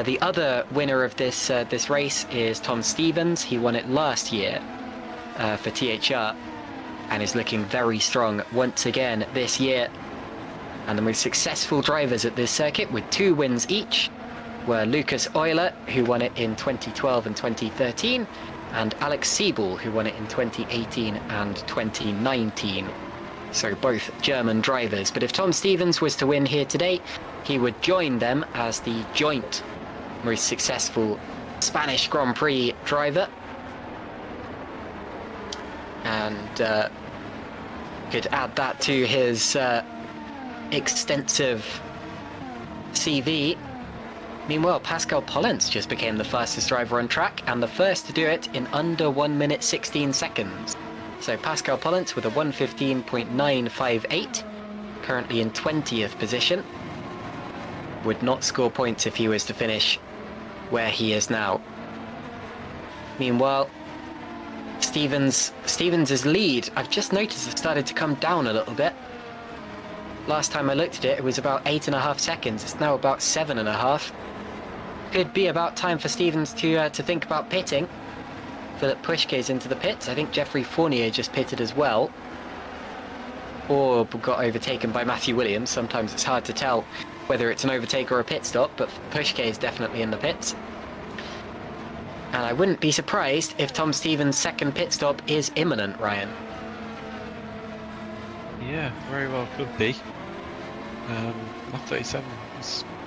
[SPEAKER 1] The other winner of this race is Tom Stevens. He won it last year for THR, and is looking very strong once again this year. And the most successful drivers at this circuit, with 2 wins each, were Lucas Euler, who won it in 2012 and 2013, and Alex Siebel, who won it in 2018 and 2019. So both German drivers. But if Tom Stevens was to win here today, he would join them as the joint most successful Spanish Grand Prix driver. And could add that to his extensive CV. Meanwhile, Pascal Pollens just became the fastest driver on track, and the first to do it in under 1 minute 16 seconds. So Pascal Pollens with a 1:15.958, currently in 20th position. Would not score points if he was to finish where he is now. Meanwhile, Stevens' lead, I've just noticed, it started to come down a little bit. Last time I looked at it, it was about 8.5 seconds. It's now about 7.5. Could be about time for Stevens to think about pitting. Philip Pushka's into the pits. I think Jeffrey Fournier just pitted as well, or got overtaken by Matthew Williams. Sometimes it's hard to tell whether it's an overtake or a pit stop, but Pushka is definitely in the pits. And I wouldn't be surprised if Tom Stevens' 2nd pit stop is imminent, Ryan.
[SPEAKER 2] Yeah, very well could be. Lap 37.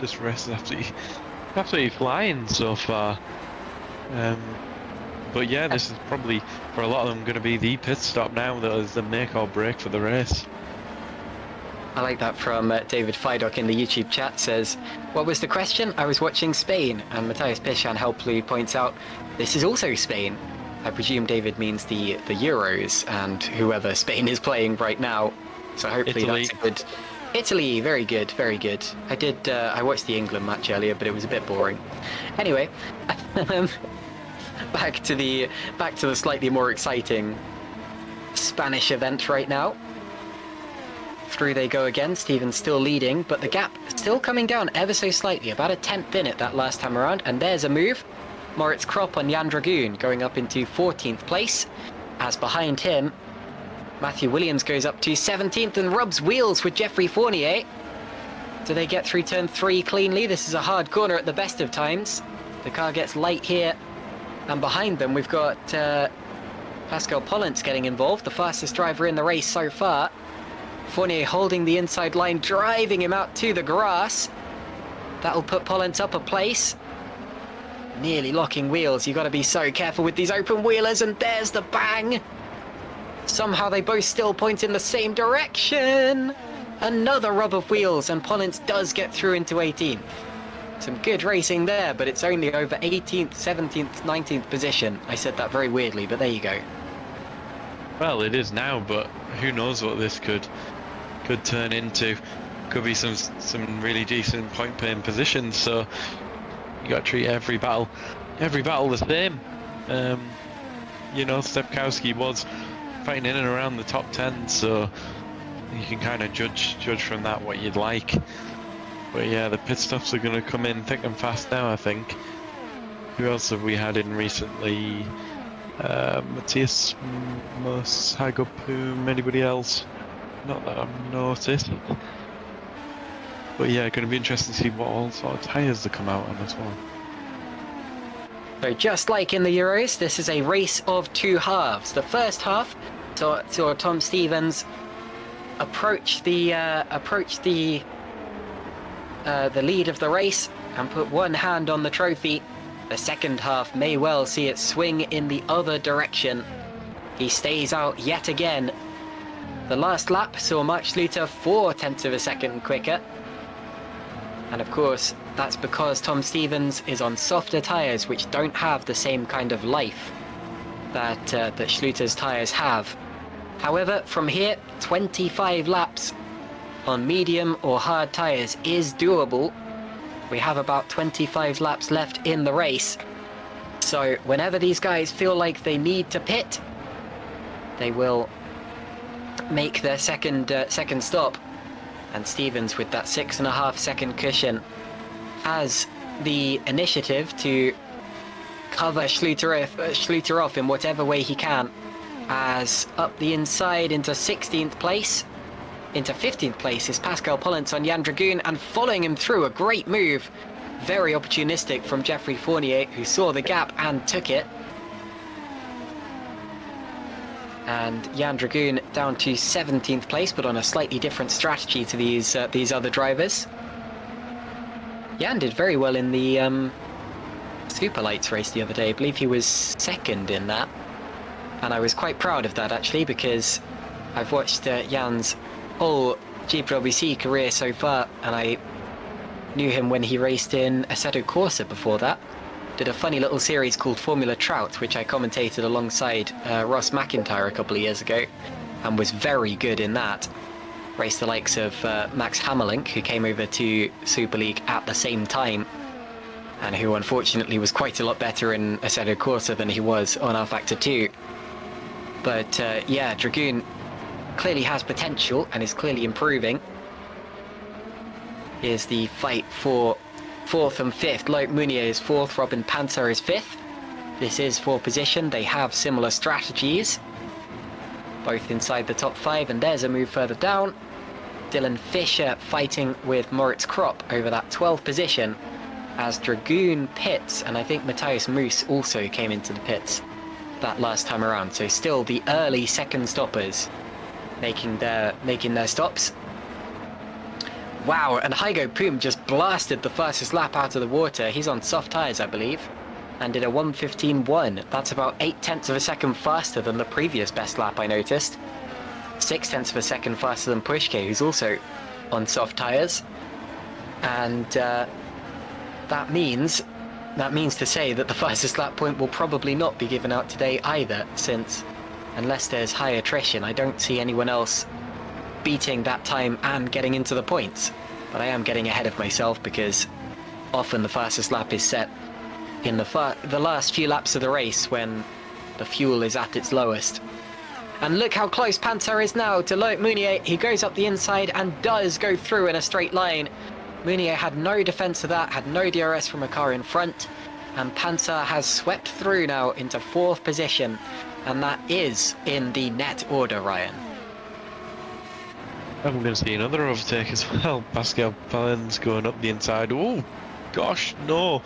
[SPEAKER 2] This race is absolutely flying so far. But yeah, this is probably for a lot of them going to be the pit stop now. That is the make or break for the race.
[SPEAKER 1] I like that from David Fidock in the YouTube chat. Says, what was the question? I was watching Spain. And Matthias Pishan helpfully points out, this is also Spain. I presume David means the Euros and whoever Spain is playing right now. So hopefully
[SPEAKER 2] Italy.
[SPEAKER 1] That's a good... Italy, very good, very good. I watched the England match earlier, but it was a bit boring. Anyway, back to the slightly more exciting Spanish event right now. Through they go again. Stevens still leading, but the gap still coming down ever so slightly, about a 10th in it that last time around. And there's a move. Moritz Kropp on Jan Dragoon going up into 14th place, as behind him Matthew Williams goes up to 17th and rubs wheels with Jeffrey Fournier. Do they get through turn 3 cleanly? This is a hard corner at the best of times. The car gets light here, and behind them we've got Pascal Pollens getting involved, the fastest driver in the race so far. Fournier holding the inside line, driving him out to the grass. That'll put Pollens up a place. Nearly locking wheels. You've got to be so careful with these open wheelers, and there's the bang. Somehow they both still point in the same direction. Another rub of wheels, and Pollens does get through into 18th. Some good racing there, but it's only over 18th, 17th, 19th position. I said that very weirdly, but there you go.
[SPEAKER 2] Well, it is now, but who knows what this could turn into. Could be some really decent point-paying positions, so you got to treat every battle the same. You know, Stepkowski was fighting in and around the top 10, so you can kind of judge from that what you'd like. But yeah, the pit stops are going to come in thick and fast now, I think. Who else have we had in recently? Matthias Mosagopum, anybody else? Not that I've noticed. But yeah, going to be interesting to see what all sort of tyres they come out on as well.
[SPEAKER 1] So just like in the Euros, this is a race of two halves. The first half saw Tom Stevens approach the lead of the race and put one hand on the trophy. The second half may well see it swing in the other direction. He stays out yet again. The last lap saw Mark Schluter 4/10 of a second quicker. And of course, that's because Tom Stevens is on softer tyres, which don't have the same kind of life that Schluter's tyres have. However, from here, 25 laps on medium or hard tyres is doable. We have about 25 laps left in the race. So whenever these guys feel like they need to pit, they will make their second stop. And Stevens, with that 6.5 second cushion, has the initiative to cover Schluter off in whatever way he can, as up the inside into 16th place. Into 15th place is Pascal Pollens on Jan Dragoon, and following him through, a great move. Very opportunistic from Geoffrey Fournier, who saw the gap and took it. And Jan Dragoon down to 17th place, but on a slightly different strategy to these other drivers. Jan did very well in the Superlights race the other day. I believe he was second in that. And I was quite proud of that, actually, because I've watched Jan's whole GPVWC career so far, and I knew him when he raced in Assetto Corsa before that. Did a funny little series called Formula Trout, which I commentated alongside Ross McIntyre a couple of years ago, and was very good in that. Raced the likes of Max Hammerlink, who came over to Super League at the same time, and who unfortunately was quite a lot better in Assetto Corsa than he was on R-Factor 2. But yeah, Dragoon clearly has potential and is clearly improving. Here's the fight for 4th and 5th. Loic Meunier is 4th, Robin Panzer is 5th. This is for position. They have similar strategies, both inside the top 5, and there's a move further down. Dylan Fisher fighting with Moritz Kropp over that 12th position as Dragoon pits, and I think Matthias Moos also came into the pits that last time around. So still the early second stoppers making their stops. Wow, and Hygo Poom just blasted the fastest lap out of the water. He's on soft tyres, I believe, and did a 1:15.1. That's about 0.8 of a second faster than the previous best lap, I noticed. 0.6 of a second faster than Pushke, who's also on soft tyres. And that means to say that the fastest lap point will probably not be given out today either, since unless there's high attrition, I don't see anyone else beating that time and getting into the points. But I am getting ahead of myself, because often the fastest lap is set in the last few laps of the race when the fuel is at its lowest. And look how close Panzer is now to Loic Meunier. He goes up the inside and does go through in a straight line. Meunier had no defence of that, had no DRS from a car in front, and Panzer has swept through now into 4th position, and that is in the net order, Ryan.
[SPEAKER 2] I'm going to see another overtake as well. Pascal Pollens going up the inside. Oh, gosh, no.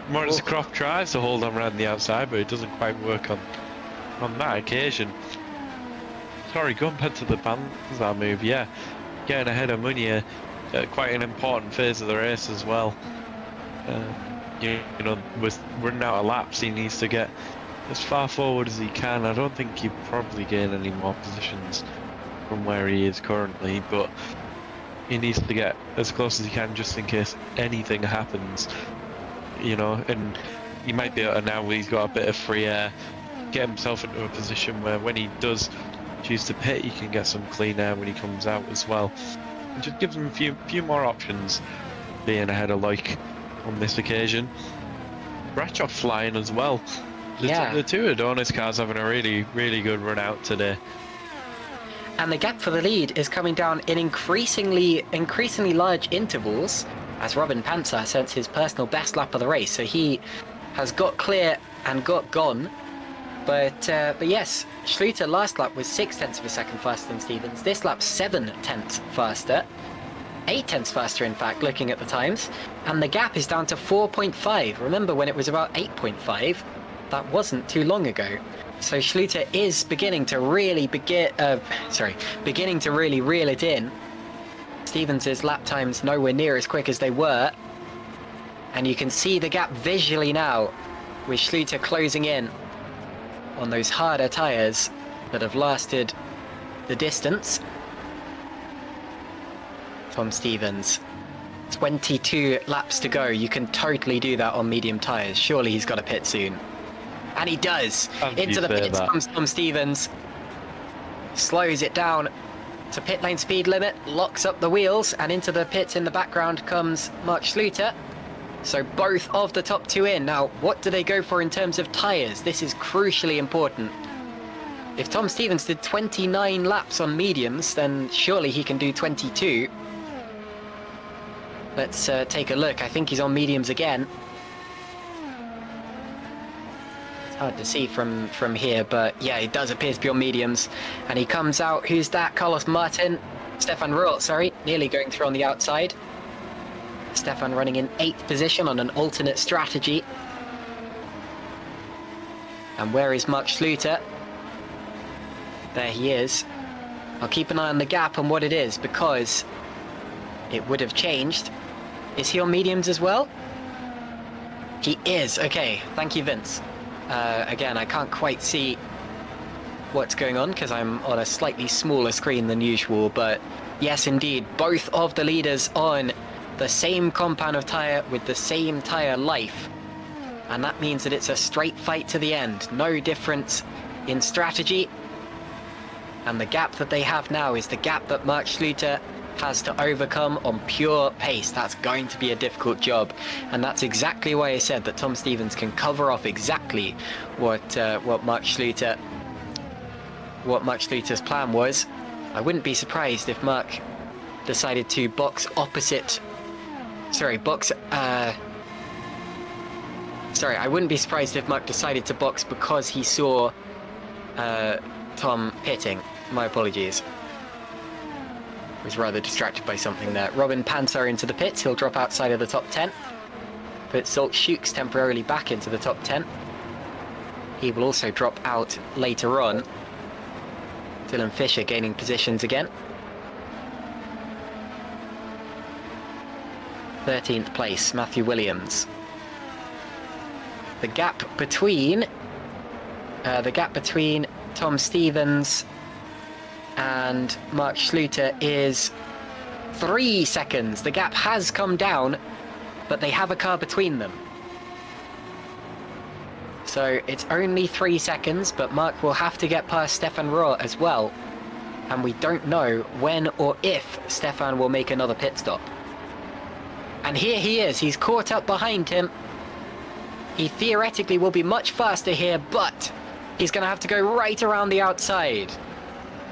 [SPEAKER 2] Moritz Kropp tries to hold on around the outside, but it doesn't quite work on that occasion. Sorry, going back to the Panzer move, yeah. Getting ahead of Meunier, quite an important phase of the race as well. You know, with running out of laps, he needs to get as far forward as he can. I don't think he'll probably gain any more positions from where he is currently, but he needs to get as close as he can just in case anything happens, you know. And he might be able to, now he's got a bit of free air, get himself into a position where when he does choose to pit, he can get some clean air when he comes out as well. It just gives him a few more options being ahead of Loic on this occasion. Braccio flying as well. The two Adonis cars having a really good run out today.
[SPEAKER 1] And the gap for the lead is coming down in increasingly large intervals, as Robin Panzer sets his personal best lap of the race. So he has got clear and got gone. But yes, Schluter last lap was 0.6 of a second faster than Stevens. This lap 0.7 faster. 8 tenths faster, in fact, looking at the times. And the gap is down to 4.5. Remember when it was about 8.5? That wasn't too long ago. So Schluter is beginning to really beginning to really reel it in. Stevens' lap times nowhere near as quick as they were. And you can see the gap visually now, with Schluter closing in on those harder tyres that have lasted the distance. Tom Stevens, 22 laps to go. You can totally do that on medium tyres. Surely he's got to pit soon. And he does. Into the pits comes Tom Stevens. Slows it down to pit lane speed limit, locks up the wheels, and into the pits in the background comes Mark Schluter. So both of the top two in. Now, what do they go for in terms of tyres? This is crucially important. If Tom Stevens did 29 laps on mediums, then surely he can do 22. Let's take a look. I think he's on mediums again. It's hard to see from here, but yeah, he does appear to be on mediums. And he comes out. Who's that? Carlos Martin. Stefan Roth, sorry. Nearly going through on the outside. Stefan running in 8th position on an alternate strategy. And where is Mark Schluter? There he is. I'll keep an eye on the gap and what it is, because it would have changed. Is he on mediums as well? He is. Okay, thank you, Vince. Again, I can't quite see what's going on because I'm on a slightly smaller screen than usual, but yes, indeed, both of the leaders on the same compound of tyre with the same tyre life. And that means that it's a straight fight to the end. No difference in strategy. And the gap that they have now is the gap that Mark Schluter has to overcome on pure pace. That's going to be a difficult job. And that's exactly why I said that Tom Stevens can cover off exactly what Mark Schluter's plan was. I wouldn't be surprised if Mark decided to box opposite. I wouldn't be surprised if Mark decided to box because he saw Tom pitting. My apologies. Was rather distracted by something there. Robin Pansar into the pits. He'll drop outside of the top 10. But Zolt Schukes temporarily back into the top 10. He will also drop out later on. Dylan Fisher gaining positions again. 13th place, Matthew Williams. The gap between Tom Stevens and Mark Schluter is 3 seconds. The gap has come down, but they have a car between them. So it's only 3 seconds, but Mark will have to get past Stefan Rohr as well. And we don't know when or if Stefan will make another pit stop. And here he is. He's caught up behind him. He theoretically will be much faster here, but he's going to have to go right around the outside.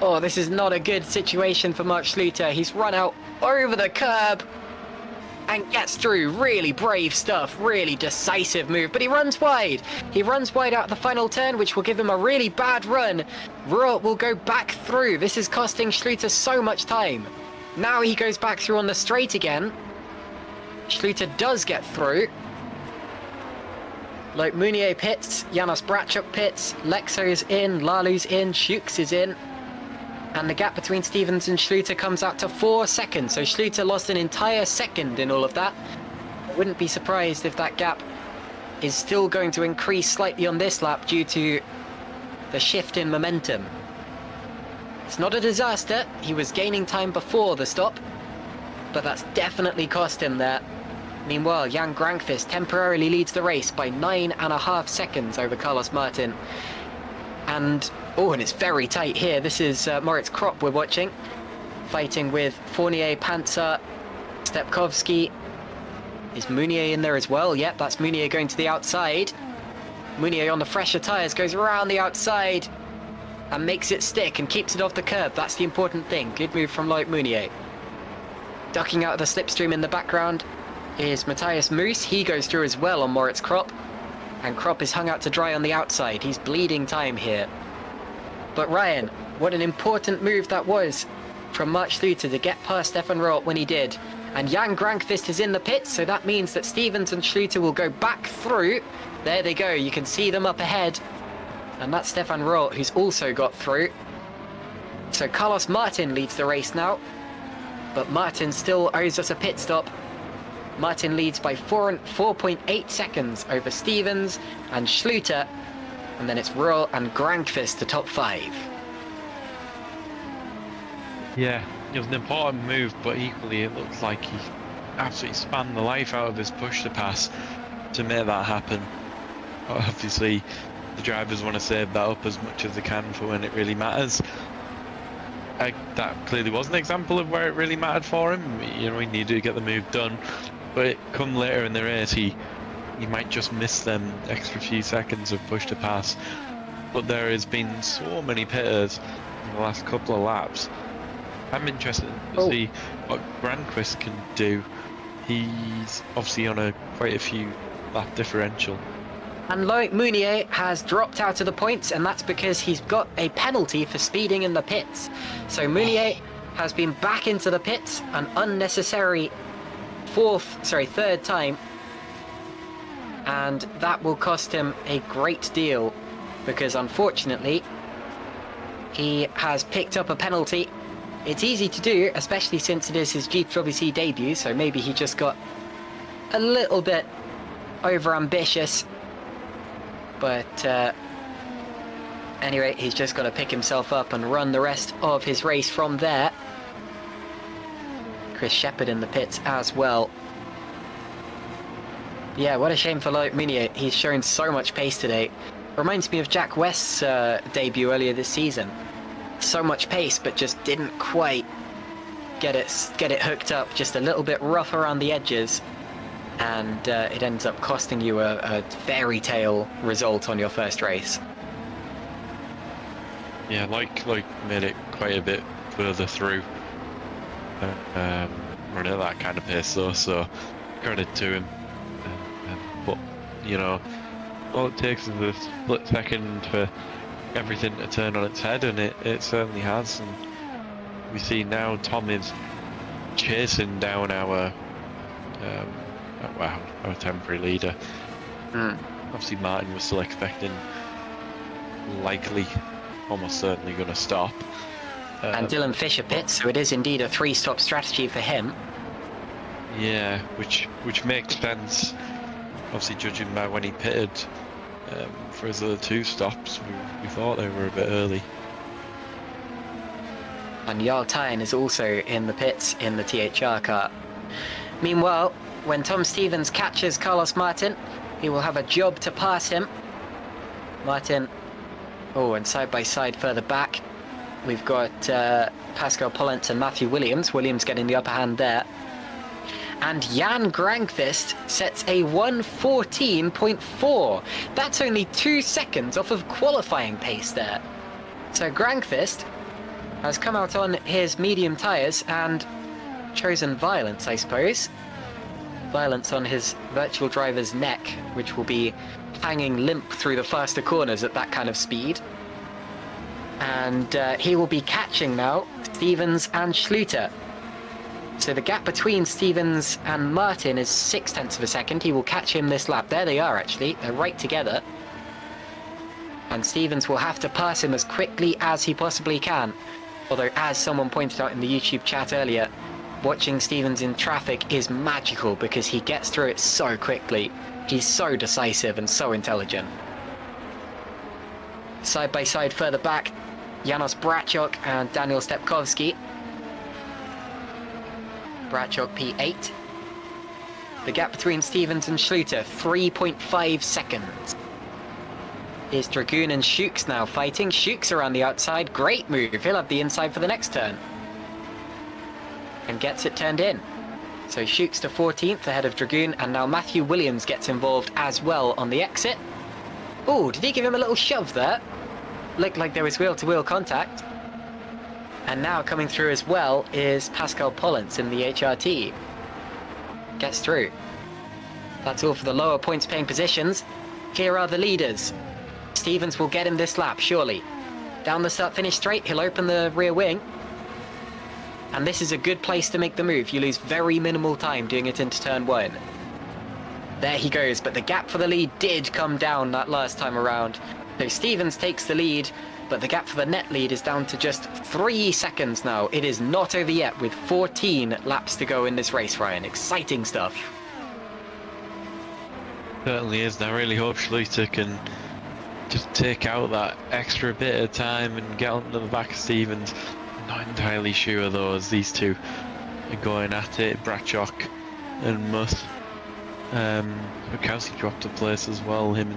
[SPEAKER 1] Oh, this is not a good situation for Mark Schluter. He's run out over the curb and gets through. Really brave stuff, really decisive move, but he runs wide. He runs wide out the final turn, which will give him a really bad run. Rohr will go back through. This is costing Schluter so much time. Now he goes back through on the straight again. Schluter does get through. Like Mounier pits, Janos Brachuk pits, Lexo's in, Lalu's in, Schukes is in. And the gap between Stevens and Schluter comes out to 4 seconds. So Schluter lost an entire second in all of that. I wouldn't be surprised if that gap is still going to increase slightly on this lap due to the shift in momentum. It's not a disaster. He was gaining time before the stop, but that's definitely cost him there. Meanwhile, Jan Grankvist temporarily leads the race by 9.5 seconds over Carlos Martin. And it's very tight here. This is Moritz Kropp we're watching, fighting with Fournier, Panzer, Stepkovsky. Is Mounier in there as well? Yep, that's Mounier going to the outside. Mounier on the fresher tyres goes around the outside and makes it stick and keeps it off the curb. That's the important thing. Good move from Loic Mounier. Ducking out of the slipstream in the background is Matthias Moos. He goes through as well on Moritz Kropp. And Kropp is hung out to dry on the outside. He's bleeding time here. But Ryan, what an important move that was from Mark Schluter to get past Stefan Roth when he did. And Jan Grankvist is in the pits, so that means that Stevens and Schluter will go back through. There they go, you can see them up ahead. And that's Stefan Roth, who's also got through. So Carlos Martin leads the race now. But Martin still owes us a pit stop. Martin leads by 4.8 seconds over Stevens and Schluter. And then it's Roth and Grankvist, the top 5.
[SPEAKER 2] Yeah, it was an important move, but equally it looks like he absolutely spanned the life out of his push to pass to make that happen. Obviously, the drivers want to save that up as much as they can for when it really matters. That clearly was an example of where it really mattered for him. You know, he needed to get the move done, but come later in the race, he might just miss them extra few seconds of push to pass. But there has been so many pitters in the last couple of laps. I'm interested to see what Grankvist can do. He's obviously on quite a few lap differential.
[SPEAKER 1] And Loic Mounier has dropped out of the points, and that's because he's got a penalty for speeding in the pits. So Mounier has been back into the pits, an unnecessary third time. And that will cost him a great deal, because unfortunately, he has picked up a penalty. It's easy to do, especially since it is his GPVWC debut, so maybe he just got a little bit over-ambitious. But anyway, he's just got to pick himself up and run the rest of his race from there. Chris Shepherd in the pits as well. Yeah, what a shame for Loic Mounier. He's shown so much pace today. Reminds me of Jack West's debut earlier this season. So much pace, but just didn't quite get it hooked up. Just a little bit rough around the edges, and it ends up costing you a fairy tale result on your first race.
[SPEAKER 2] Yeah, like made it quite a bit further through. Running at that kind of pace though, so credit to him. But you know, all it takes is a split second for everything to turn on its head, and it certainly has. And we see now Tom is chasing down our temporary leader. Obviously Martin was still expecting, likely, almost certainly going to stop.
[SPEAKER 1] And Dylan Fisher pits, so it is indeed a 3-stop strategy for him.
[SPEAKER 2] Yeah, which makes sense. Obviously, judging by when he pitted for his other 2 stops, we thought they were a bit early.
[SPEAKER 1] And Jarl Tyen is also in the pits in the THR car. Meanwhile, when Tom Stevens catches Carlos Martin, he will have a job to pass him. Martin, and side by side further back, we've got Pascal Pollent and Matthew Williams. Williams getting the upper hand there. And Jan Grankvist sets a 1:14.4. That's only 2 seconds off of qualifying pace there. So Grankvist has come out on his medium tyres and chosen violence, I suppose. Violence on his virtual driver's neck, which will be hanging limp through the faster corners at that kind of speed. And he will be catching now Stevens and Schluter. So the gap between Stevens and Martin is 0.6 of a second. He will catch him this lap. There they are, actually. They're right together. And Stevens will have to pass him as quickly as he possibly can. Although, as someone pointed out in the YouTube chat earlier, watching Stevens in traffic is magical because he gets through it so quickly. He's so decisive and so intelligent. Side by side further back, Janos Brachok and Daniel Stepkowski. Brachok P8. The gap between Stevens and Schluter, 3.5 seconds. Here's Dragoon and Shooks now fighting. Shooks around the outside. Great move. He'll have the inside for the next turn. And gets it turned in. So Shooks to 14th ahead of Dragoon, and now Matthew Williams gets involved as well on the exit. Oh, did he give him a little shove there? Looked like there was wheel-to-wheel contact. And now coming through as well is Pascal Pollent in the HRT. Gets through. That's all for the lower points paying positions. Here are the leaders. Stevens will get him this lap, surely. Down the start-finish straight, he'll open the rear wing. And this is a good place to make the move. You lose very minimal time doing it into turn 1. There he goes, but the gap for the lead did come down that last time around. So Stevens takes the lead, but the gap for the net lead is down to just 3 seconds now. It is not over yet with 14 laps to go in this race, Ryan. Exciting stuff.
[SPEAKER 2] Certainly is. I really hope Schluter can just take out that extra bit of time and get onto the back of Stevens. Not entirely sure though, as these two are going at it. Brachok and Mutt. Bukowski dropped a place as well. Him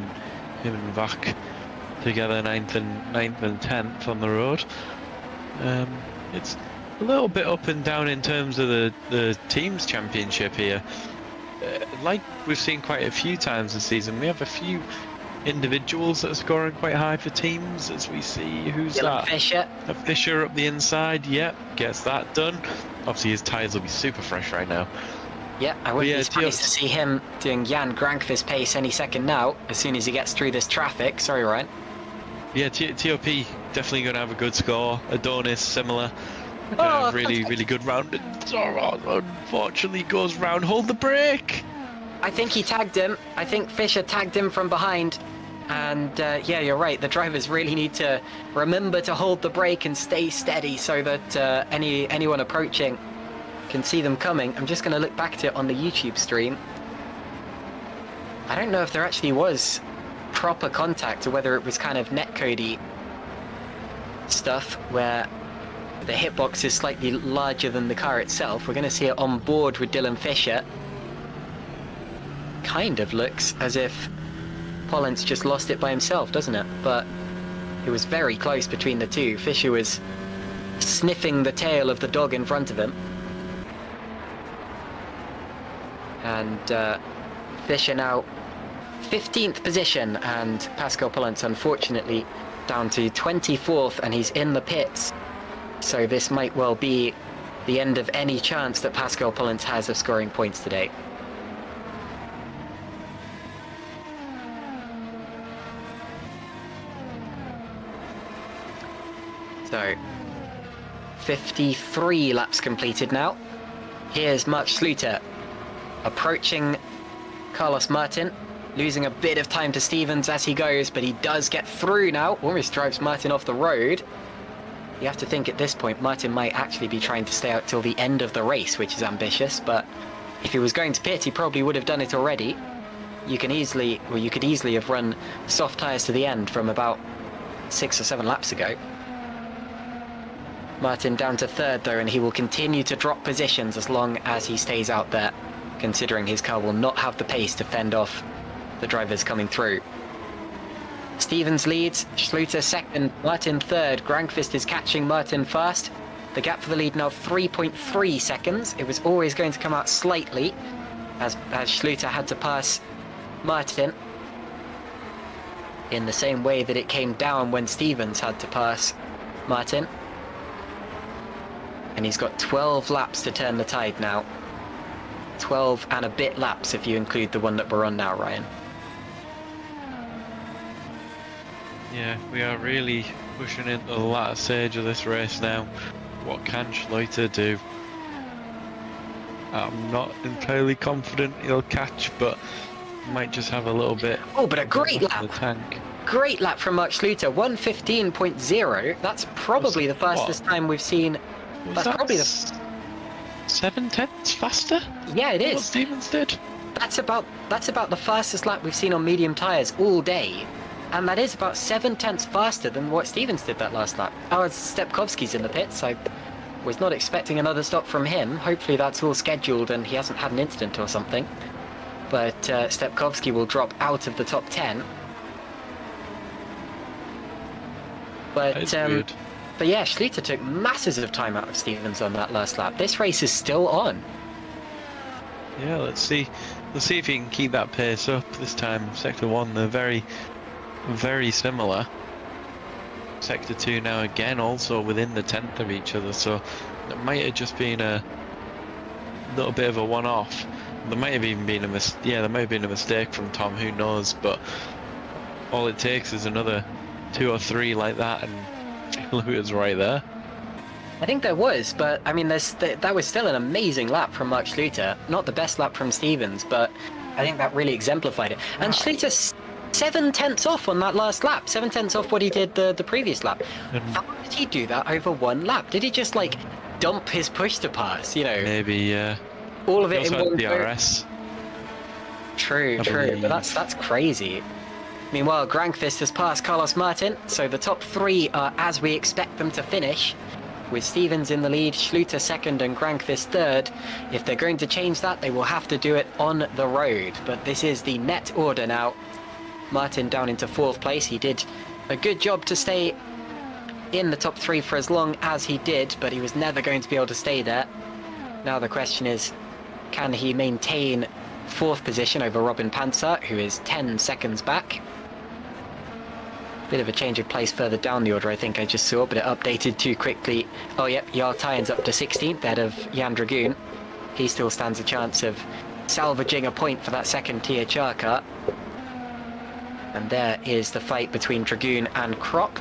[SPEAKER 2] and Vak together, 9th and 10th on the road. It's a little bit up and down in terms of the teams championship here. Like we've seen quite a few times this season, we have a few individuals that are scoring quite high for teams, as we see. Who's that?
[SPEAKER 1] Fisher.
[SPEAKER 2] A Fisher up the inside. Yep, gets that done. Obviously his tyres will be super fresh right now.
[SPEAKER 1] Yeah, I wouldn't be surprised to see him doing Jan Grankvist pace any second now, as soon as he gets through this traffic. Sorry, Ryan.
[SPEAKER 2] Yeah, TOP definitely going to have a good score. Adonis, similar. Going to have really good round. Unfortunately goes round. Hold the brake!
[SPEAKER 1] I think he tagged him. I think Fisher tagged him from behind. And yeah, you're right. The drivers really need to remember to hold the brake and stay steady so that anyone approaching can see them coming. I'm just going to look back at it on the YouTube stream. I don't know if there actually was proper contact or whether it was kind of netcodey stuff where the hitbox is slightly larger than the car itself. We're going to see it on board with Dylan Fisher. Kind of looks as if Pollins just lost it by himself, doesn't it? But it was very close between the two. Fisher was sniffing the tail of the dog in front of him. And Fisher now 15th position, and Pascal Pollins unfortunately down to 24th, and he's in the pits. So this might well be the end of any chance that Pascal Pollins has of scoring points today. So 53 laps completed now. Here's Mark Schluter approaching Carlos Martin, losing a bit of time to Stevens as he goes, but he does get through now. Almost drives Martin off the road. You have to think at this point Martin might actually be trying to stay out till the end of the race, which is ambitious, but if he was going to pit, he probably would have done it already. You could easily have run soft tyres to the end from about 6 or 7 laps ago. Martin down to 3rd though, and he will continue to drop positions as long as he stays out there, considering his car will not have the pace to fend off the drivers coming through. Stevens leads, Schluter 2nd, Martin 3rd. Grankvist is catching Martin fast. The gap for the lead now 3.3 seconds. It was always going to come out slightly as Schluter had to pass Martin in the same way that it came down when Stevens had to pass Martin. And he's got 12 laps to turn the tide now. 12 and a bit laps if you include the one that we're on now, Ryan.
[SPEAKER 2] Yeah, we are really pushing into the latter stage of this race now. What can Schluter do? I'm not entirely confident he'll catch, but might just have a little bit.
[SPEAKER 1] Oh, but a great lap!
[SPEAKER 2] The tank.
[SPEAKER 1] Great lap from Mark Schluter, 1:15.0. That's probably the fastest time we've seen. That's probably the
[SPEAKER 2] 7/10 faster.
[SPEAKER 1] Yeah, it is.
[SPEAKER 2] What Stevens did.
[SPEAKER 1] That's about the fastest lap we've seen on medium tyres all day. And that is about 7/10 faster than what Stevens did that last lap. Oh, Stepkovski's in the pits. I was not expecting another stop from him. Hopefully that's all scheduled and he hasn't had an incident or something. But Stepkovski will drop out of the top 10. But yeah, Schluter took masses of time out of Stevens on that last lap. This race is still on.
[SPEAKER 2] Yeah, let's see if he can keep that pace up this time. Sector 1, they're very similar. Sector 2 now again also within the 10th of each other, so it might have just been a little bit of a one-off. There might have even been a mistake from Tom, who knows, but all it takes is another 2 or 3 like that and Schluter's right there.
[SPEAKER 1] I think there was, but I mean, that was still an amazing lap from Mark Schluter. Not the best lap from Stevens, but I think that really exemplified it. And Schluter 7/10 off on that last lap, 7/10 off what he did the previous lap. How did he do that over one lap? Did he just like dump his push to pass? You know,
[SPEAKER 2] maybe
[SPEAKER 1] all of it in one
[SPEAKER 2] DRS.
[SPEAKER 1] True, but that's crazy. Meanwhile, Grankvist has passed Carlos Martin, so the top three are as we expect them to finish, with Stevens in the lead, Schluter second and Grankvist third. If they're going to change that, they will have to do it on the road, but this is the net order now. Martin down into fourth place. He did a good job to stay in the top three for as long as he did, but he was never going to be able to stay there. Now the question is, can he maintain fourth position over Robin Panzer, who is 10 seconds back? Bit of a change of place further down the order, I think I just saw, but it updated too quickly. Oh yep, Jarl Tynes up to 16th, ahead of Jan Dragoon. He still stands a chance of salvaging a point for that second tier char car. And there is the fight between Dragoon and Krop.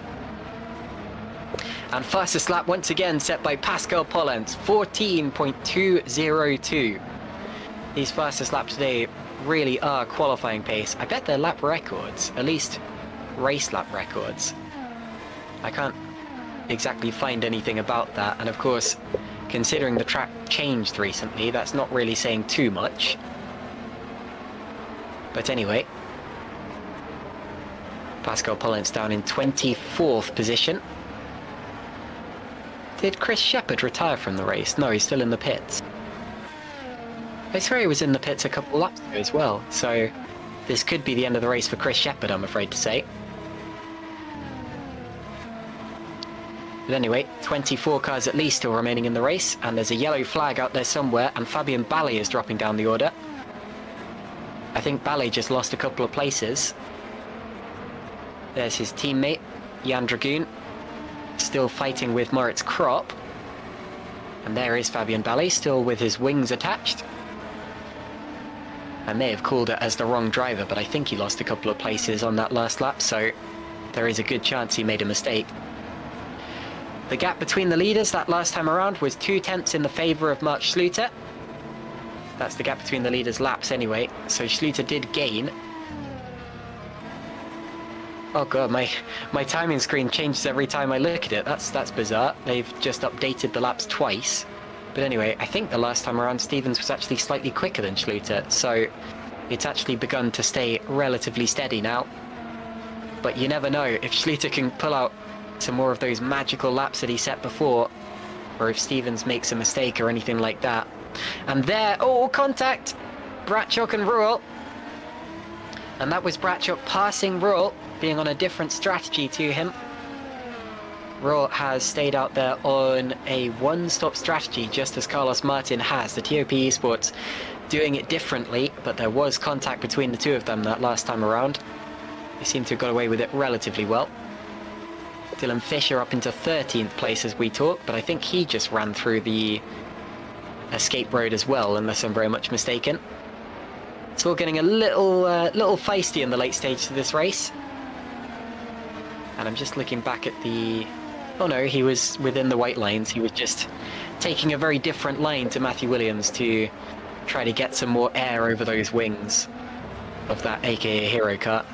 [SPEAKER 1] And fastest lap once again set by Pascal Pollens, 14.202. These fastest laps today really are qualifying pace. I bet they're lap records, at least race lap records. I can't exactly find anything about that, and of course, considering the track changed recently, that's not really saying too much. But anyway, Pascal Pollens down in 24th position. Did Chris Shepherd retire from the race? No, he's still in the pits. I swear he was in the pits a couple laps ago as well, so this could be the end of the race for Chris Shepherd, I'm afraid to say. But anyway, 24 cars at least still remaining in the race, and there's a yellow flag out there somewhere, and Fabian Ballet is dropping down the order. I think Ballet just lost a couple of places. There's his teammate, Jan Dragoon, still fighting with Moritz Krop. And there is Fabian Ballet, still with his wings attached. I may have called it as the wrong driver, but I think he lost a couple of places on that last lap, so there is a good chance he made a mistake. The gap between the leaders that last time around was 2/10 in the favour of Mark Schluter. That's the gap between the leaders' laps anyway, so Schluter did gain. Oh god, my timing screen changes every time I look at it. That's bizarre. They've just updated the laps twice. But anyway, I think the last time around Stevens was actually slightly quicker than Schluter, so it's actually begun to stay relatively steady now. But you never know, if Schluter can pull out some more of those magical laps that he set before, or if Stevens makes a mistake or anything like that. And there, oh, contact! Bratchok and Ruhl. And that was Bratchok passing Ruhl, being on a different strategy to him. Ruhl has stayed out there on a one-stop strategy, just as Carlos Martin has. The TOP Esports doing it differently, but there was contact between the two of them that last time around. They seem to have got away with it relatively well. Dylan Fisher up into 13th place as we talk, but I think he just ran through the escape road as well, unless I'm very much mistaken. It's all getting a little feisty in the late stage to this race. And I'm just looking back at the... Oh no, he was within the white lines. He was just taking a very different line to Matthew Williams to try to get some more air over those wings of that AKA Hero car.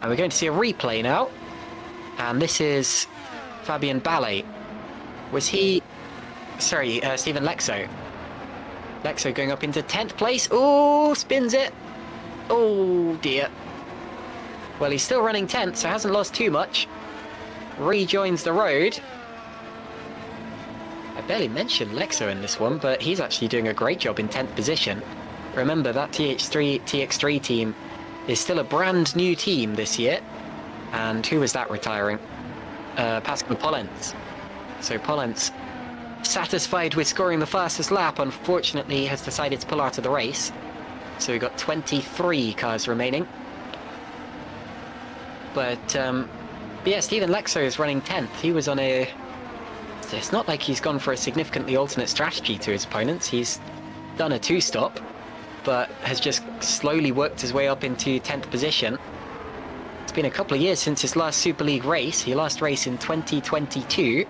[SPEAKER 1] And we're going to see a replay now. And this is Fabian Ballet. Was he... Sorry, Stephen Lexo. Lexo going up into 10th place. Oh, spins it. Oh dear. Well, he's still running 10th, so hasn't lost too much. Rejoins the road. I barely mentioned Lexo in this one, but he's actually doing a great job in 10th position. Remember, that TX3 team is still a brand new team this year. And who was that retiring? Pascal Pollens. So Pollens, satisfied with scoring the fastest lap, unfortunately has decided to pull out of the race. So we've got 23 cars remaining. But yeah, Stephen Lexo is running 10th. He was on a... It's not like he's gone for a significantly alternate strategy to his opponents. He's done a two-stop, but has just slowly worked his way up into 10th position. It's been a couple of years since his last Super League race. He last raced in 2022.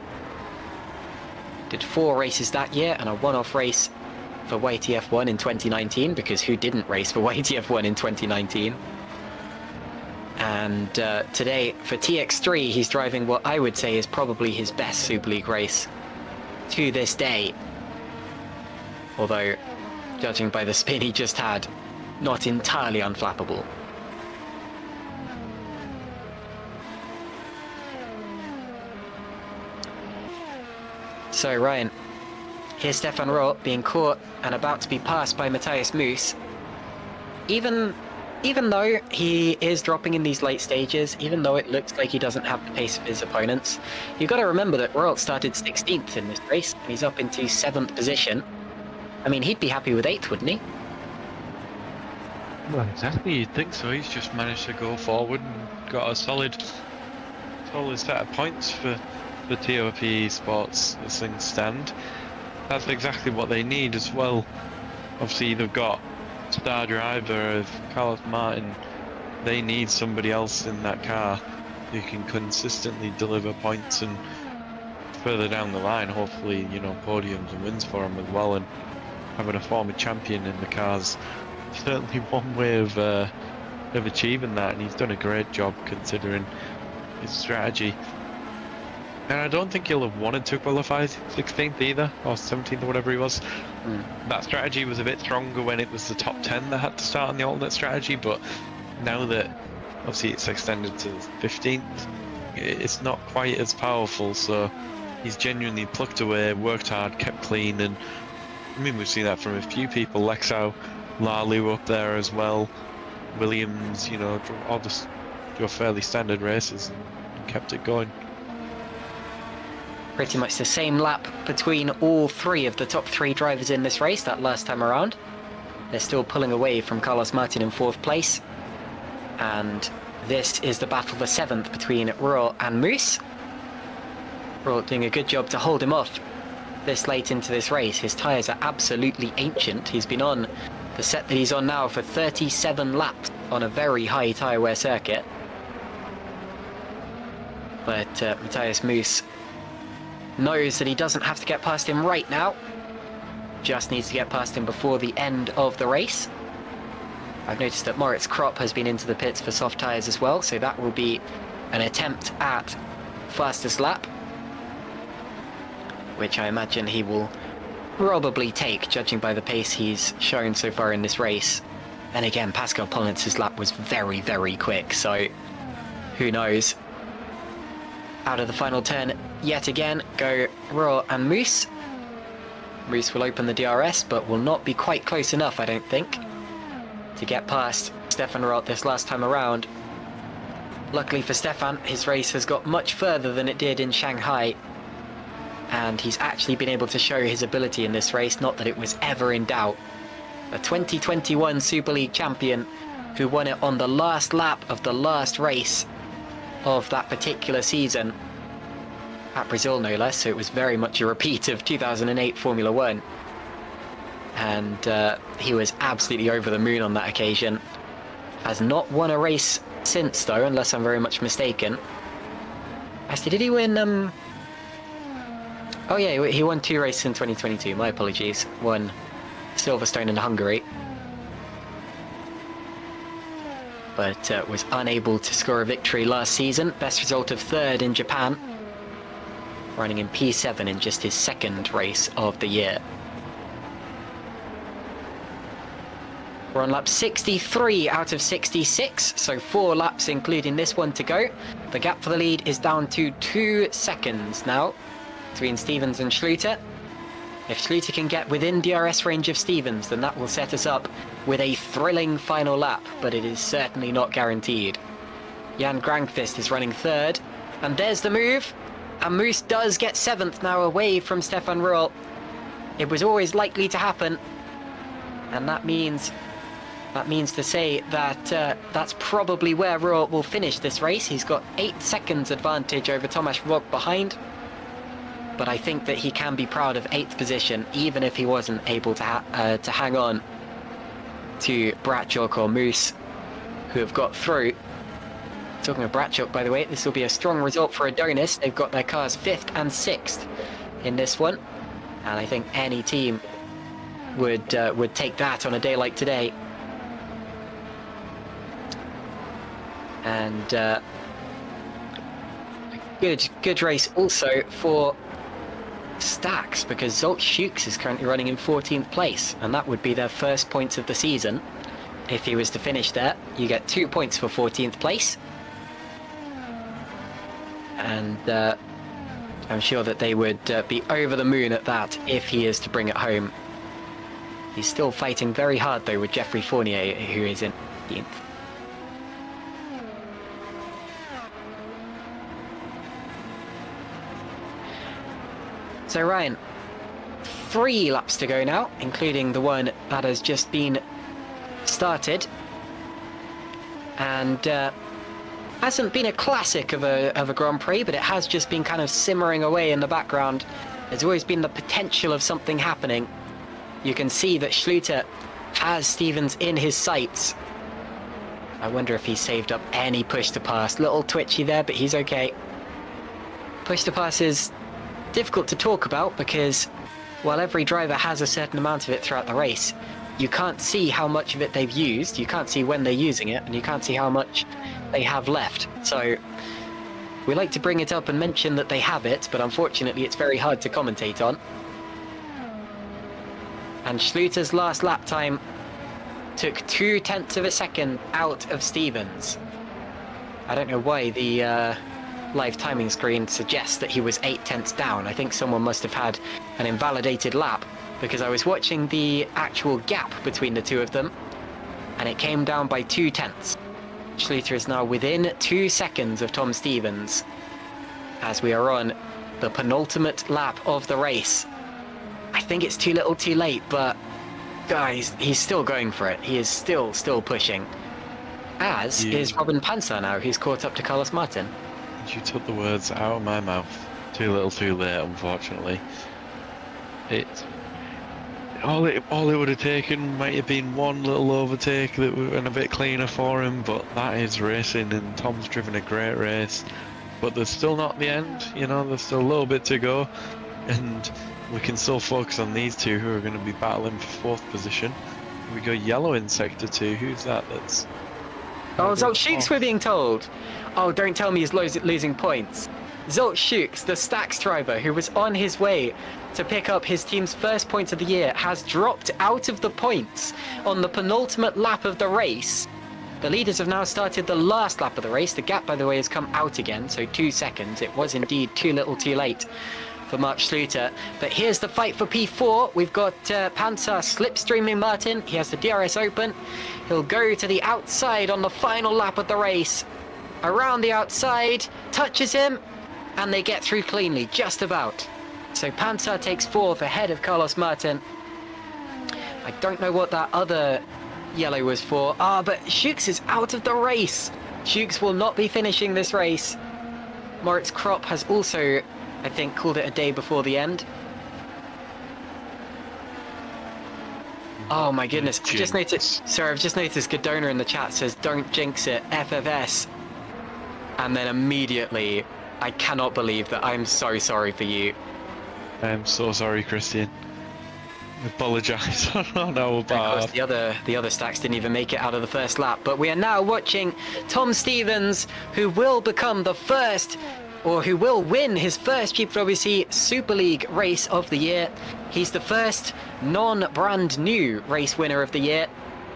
[SPEAKER 1] Did 4 races that year and a one-off race for YTF1 in 2019, because who didn't race for YTF1 in 2019? And today for TX3, he's driving what I would say is probably his best Super League race to this day. Although, judging by the spin he just had, not entirely unflappable. So Ryan, here's Stefan Roth being caught and about to be passed by Matthias Moos. Even though he is dropping in these late stages, even though it looks like he doesn't have the pace of his opponents, you've got to remember that Roth started 16th in this race, and he's up into 7th position. I mean, he'd be happy with 8th, wouldn't he?
[SPEAKER 2] Well, exactly, you'd think so. He's just managed to go forward and got a solid set of points for TOP Sports as things stand. That's exactly what they need as well. Obviously, they've got star driver of Carlos Martin. They need somebody else in that car who can consistently deliver points, and further down the line, hopefully, you know, podiums and wins for him as well. And having a former champion in the car's certainly one way of achieving that, and he's done a great job considering his strategy. And I don't think he'll have wanted to qualify 16th either, or 17th or whatever he was. That strategy was a bit stronger when it was the top 10 that had to start on the alternate strategy, but now that obviously it's extended to 15th, it's not quite as powerful. So he's genuinely plucked away, worked hard, kept clean, and I mean, we've seen that from a few people. Lexau, Lalu up there as well, Williams, you know, all just your fairly standard races and kept it going.
[SPEAKER 1] Pretty much the same lap between all 3 of the top 3 drivers in this race that last time around. They're still pulling away from Carlos Martin in 4th place. And this is the battle for 7th between Roth and Moos. Roth doing a good job to hold him off this late into this race. His tyres are absolutely ancient. He's been on the set that he's on now for 37 laps on a very high tyre wear circuit. But Matthias Moos knows that he doesn't have to get past him right now. Just needs to get past him before the end of the race. I've noticed that Moritz Kropp has been into the pits for soft tyres as well, so that will be an attempt at fastest lap, which I imagine he will probably take, judging by the pace he's shown so far in this race. And again, Pascal Pollentz's lap was very, very quick, so who knows. Out of the final turn yet again go Roth and Moos. Moos will open the DRS, but will not be quite close enough, I don't think, to get past Stefan Roth this last time around. Luckily for Stefan, his race has got much further than it did in Shanghai, and he's actually been able to show his ability in this race, not that it was ever in doubt. A 2021 Super League champion who won it on the last lap of the last race of that particular season, at Brazil no less, so it was very much a repeat of 2008 Formula 1. And he was absolutely over the moon on that occasion. Has not won a race since though, unless I'm very much mistaken. Actually, did he win? Oh yeah, he won 2 races in 2022, my apologies. Won Silverstone in Hungary. But was unable to score a victory last season. Best result of 3rd in Japan, running in P7 in just his 2nd race of the year. We're on lap 63 out of 66, so 4 laps including this one to go. The gap for the lead is down to 2 seconds now between Stevens and Schluter. If Schluter can get within DRS range of Stevens, then that will set us up with a thrilling final lap, but it is certainly not guaranteed. Jan Granqvist is running 3rd, and there's the move, and Moos does get 7th now, away from Stefan Roth. It was always likely to happen, and that means to say that that's probably where Roth will finish this race. He's got 8 seconds advantage over Tomasz Vogt behind, but I think that he can be proud of 8th position, even if he wasn't able to hang on to Bratschock or Moos, who have got through. Talking of Bratschock, by the way, this will be a strong result for Adonis. They've got their cars 5th and 6th in this one. And I think any team would take that on a day like today. And a good race also for Stacks, because Zolt Shukes is currently running in 14th place, and that would be their first points of the season. If he was to finish there, you get 2 points for 14th place. And I'm sure that they would be over the moon at that if he is to bring it home. He's still fighting very hard though with Geoffrey Fournier, who is in 15th. So Ryan, 3 laps to go now, including the one that has just been started. And hasn't been a classic of a Grand Prix, but it has just been kind of simmering away in the background. There's always been the potential of something happening. You can see that Schluter has Stevens in his sights. I wonder if he saved up any push to pass. Little twitchy there, but he's okay. Push to pass is difficult to talk about because while every driver has a certain amount of it throughout the race, you can't see how much of it they've used, you can't see when they're using it, and you can't see how much they have left. So we like to bring it up and mention that they have it, but unfortunately it's very hard to commentate on. And Schluter's last lap time took 0.2 of a second out of Stevens. I don't know why the live timing screen suggests that he was 0.8 down. I think someone must have had an invalidated lap, because I was watching the actual gap between the two of them, and it came down by 0.2. Schluter is now within 2 seconds of Tom Stevens, as we are on the penultimate lap of the race. I think it's too little too late, but guys, he's still going for it. He is still pushing, as is Robin Panzer now, who's caught up to Carlos Martin.
[SPEAKER 2] You took the words out of my mouth. Too little too late, unfortunately. All it would have taken might have been one little overtake that would have been a bit cleaner for him, but that is racing, and Tom's driven a great race. But there's still not the end, you know, there's still a little bit to go, and we can still focus on these two who are going to be battling for 4th position. We go yellow in sector 2. Who's that? That's...
[SPEAKER 1] Oh, Zolt Shukes, we're being told. Oh, don't tell me he's losing points. Zolt Shukes, the Stacks driver who was on his way to pick up his team's first points of the year, has dropped out of the points on the penultimate lap of the race. The leaders have now started the last lap of the race. The gap, by the way, has come out again, so 2 seconds. It was indeed too little too late for Mark Schluter. But here's the fight for P4. We've got Panzer slipstreaming Martin. He has the DRS open. He'll go to the outside on the final lap of the race. Around the outside, touches him, and they get through cleanly, just about. So Panzer takes 4th ahead of Carlos Martin. I don't know what that other yellow was for. But Shukes is out of the race. Shukes will not be finishing this race. Moritz Kropp has also, I think, called it a day before the end. Oh my goodness, I've just noticed Godona in the chat says, don't jinx it, FFS. And then immediately, I cannot believe that. I'm so sorry for you.
[SPEAKER 2] I'm so sorry, Christian. I apologise on our behalf.
[SPEAKER 1] Of course, the other Stacks didn't even make it out of the first lap. But we are now watching Tom Stevens, who will become the first, or who will win his first GPVWC Super League race of the year. He's the first non-brand new race winner of the year,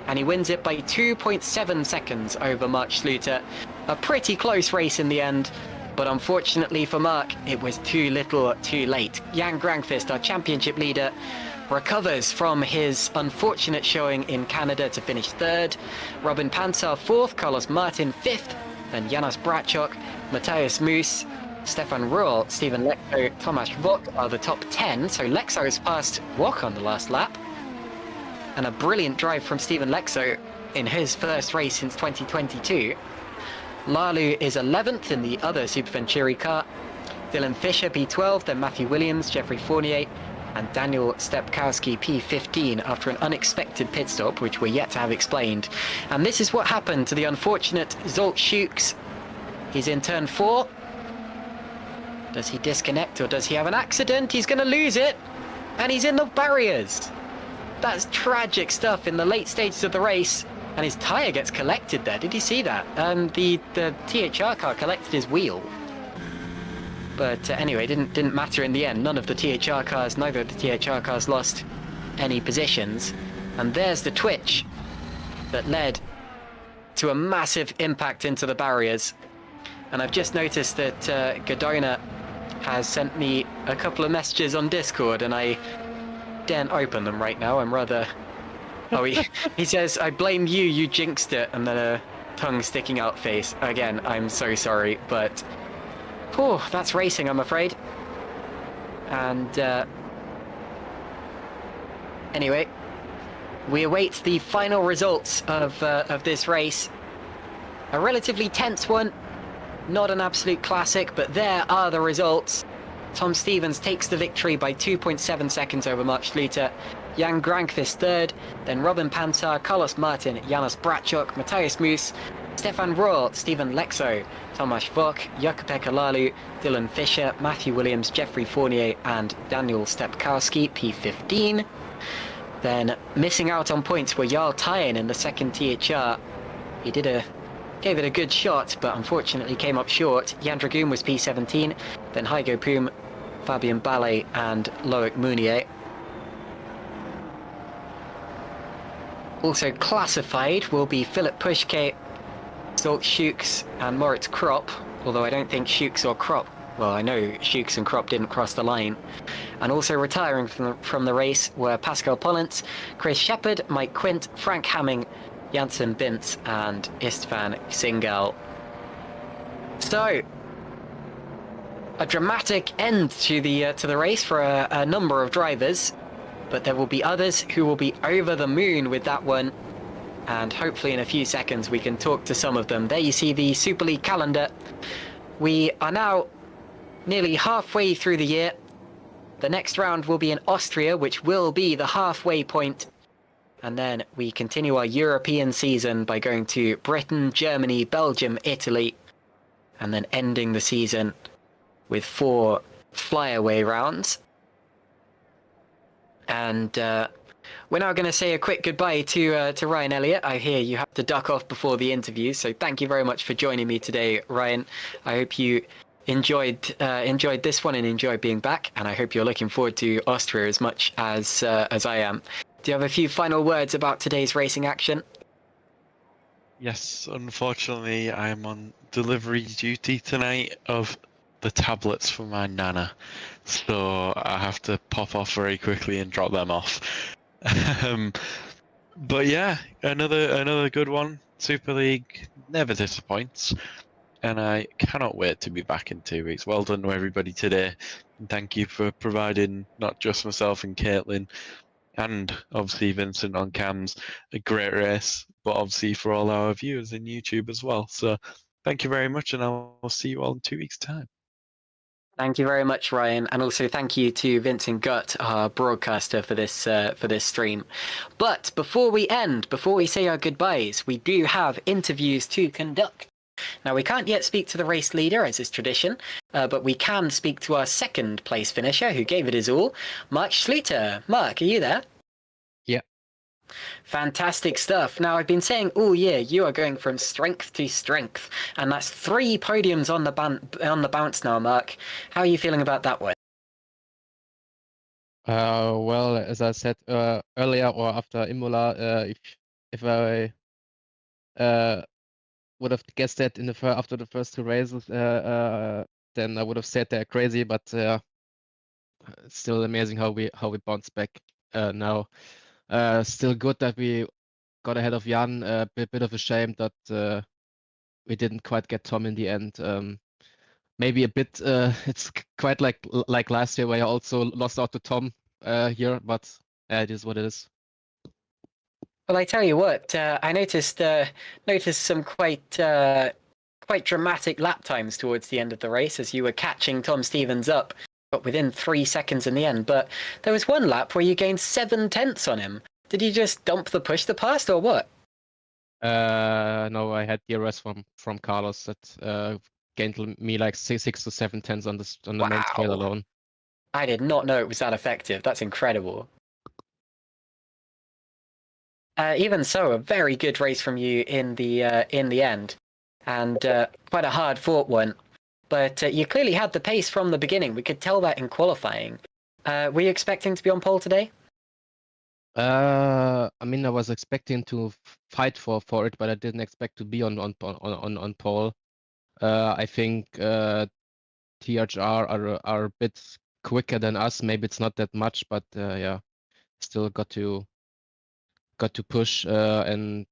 [SPEAKER 1] and he wins it by 2.7 seconds over Mark Schluter. A pretty close race in the end. But unfortunately for Mark, it was too little too late. Jan Grangfist, our championship leader, recovers from his unfortunate showing in Canada to finish 3rd. Robin Panzer 4th, Carlos Martin 5th, then Janos Brachok, Matthias Moos, Stefan Ruhl, Stephen Lexo, Tomasz Wok are the top 10. So Lexo has passed Wok on the last lap. And a brilliant drive from Stephen Lexo in his first race since 2022. Lalu is 11th in the other Super Venturi car. Dylan Fisher P12, then Matthew Williams, Geoffrey Fournier, and Daniel Stepkowski P15 after an unexpected pit stop, which we're yet to have explained. And this is what happened to the unfortunate Zolt Shukes. He's in turn 4. Does he disconnect or does he have an accident? He's going to lose it. and he's in the barriers. That's tragic stuff in the late stages of the race. And his tyre gets collected there. Did you see that? The THR car collected his wheel. But anyway, didn't matter in the end. None of the THR cars, neither of the THR cars lost any positions. And there's the twitch that led to a massive impact into the barriers. And I've just noticed that Godona has sent me a couple of messages on Discord, and I daren't open them right now. I'm rather... Oh, he says, I blame you, you jinxed it, and then a tongue sticking out face. Again, I'm so sorry, but... Oh, that's racing, I'm afraid. And, anyway, we await the final results of this race. A relatively tense one, not an absolute classic, but there are the results. Tom Stevens takes the victory by 2.7 seconds over Mark Schluter. Jan Grankvist third, then Robin Pansar, Carlos Martin, Janos Brachok, Matthias Moos, Stefan Rohr, Stephen Lexo, Tomasz Vok, Jakub Kalalu, Dylan Fisher, Matthew Williams, Jeffrey Fournier, and Daniel Stepkowski, P15. Then missing out on points were Jarl Tyen in the second THR. He gave it a good shot, but unfortunately came up short. Jan Dragoon was P17, then Hygo Poom, Fabian Ballet, and Loic Mounier. Also classified will be Philip Pushke, Zolt Schukes, and Moritz Kropp, although I don't think Schukes or Kropp, well, I know Schukes and Kropp didn't cross the line. And also retiring from the race were Pascal Pollens, Chris Shepard, Mike Quint, Frank Hamming, Janssen Bintz, and Istvan Singal. So, a dramatic end to the race for a number of drivers. But there will be others who will be over the moon with that one. And hopefully in a few seconds we can talk to some of them. There you see the Super League calendar. We are now nearly halfway through the year. The next round will be in Austria, which will be the halfway point. And then we continue our European season by going to Britain, Germany, Belgium, Italy. And then ending the season with 4 flyaway rounds. And we're now going to say a quick goodbye to Ryan Elliott. I hear you have to duck off before the interview, so thank you very much for joining me today, Ryan. I hope you enjoyed this one and enjoyed being back, and I hope you're looking forward to Austria as much as I am. Do you have a few final words about today's racing action?
[SPEAKER 2] Yes, unfortunately, I'm on delivery duty tonight of the tablets for my nana, so I have to pop off very quickly and drop them off. But yeah, another good one. Super League never disappoints, and I cannot wait to be back in 2 weeks. Well done to everybody today, and thank you for providing not just myself and Caitlin, and obviously Vincent on cams, a great race, but obviously for all our viewers in YouTube as well. So thank you very much, and I'll see you all in 2 weeks' time.
[SPEAKER 1] Thank you very much, Ryan, and also thank you to Vincent Gutt, our broadcaster, for this stream. But before we say our goodbyes, we do have interviews to conduct. Now, we can't yet speak to the race leader, as is tradition, but we can speak to our second place finisher, who gave it his all, Mark Schluter. Mark, are you there?
[SPEAKER 3] Yeah.
[SPEAKER 1] Fantastic stuff. Now, I've been saying all year you are going from strength to strength, and that's 3 podiums on the bounce now, Mark. How are you feeling about that one?
[SPEAKER 3] Well, as I said earlier or after Imola, if I would have guessed that after the first 2 races, then I would have said they're crazy. But it's still amazing how we bounced back now. Still good that we got ahead of Jan. A bit of a shame that we didn't quite get Tom in the end. Maybe a bit. It's quite like last year where I also lost out to Tom here, but it is what it is.
[SPEAKER 1] Well, I tell you what, I noticed some quite dramatic lap times towards the end of the race as you were catching Tom Stevens up, but within 3 seconds in the end. But there was one lap where you gained 7 tenths on him. Did you just dump the push the past or what?
[SPEAKER 3] No, I had DRS from Carlos that gained me like 6 to 7 tenths on the main trail alone.
[SPEAKER 1] I did not know it was that effective. That's incredible. Even so, a very good race from you in the end, and quite a hard-fought one. But you clearly had the pace from the beginning. We could tell that in qualifying. Were you expecting to be on pole today?
[SPEAKER 3] I mean, I was expecting to fight for it, but I didn't expect to be on pole. I think THR are a bit quicker than us. Maybe it's not that much, but yeah, still got to push and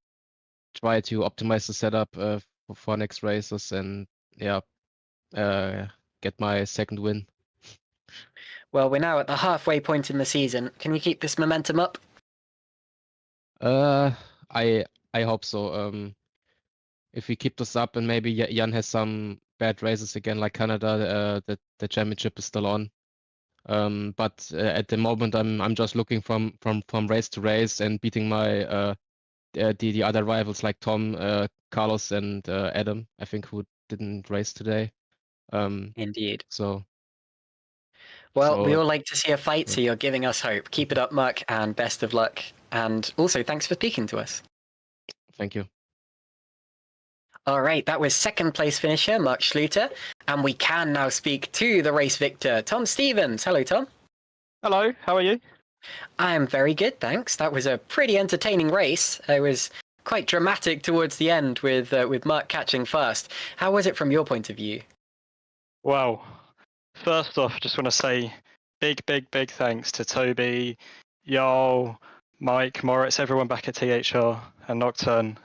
[SPEAKER 3] try to optimize the setup for next races, and yeah, get my second win.
[SPEAKER 1] Well, we're now at the halfway point in the season. Can we keep this momentum up?
[SPEAKER 3] I hope so. If we keep this up and maybe Jan has some bad races again, like Canada, the championship is still on. But at the moment, I'm just looking from race to race and beating my the other rivals like Tom, Carlos, and Adam. I think who didn't race today.
[SPEAKER 1] Indeed.
[SPEAKER 3] So.
[SPEAKER 1] Well, we
[SPEAKER 3] So
[SPEAKER 1] all like to see a fight, so you're giving us hope. Keep it up, Mark, and best of luck. And also, thanks for speaking to us.
[SPEAKER 3] thank you.
[SPEAKER 1] All right, that was second place finisher, Mark Schluter. And we can now speak to the race victor, Tom Stevens. Hello, Tom.
[SPEAKER 4] Hello, how are you?
[SPEAKER 1] I am very good, thanks. That was a pretty entertaining race. It was quite dramatic towards the end with Mark catching first. How was it from your point of view?
[SPEAKER 4] Well, first off, just want to say big thanks to Toby, Jarl, Mike, Moritz, everyone back at THR and Nocturne.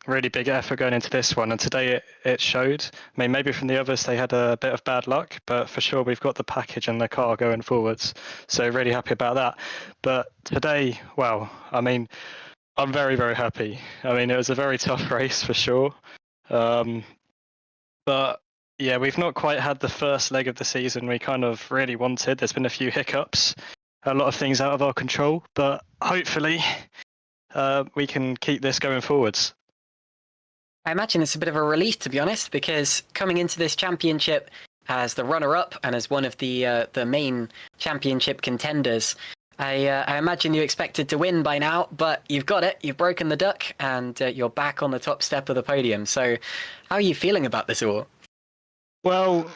[SPEAKER 4] Really big effort going into this one, and today it showed. I mean, maybe from the others they had a bit of bad luck, but for sure we've got the package and the car going forwards. So really happy about that. But today, well, I mean, I'm very happy. I mean, it was a very tough race for sure. But yeah, we've not quite had the first leg of the season we kind of really wanted. There's been a few hiccups, a lot of things out of our control, but hopefully we can keep this going forwards.
[SPEAKER 1] I imagine it's a bit of a relief, to be honest, because coming into this championship as the runner-up and as one of the main championship contenders, I imagine you expected to win by now, but you've got it. You've broken the duck, and you're back on the top step of the podium. So how are you feeling about this all?
[SPEAKER 4] Well,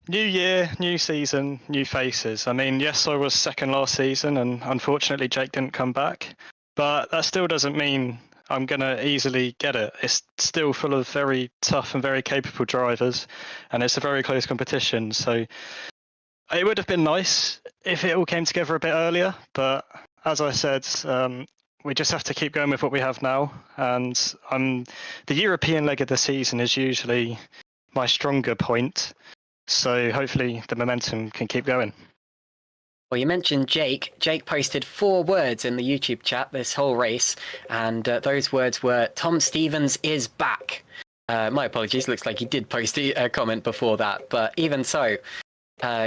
[SPEAKER 4] new year, new season, new faces. I mean, yes, I was second last season, and unfortunately Jake didn't come back. But that still doesn't mean I'm going to easily get it. It's still full of very tough and very capable drivers, and it's a very close competition. So it would have been nice if it all came together a bit earlier. But as I said, we just have to keep going with what we have now. And the European leg of the season is usually my stronger point. So hopefully the momentum can keep going.
[SPEAKER 1] Well, you mentioned Jake. Jake posted 4 words in the YouTube chat this whole race, and those words were, Tom Stevens is back. My apologies, looks like he did post a comment before that, but even so,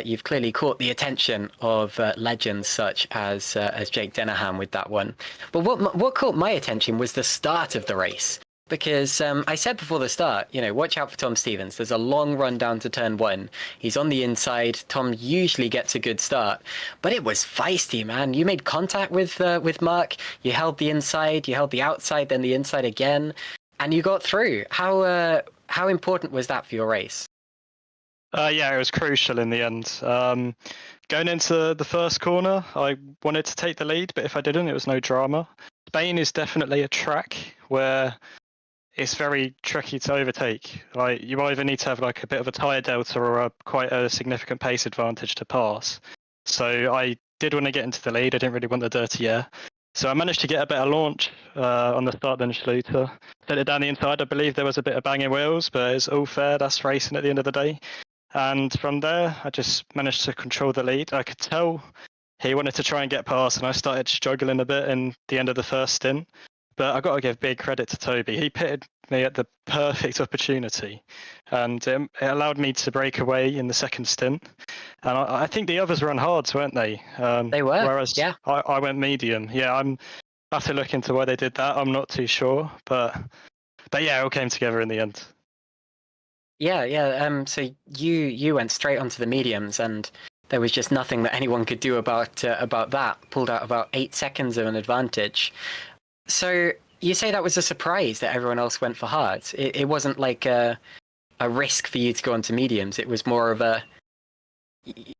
[SPEAKER 1] you've clearly caught the attention of legends such as Jake Dennehan with that one. But what caught my attention was the start of the race. Because I said before the start, watch out for Tom Stevens. There's a long run down to turn 1. He's on the inside. Tom usually gets a good start. But it was feisty, man. You made contact with Mark. You held the inside. You held the outside, then the inside again. And you got through. How important was that for your race?
[SPEAKER 4] Yeah, it was crucial in the end. Going into the first corner, I wanted to take the lead, but if I didn't, it was no drama. Spain is definitely a track where it's very tricky to overtake. Like, you either need to have like a bit of a tyre delta or quite a significant pace advantage to pass. So I did want to get into the lead. I didn't really want the dirty air. So I managed to get a better launch on the start than Schluter. Set it down the inside. I believe there was a bit of banging wheels, but it's all fair. That's racing at the end of the day. And from there, I just managed to control the lead. I could tell he wanted to try and get past, and I started struggling a bit in the end of the first stint. But I've got to give big credit to Toby. He pitted me at the perfect opportunity, and it allowed me to break away in the second stint. And I think the others ran hards, weren't they?
[SPEAKER 1] They were,
[SPEAKER 4] whereas
[SPEAKER 1] yeah.
[SPEAKER 4] I went medium. Yeah, I have to look into why they did that. I'm not too sure, but yeah, it all came together in the end.
[SPEAKER 1] Yeah. So you went straight onto the mediums, and there was just nothing that anyone could do about that. Pulled out about 8 seconds of an advantage. So you say that was a surprise that everyone else went for hards. It wasn't like a risk for you to go onto mediums. It was more of a,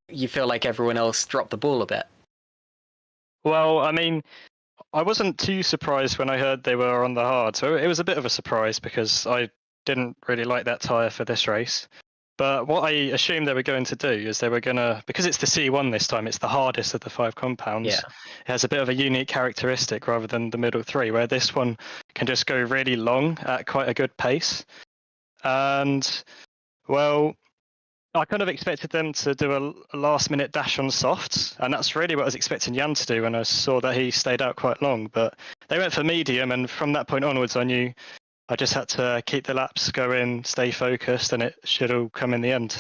[SPEAKER 1] you feel like everyone else dropped the ball a bit.
[SPEAKER 4] Well, I mean, I wasn't too surprised when I heard they were on the hard, so it was a bit of a surprise because I didn't really like that tyre for this race. But what I assumed they were going to do is they were going to, because it's the C1 this time, it's the hardest of the 5 compounds.
[SPEAKER 1] Yeah.
[SPEAKER 4] It has a bit of a unique characteristic rather than the middle 3, where this one can just go really long at quite a good pace. And, well, I kind of expected them to do a last-minute dash on softs, and that's really what I was expecting Jan to do when I saw that he stayed out quite long. But they went for medium, and from that point onwards, I knew I just had to keep the laps going, stay focused, and it should all come in the end.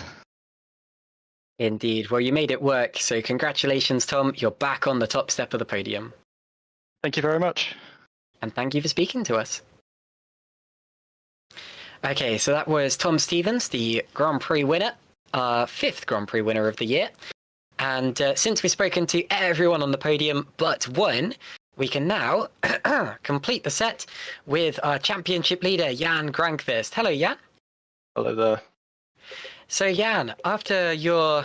[SPEAKER 1] Indeed. Well, you made it work, so congratulations, Tom. You're back on the top step of the podium.
[SPEAKER 4] Thank you very much.
[SPEAKER 1] And thank you for speaking to us. Okay, so that was Tom Stevens, the Grand Prix winner, our 5th Grand Prix winner of the year. And since we've spoken to everyone on the podium but one, we can now complete the set with our championship leader, Jan Grankvist. Hello, Jan.
[SPEAKER 5] Hello there.
[SPEAKER 1] So, Jan, after your,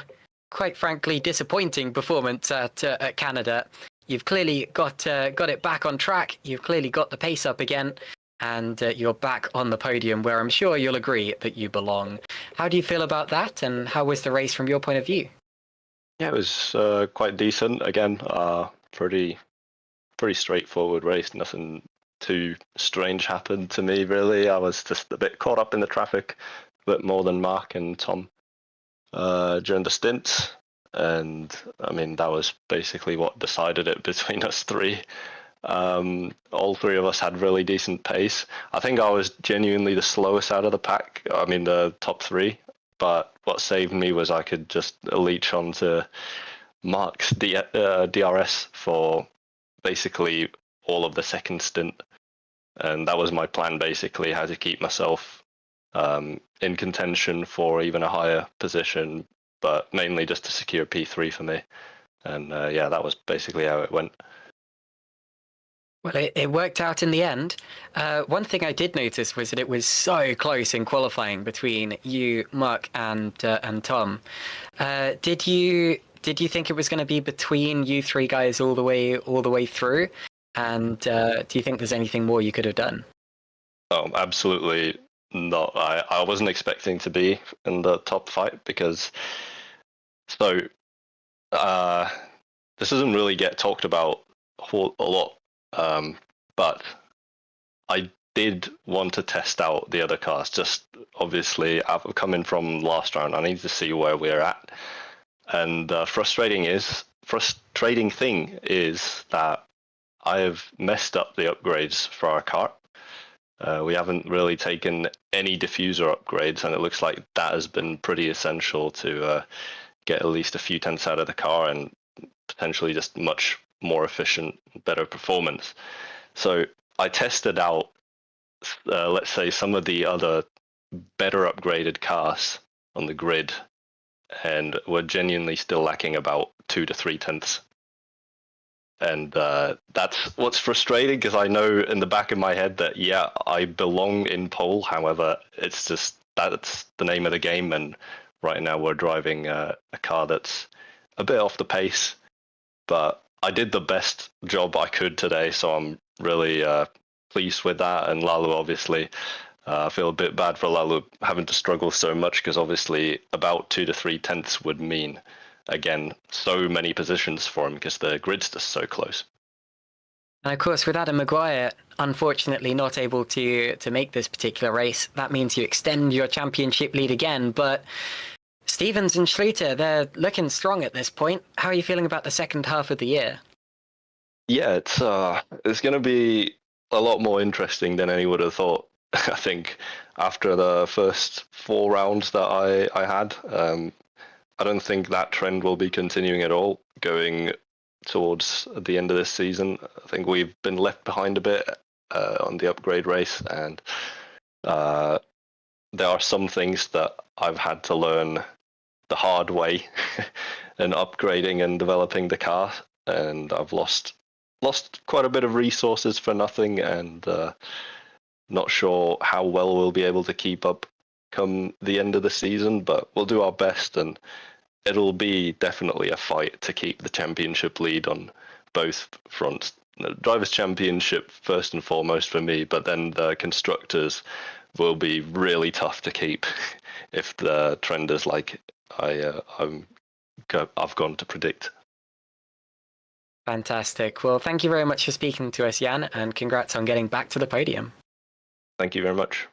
[SPEAKER 1] quite frankly, disappointing performance at Canada, you've clearly got it back on track. You've clearly got the pace up again, and you're back on the podium, where I'm sure you'll agree that you belong. How do you feel about that, and how was the race from your point of view?
[SPEAKER 5] Yeah, it was quite decent. Again, pretty straightforward race. Nothing too strange happened to me, really. I was just a bit caught up in the traffic, a bit more than Mark and Tom during the stints. And I mean, that was basically what decided it between us 3. All 3 of us had really decent pace. I think I was genuinely the slowest out of the pack. I mean, the top 3. But what saved me was I could just leech onto Mark's DRS for basically all of the second stint. And that was my plan, basically, how to keep myself in contention for even a higher position, but mainly just to secure P3 for me. And yeah, that was basically how it went.
[SPEAKER 1] Well, it worked out in the end. One thing I did notice was that it was so close in qualifying between you, Mark, and Tom. Did you think it was going to be between you 3 guys all the way through? And do you think there's anything more you could have done?
[SPEAKER 5] Oh, absolutely not. I wasn't expecting to be in the top 5 because this doesn't really get talked about a lot. But I did want to test out the other cars. Just obviously, after coming from last round, I need to see where we're at. And the frustrating thing is that I have messed up the upgrades for our car. We haven't really taken any diffuser upgrades, and it looks like that has been pretty essential to get at least a few tenths out of the car and potentially just much more efficient, better performance. So I tested out, let's say, some of the other better upgraded cars on the grid, and we're genuinely still lacking about 2 to 3 tenths. And that's what's frustrating, because I know in the back of my head that, yeah, I belong in pole. However, it's just that's the name of the game. And right now we're driving a car that's a bit off the pace. But I did the best job I could today, so I'm really pleased with that. And Lalu, obviously, I feel a bit bad for Lalu having to struggle so much, because obviously about 2 to 3 tenths would mean, again, so many positions for him because the grid's just so close.
[SPEAKER 1] And of course, with Adam Maguire unfortunately not able to make this particular race, that means you extend your championship lead again. But Stevens and Schluter, they're looking strong at this point. How are you feeling about the second half of the year?
[SPEAKER 5] Yeah, it's going to be a lot more interesting than anyone would have thought. I think after the first 4 rounds that I had, I don't think that trend will be continuing at all going towards the end of this season. I think we've been left behind a bit on the upgrade race, and there are some things that I've had to learn the hard way and upgrading and developing the car, and I've lost quite a bit of resources for nothing, and not sure how well we'll be able to keep up come the end of the season, but we'll do our best, and it'll be definitely a fight to keep the championship lead on both fronts. The Drivers' Championship first and foremost for me, but then the Constructors will be really tough to keep if the trend is like I've gone to predict.
[SPEAKER 1] Fantastic. Well, thank you very much for speaking to us, Jan, and congrats on getting back to the podium.
[SPEAKER 5] Thank you very much.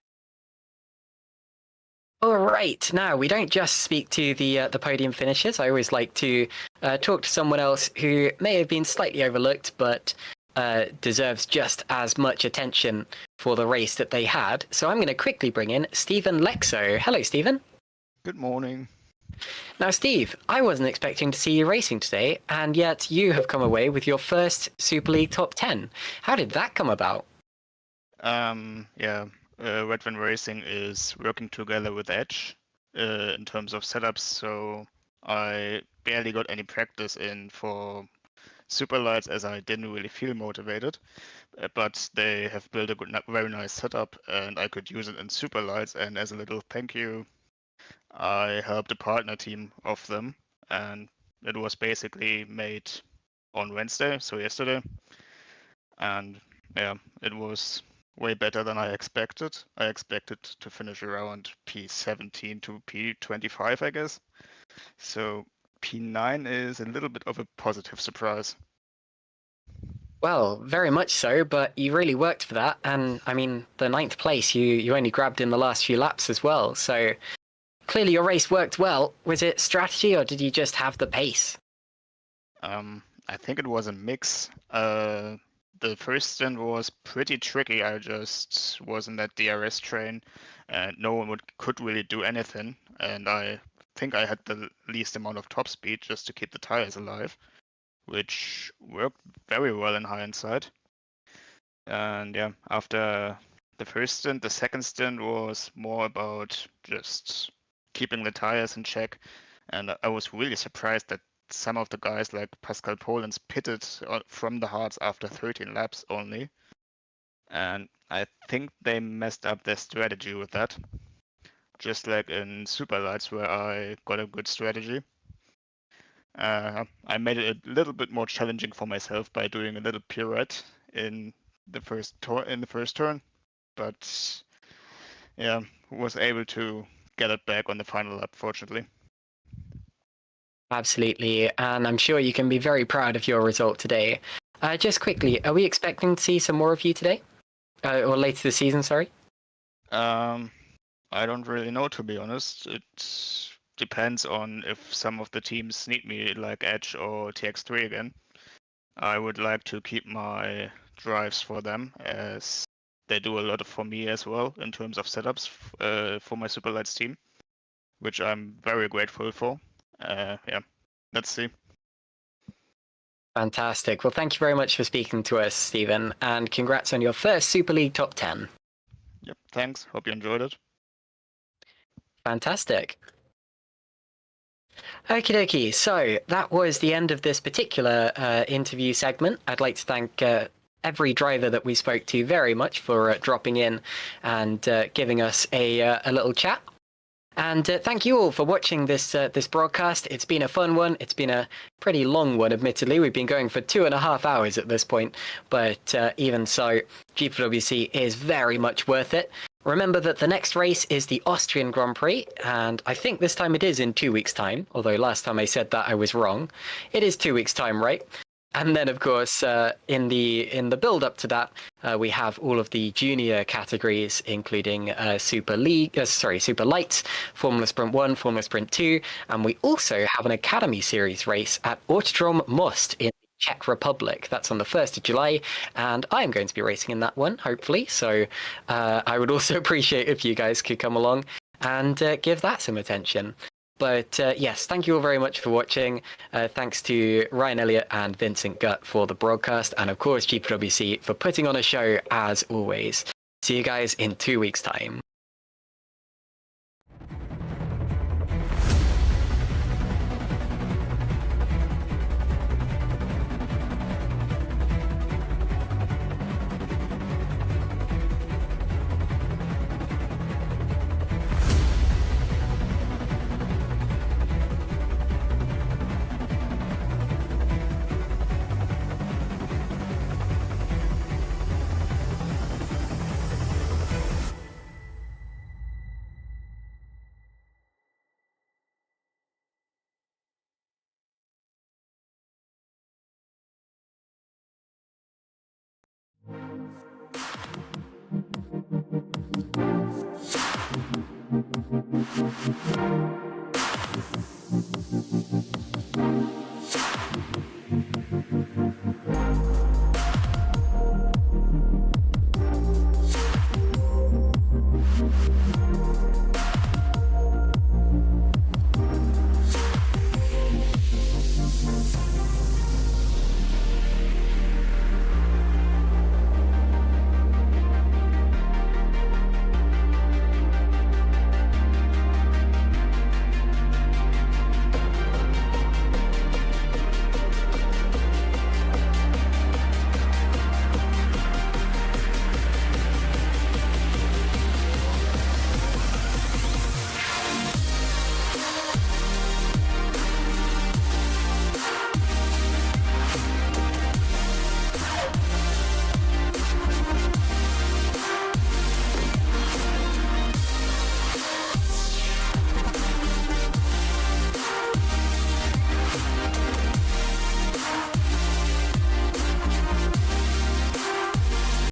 [SPEAKER 1] All right. Now, we don't just speak to the podium finishers. I always like to talk to someone else who may have been slightly overlooked, but deserves just as much attention for the race that they had. So I'm going to quickly bring in Stephen Lexo. Hello, Stephen.
[SPEAKER 6] Good morning.
[SPEAKER 1] Now, Steve, I wasn't expecting to see you racing today, and yet you have come away with your first Super League top 10. How did that come about?
[SPEAKER 6] Red Van Racing is working together with Edge in terms of setups, so I barely got any practice in for Super Lights as I didn't really feel motivated, but they have built a very nice setup and I could use it in Super Lights, and as a little thank you, I helped a partner team of them, and it was basically made on Wednesday, so yesterday, and yeah, it was way better than I expected. I expected to finish around P17 to P25, I guess. So P9 is a little bit of a positive surprise.
[SPEAKER 1] Well, very much so, but you really worked for that. And I mean, the 9th place you only grabbed in the last few laps as well. So clearly your race worked well. Was it strategy or did you just have the pace?
[SPEAKER 6] I think it was a mix. The first stint was pretty tricky. I just was in that DRS train and no one could really do anything. And I think I had the least amount of top speed just to keep the tires alive, which worked very well in hindsight. And yeah, after the first stint, the second stint was more about just keeping the tires in check. And I was really surprised that some of the guys like Pascal Polens pitted from the hards after 13 laps only. And I think they messed up their strategy with that. Just like in Super Lights where I got a good strategy. I made it a little bit more challenging for myself by doing a little pirouette in the first turn. But yeah, was able to get it back on the final lap, fortunately.
[SPEAKER 1] Absolutely, and I'm sure you can be very proud of your result today. Just quickly, are we expecting to see some more of you today? Or later this season, sorry?
[SPEAKER 6] I don't really know, to be honest. It depends on if some of the teams need me, like Edge or TX3 again. I would like to keep my drives for them, as they do a lot for me as well in terms of setups for my Super Lights team, which I'm very grateful for. Yeah, let's see.
[SPEAKER 1] Fantastic. Well, thank you very much for speaking to us, Stephen, and congrats on your first Super League top 10.
[SPEAKER 6] Yep, thanks. Hope you enjoyed it.
[SPEAKER 1] Fantastic. Okie dokie. So that was the end of this particular interview segment. I'd like to thank every driver that we spoke to very much for dropping in and giving us a little chat. And thank you all for watching this broadcast. It's been a fun one. It's been a pretty long one, admittedly. We've been going for 2.5 hours at this point. But even so, GPVWC is very much worth it. Remember that the next race is the Austrian Grand Prix, and I think this time it is in 2 weeks' time, although last time I said that I was wrong. It is 2 weeks' time, right? And then, of course, in the build-up to that, we have all of the junior categories, including Super Lights, Formula Sprint 1, Formula Sprint 2, and we also have an Academy Series race at Autodrom Most in the Czech Republic. That's on the 1st of July, and I'm going to be racing in that one, hopefully. So I would also appreciate if you guys could come along and give that some attention. But yes, thank you all very much for watching. Thanks to Ryan Elliott and Vincent Gutt for the broadcast, and of course GPWC for putting on a show as always. See you guys in 2 weeks' time.